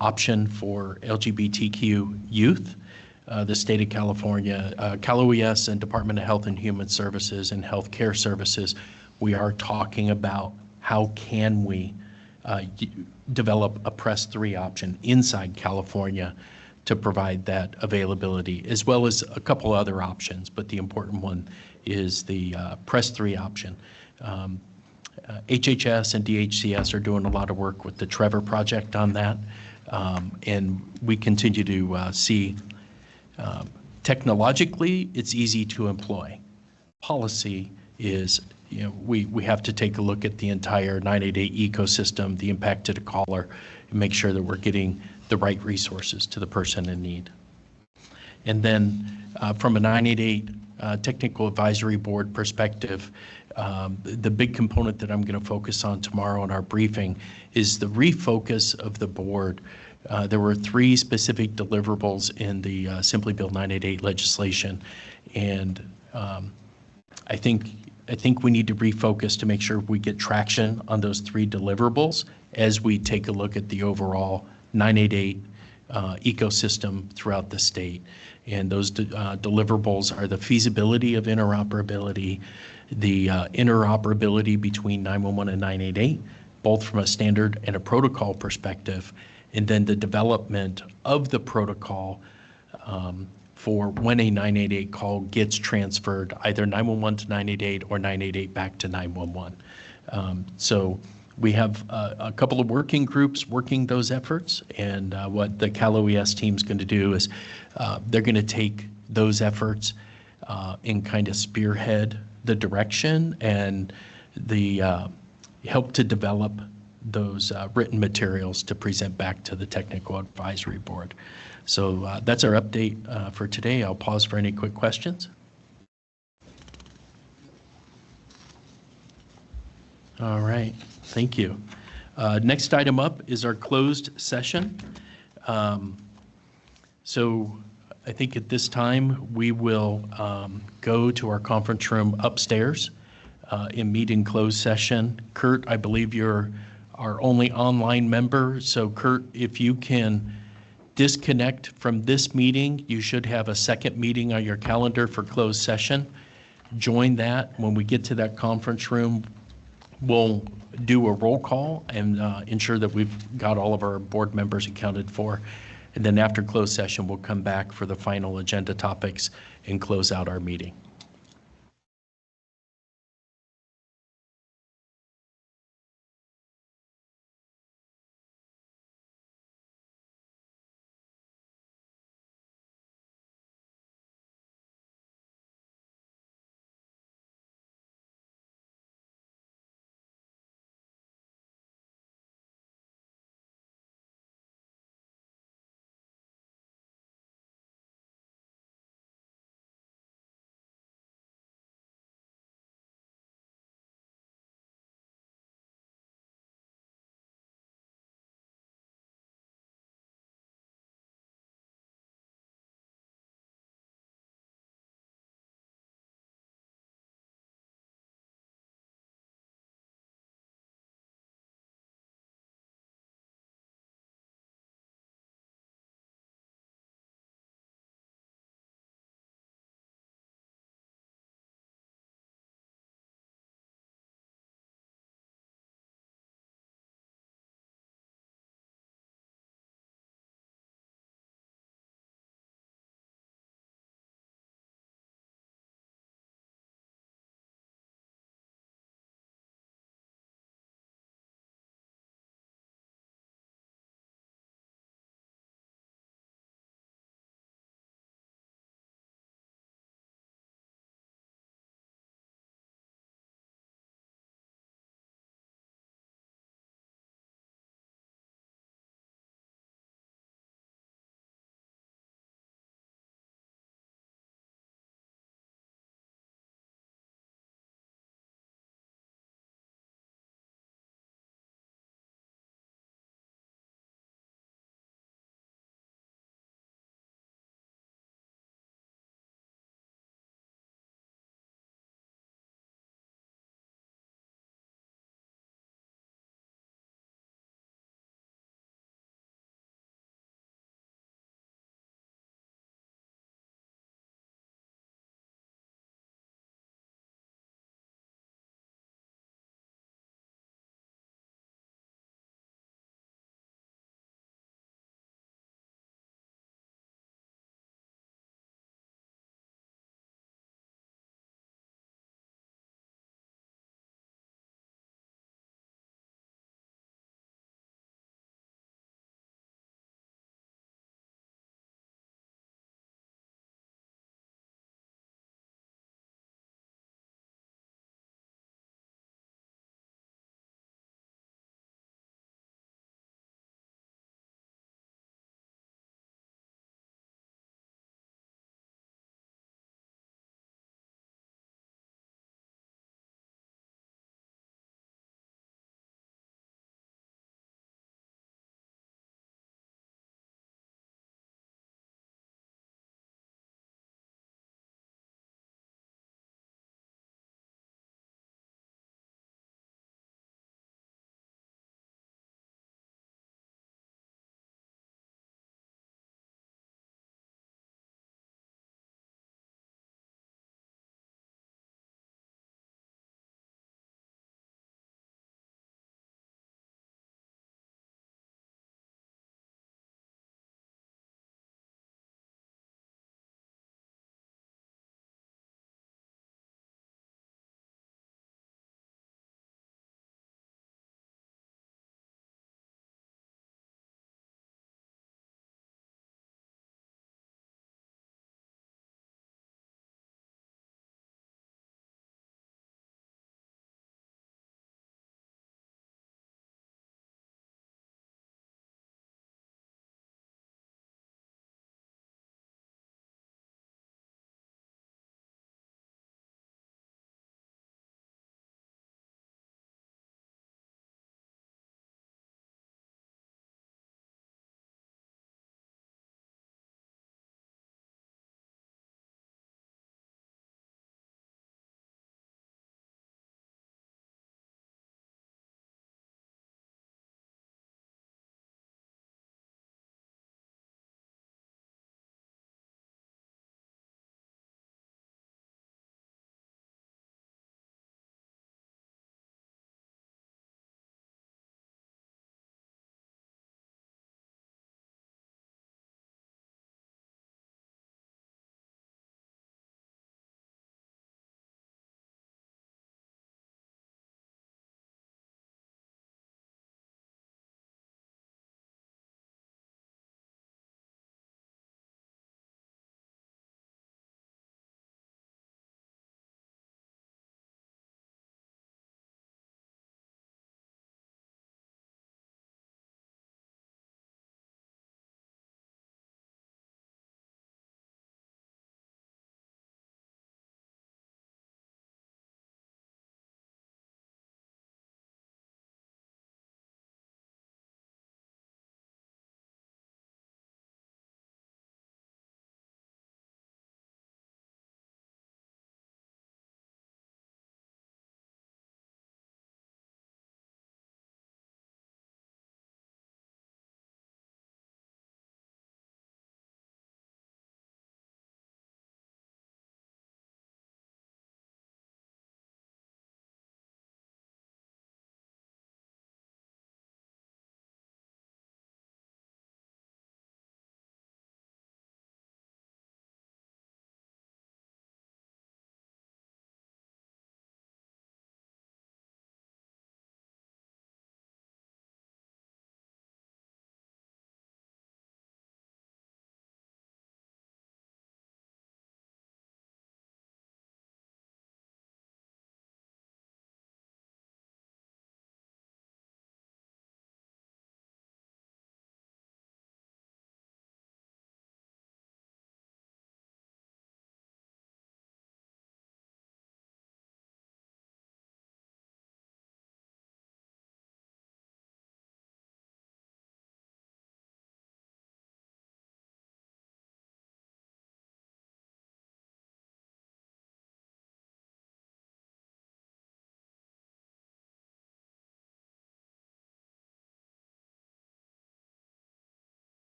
option for LGBTQ youth. The state of California, Cal OES and Department of Health and Human Services and Health Care Services, we are talking about how can we develop a Press 3 option inside California to provide that availability, as well as a couple other options, but the important one is the Press 3 option. HHS and DHCS are doing a lot of work with the Trevor Project on that, and we continue to see technologically it's easy to employ. Policy is, we have to take a look at the entire 988 ecosystem, the impact to the caller, and make sure that we're getting the right resources to the person in need. And then from a 988 Technical Advisory Board perspective, the big component that I'm going to focus on tomorrow in our briefing is the refocus of the board. There were 3 specific deliverables in the Simply Bill 988 legislation, and I think we need to refocus to make sure we get traction on those 3 deliverables as we take a look at the overall 988 ecosystem throughout the state. And those deliverables are the feasibility of interoperability, the interoperability between 911 and 988, both from a standard and a protocol perspective, and then the development of the protocol for when a 988 call gets transferred, either 911 to 988 or 988 back to 911. So we have a couple of working groups working those efforts, and what the Cal OES team's going to do is they're going to take those efforts and kind of spearhead the direction and the help to develop those written materials to present back to the Technical Advisory Board. So that's our update for today. I'll pause for any quick questions. All right, thank you. Next item up is our closed session. So I think at this time we will go to our conference room upstairs and meet in closed session. Kurt, I believe you're our only online member. So Kurt, if you can disconnect from this meeting, you should have a second meeting on your calendar for closed session. Join that. When we get to that conference room, we'll do a roll call and ensure that we've got all of our board members accounted for. And then after closed session, we'll come back for the final agenda topics and close out our meeting.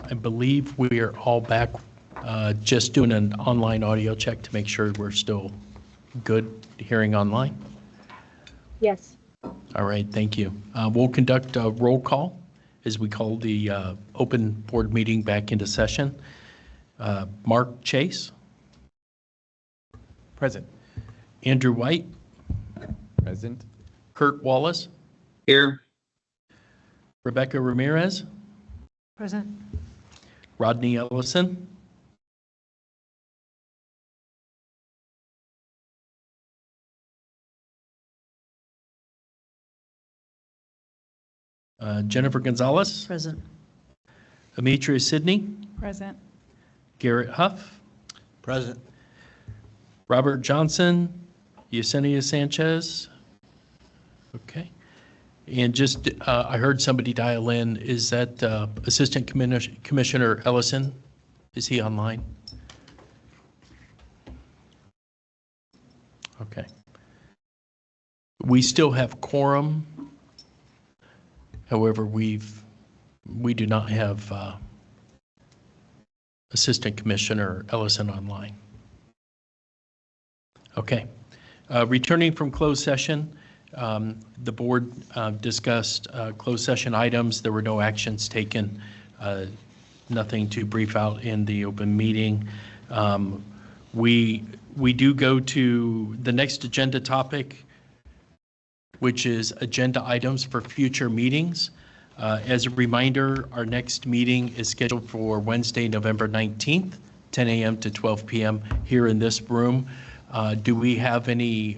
I believe we are all back, just doing an online audio check to make sure we're still good hearing online. Yes. All right, thank you. We'll conduct a roll call as we call the open board meeting back into session. Mark Chase. Present. Andrew White. Present. Kurt Wallace. Here. Rebecca Ramirez. Present. Rodney Ellison. Jennifer Gonzalez. Present. Ametria Sidney. Present. Garrett Huff. Present. Robert Johnson. Yesenia Sanchez. Okay. And just, I heard somebody dial in. Is that Assistant Commissioner Ellison? Is he online? Okay. We still have quorum. However, we do not have Assistant Commissioner Ellison online. Okay. Returning from closed session, the board discussed closed session items. There were no actions taken, nothing to brief out in the open meeting. We do go to the next agenda topic, which is agenda items for future meetings. As a reminder, our next meeting is scheduled for Wednesday, November 19th, 10 a.m. to 12 p.m. here in this room. Do we have any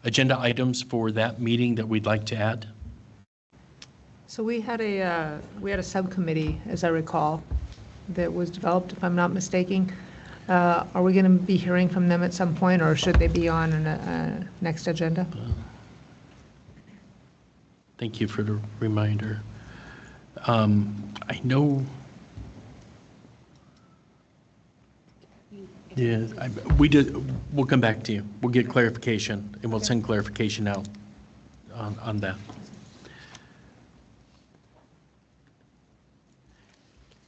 agenda items for that meeting that we'd like to add? So we had a subcommittee, as I recall, that was developed, if I'm not mistaken. Are we going to be hearing from them at some point, or should they be on a next agenda? Thank you for the reminder. I know. Yeah, we'll come back to you. We'll get clarification, and we'll send clarification out on that.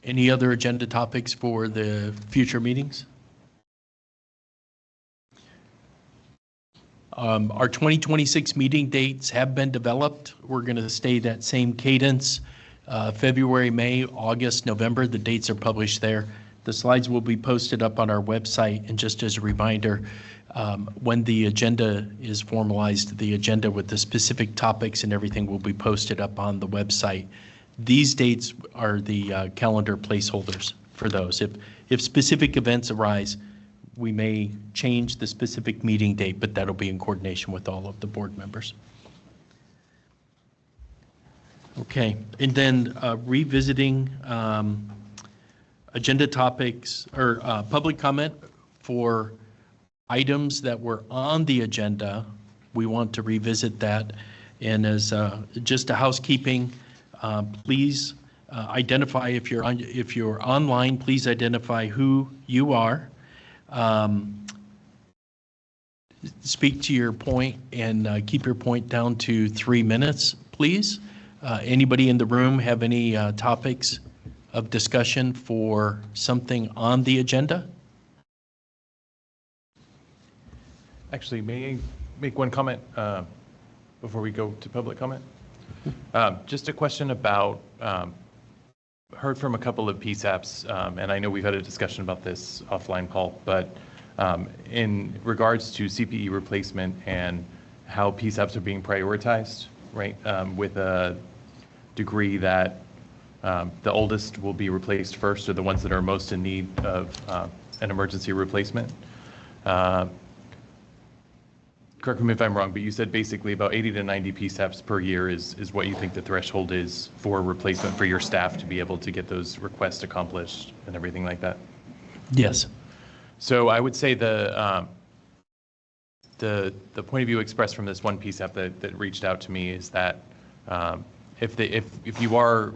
Any other agenda topics for the future meetings? Our 2026 meeting dates have been developed. We're going to stay that same cadence. February, May, August, November, the dates are published there. The slides will be posted up on our website, and just as a reminder, when the agenda is formalized, the agenda with the specific topics and everything will be posted up on the website. These dates are the calendar placeholders for those. If specific events arise, we may change the specific meeting date, but that'll be in coordination with all of the board members. Okay, and then revisiting agenda topics or public comment for items that were on the agenda. We want to revisit that. And as just a housekeeping, please identify if you're online, please identify who you are. Speak to your point and keep your point down to 3 minutes, please. Anybody in the room have any topics of discussion for something on the agenda? Actually, may I make one comment before we go to public comment? Just a question about, heard from a couple of PSAPs, and I know we've had a discussion about this offline, Paul, but in regards to CPE replacement and how PSAPs are being prioritized, right, with a degree that the oldest will be replaced first, or the ones that are most in need of an emergency replacement. Correct me if I'm wrong, but you said basically about 80 to 90 PSAPs per year is what you think the threshold is for replacement for your staff to be able to get those requests accomplished and everything like that? Yes. So I would say the point of view expressed from this one PSAP that reached out to me is that if you are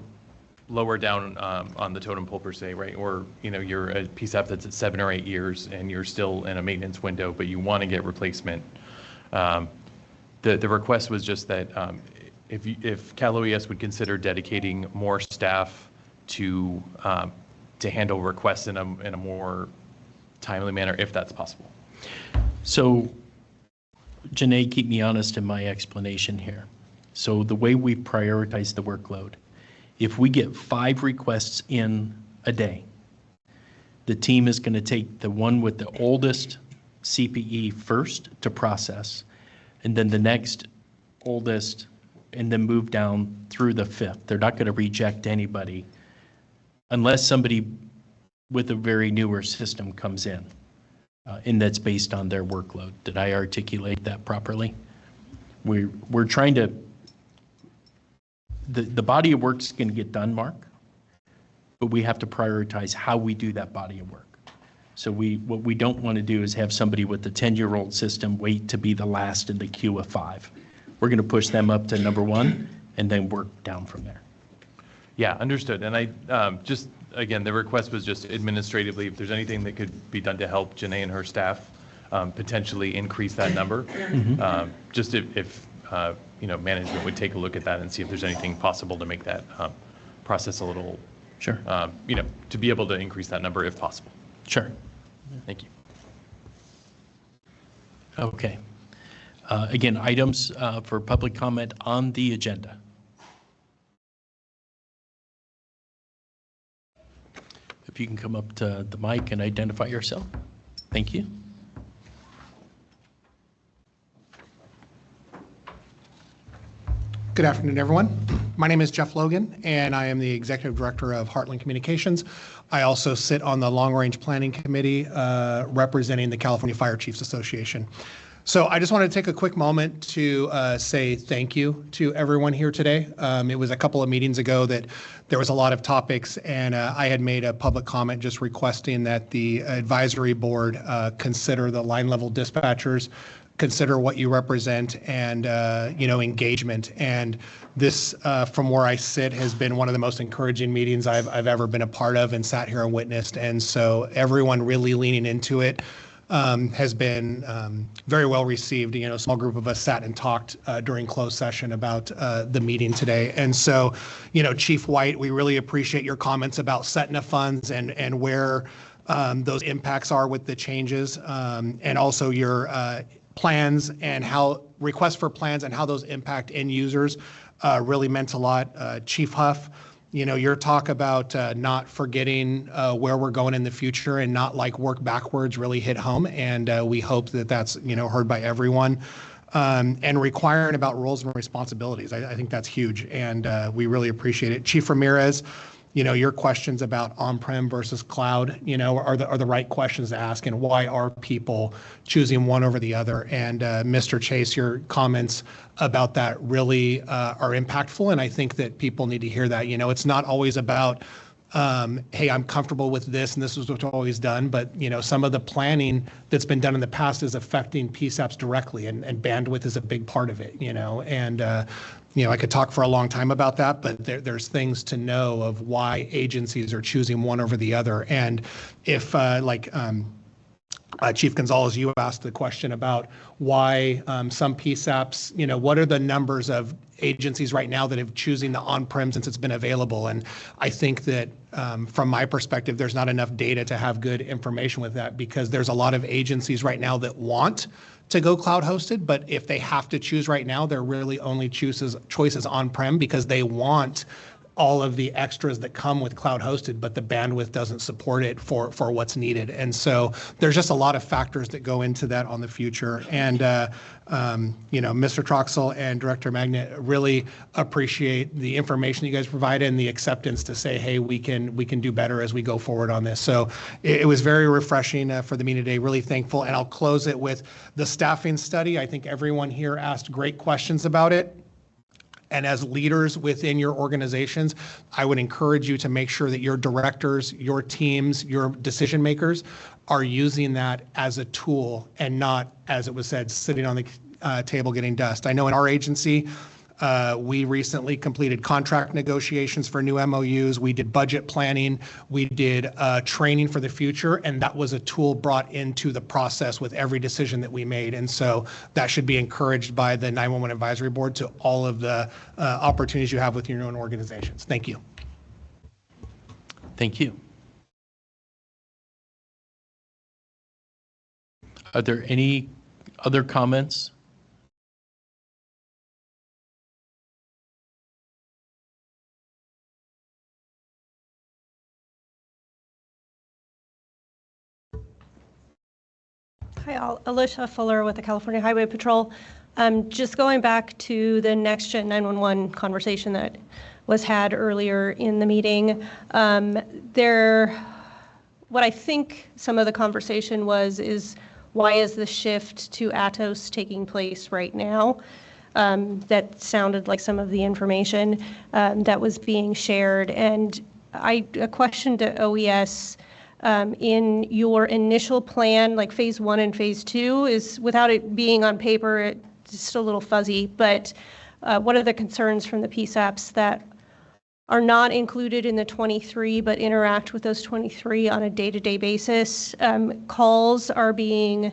lower down on the totem pole per se, right, or you're a PSAP that's at 7 or 8 years and you're still in a maintenance window, but you want to get replacement. The request was just that if Cal OES would consider dedicating more staff to handle requests in a more timely manner, if that's possible. So, Janae, keep me honest in my explanation here. So the way we prioritize the workload, if we get 5 requests in a day, the team is going to take the one with the oldest CPE first to process, and then the next oldest, and then move down through the 5th. They're not going to reject anybody unless somebody with a very newer system comes in, and that's based on their workload. Did I articulate that properly? We're trying to, the body of work is going to get done, Mark, but we have to prioritize how we do that body of work. So what we don't want to do is have somebody with a 10-year-old system wait to be the last in the queue of 5. We're going to push them up to number 1 and then work down from there. Yeah, understood. And I just, again, the request was just administratively, if there's anything that could be done to help Janae and her staff potentially increase that number. Just if management would take a look at that and see if there's anything possible to make that process a little, sure, to be able to increase that number if possible. Sure. Thank you. Okay. Again, items for public comment on the agenda. If you can come up to the mic and identify yourself. Thank you. Good afternoon, everyone. My name is Jeff Logan, and I am the Executive Director of Heartland Communications. I also sit on the Long Range Planning Committee representing the California Fire Chiefs Association. So I just wanted to take a quick moment to say thank you to everyone here today. It was a couple of meetings ago that there was a lot of topics, and I had made a public comment just requesting that the advisory board consider the line level dispatchers, consider what you represent, and engagement. And this, from where I sit, has been one of the most encouraging meetings I've ever been a part of and sat here and witnessed. And so everyone really leaning into it has been very well received. A small group of us sat and talked during closed session about the meeting today. And so, Chief White, we really appreciate your comments about setting of funds and where those impacts are with the changes, and also your plans and how requests for plans and how those impact end users really meant a lot. Chief Huff, your talk about not forgetting where we're going in the future and not work backwards really hit home, and we hope that that's heard by everyone. And requiring about roles and responsibilities, I think that's huge, and we really appreciate it. Chief Ramirez, your questions about on-prem versus cloud, are the right questions to ask, and why are people choosing one over the other? And Mr. Chase, your comments about that really are impactful, and I think that people need to hear that. It's not always about, hey, I'm comfortable with this, and this is what I've always done, but some of the planning that's been done in the past is affecting PSAPs directly, and bandwidth is a big part of it. I could talk for a long time about that, but there's things to know of why agencies are choosing one over the other. And if, Chief Gonzalez, you asked the question about why some PSAPs, what are the numbers of agencies right now that have choosing the on-prem since it's been available? And I think that from my perspective, there's not enough data to have good information with that, because there's a lot of agencies right now that want to go cloud hosted, but if they have to choose right now, they're really only choices on-prem because they want all of the extras that come with cloud hosted, but the bandwidth doesn't support it for what's needed. And so there's just a lot of factors that go into that on the future. And, Mr. Troxel and Director Magnet really appreciate the information you guys provided and the acceptance to say, hey, we can do better as we go forward on this. So it was very refreshing for the meeting today, really thankful. And I'll close it with the staffing study. I think everyone here asked great questions about it. And as leaders within your organizations, I would encourage you to make sure that your directors, your teams, your decision makers are using that as a tool and not, as it was said, sitting on the table getting dust. I know in our agency, we recently completed contract negotiations for new MOUs. We did budget planning. We did training for the future, and that was a tool brought into the process with every decision that we made. And so that should be encouraged by the 911 Advisory Board to all of the opportunities you have within your own organizations. Thank you. Thank you. Are there any other comments? Hi, all. Alicia Fuller with the California Highway Patrol. Just going back to the Next Gen 911 conversation that was had earlier in the meeting. What I think some of the conversation is why is the shift to Atos taking place right now? That sounded like some of the information that was being shared. And a question to OES, in your initial plan, like phase 1 and phase 2, is without it being on paper, it's just a little fuzzy, but what are the concerns from the PSAPs that are not included in the 23 but interact with those 23 on a day-to-day basis? Calls are being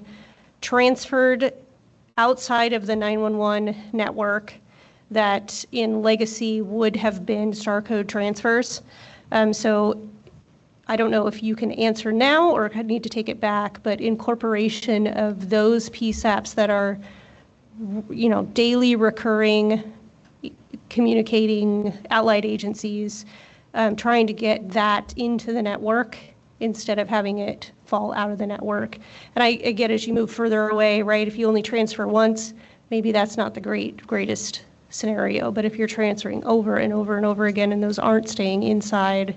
transferred outside of the 911 network that in legacy would have been star code transfers. So I don't know if you can answer now or I need to take it back, but incorporation of those PSAPs that are, daily recurring, communicating allied agencies, trying to get that into the network instead of having it fall out of the network. And I get as you move further away, right, if you only transfer once, maybe that's not the greatest scenario. But if you're transferring over and over and over again and those aren't staying inside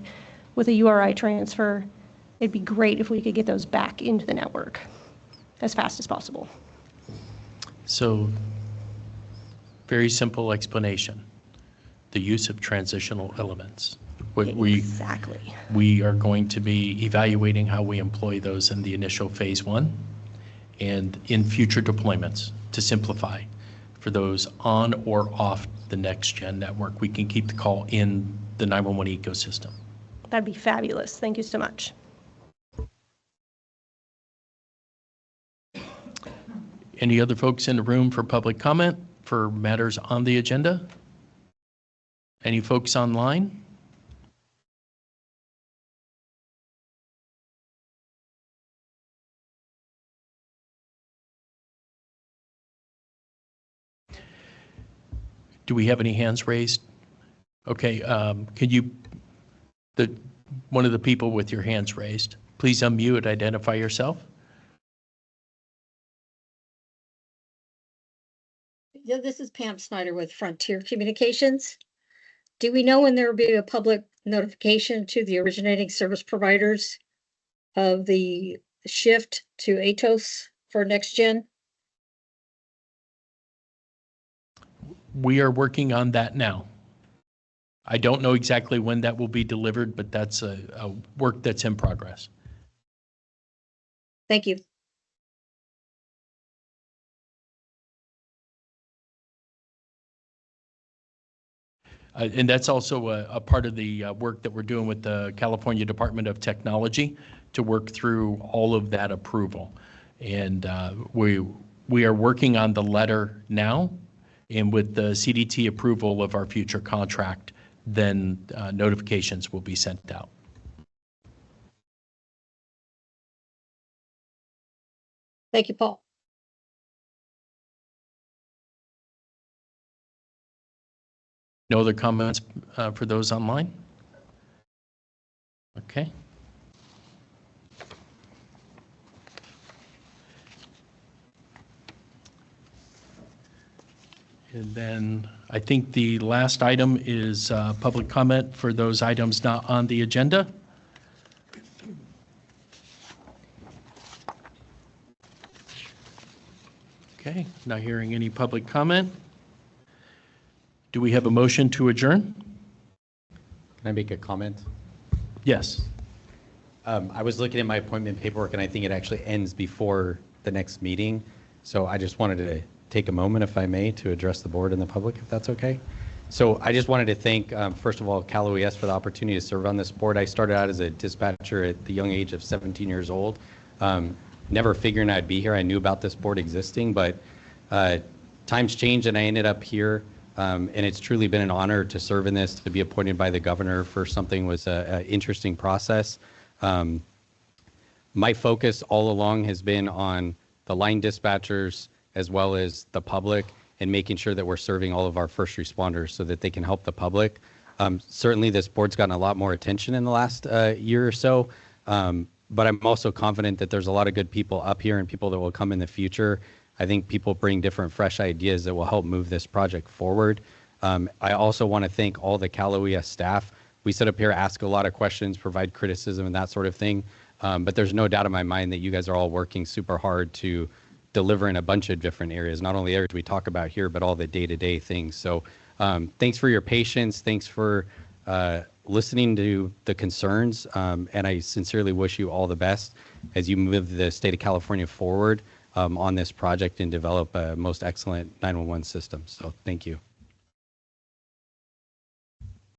with a URI transfer, it'd be great if we could get those back into the network as fast as possible. So, very simple explanation. The use of transitional elements. Exactly. We are going to be evaluating how we employ those in the initial phase 1 and in future deployments to simplify for those on or off the Next Gen network. We can keep the call in the 911 ecosystem. That'd be fabulous. Thank you so much. Any other folks in the room for public comment for matters on the agenda? Any folks online? Do we have any hands raised? Okay, could you, one of the people with your hands raised, please unmute, identify yourself. Yeah, this is Pam Snyder with Frontier Communications. Do we know when there will be a public notification to the originating service providers of the shift to Atos for Next Gen? We are working on that now. I don't know exactly when that will be delivered, but that's a work that's in progress. Thank you. And that's also a part of the work that we're doing with the California Department of Technology to work through all of that approval. And we are working on the letter now, and with the CDT approval of our future contract, then notifications will be sent out. Thank you, Paul. No other comments for those online? Okay. And then I think the last item is public comment for those items not on the agenda. Okay, not hearing any public comment. Do we have a motion to adjourn? Can I make a comment? Yes. I was looking at my appointment paperwork, and I think it actually ends before the next meeting. So I just wanted to take a moment, if I may, to address the board and the public, if that's okay. So I just wanted to thank, first of all, Cal OES for the opportunity to serve on this board. I started out as a dispatcher at the young age of 17 years old. Never figuring I'd be here. I knew about this board existing, but times changed, and I ended up here. And it's truly been an honor to serve in this, to be appointed by the governor for something was an interesting process. My focus all along has been on the line dispatchers as well as the public, and making sure that we're serving all of our first responders so that they can help the public. Certainly this board's gotten a lot more attention in the last year or so, but I'm also confident that there's a lot of good people up here and people that will come in the future. I think people bring different fresh ideas that will help move this project forward. I also want to thank all the Cal OES staff. We sit up here, ask a lot of questions, provide criticism and that sort of thing, but there's no doubt in my mind that you guys are all working super hard to deliver in a bunch of different areas, not only areas we talk about here, but all the day-to-day things. So thanks for your patience. Thanks for listening to the concerns. And I sincerely wish you all the best as you move the state of California forward on this project and develop a most excellent 911 system. So thank you.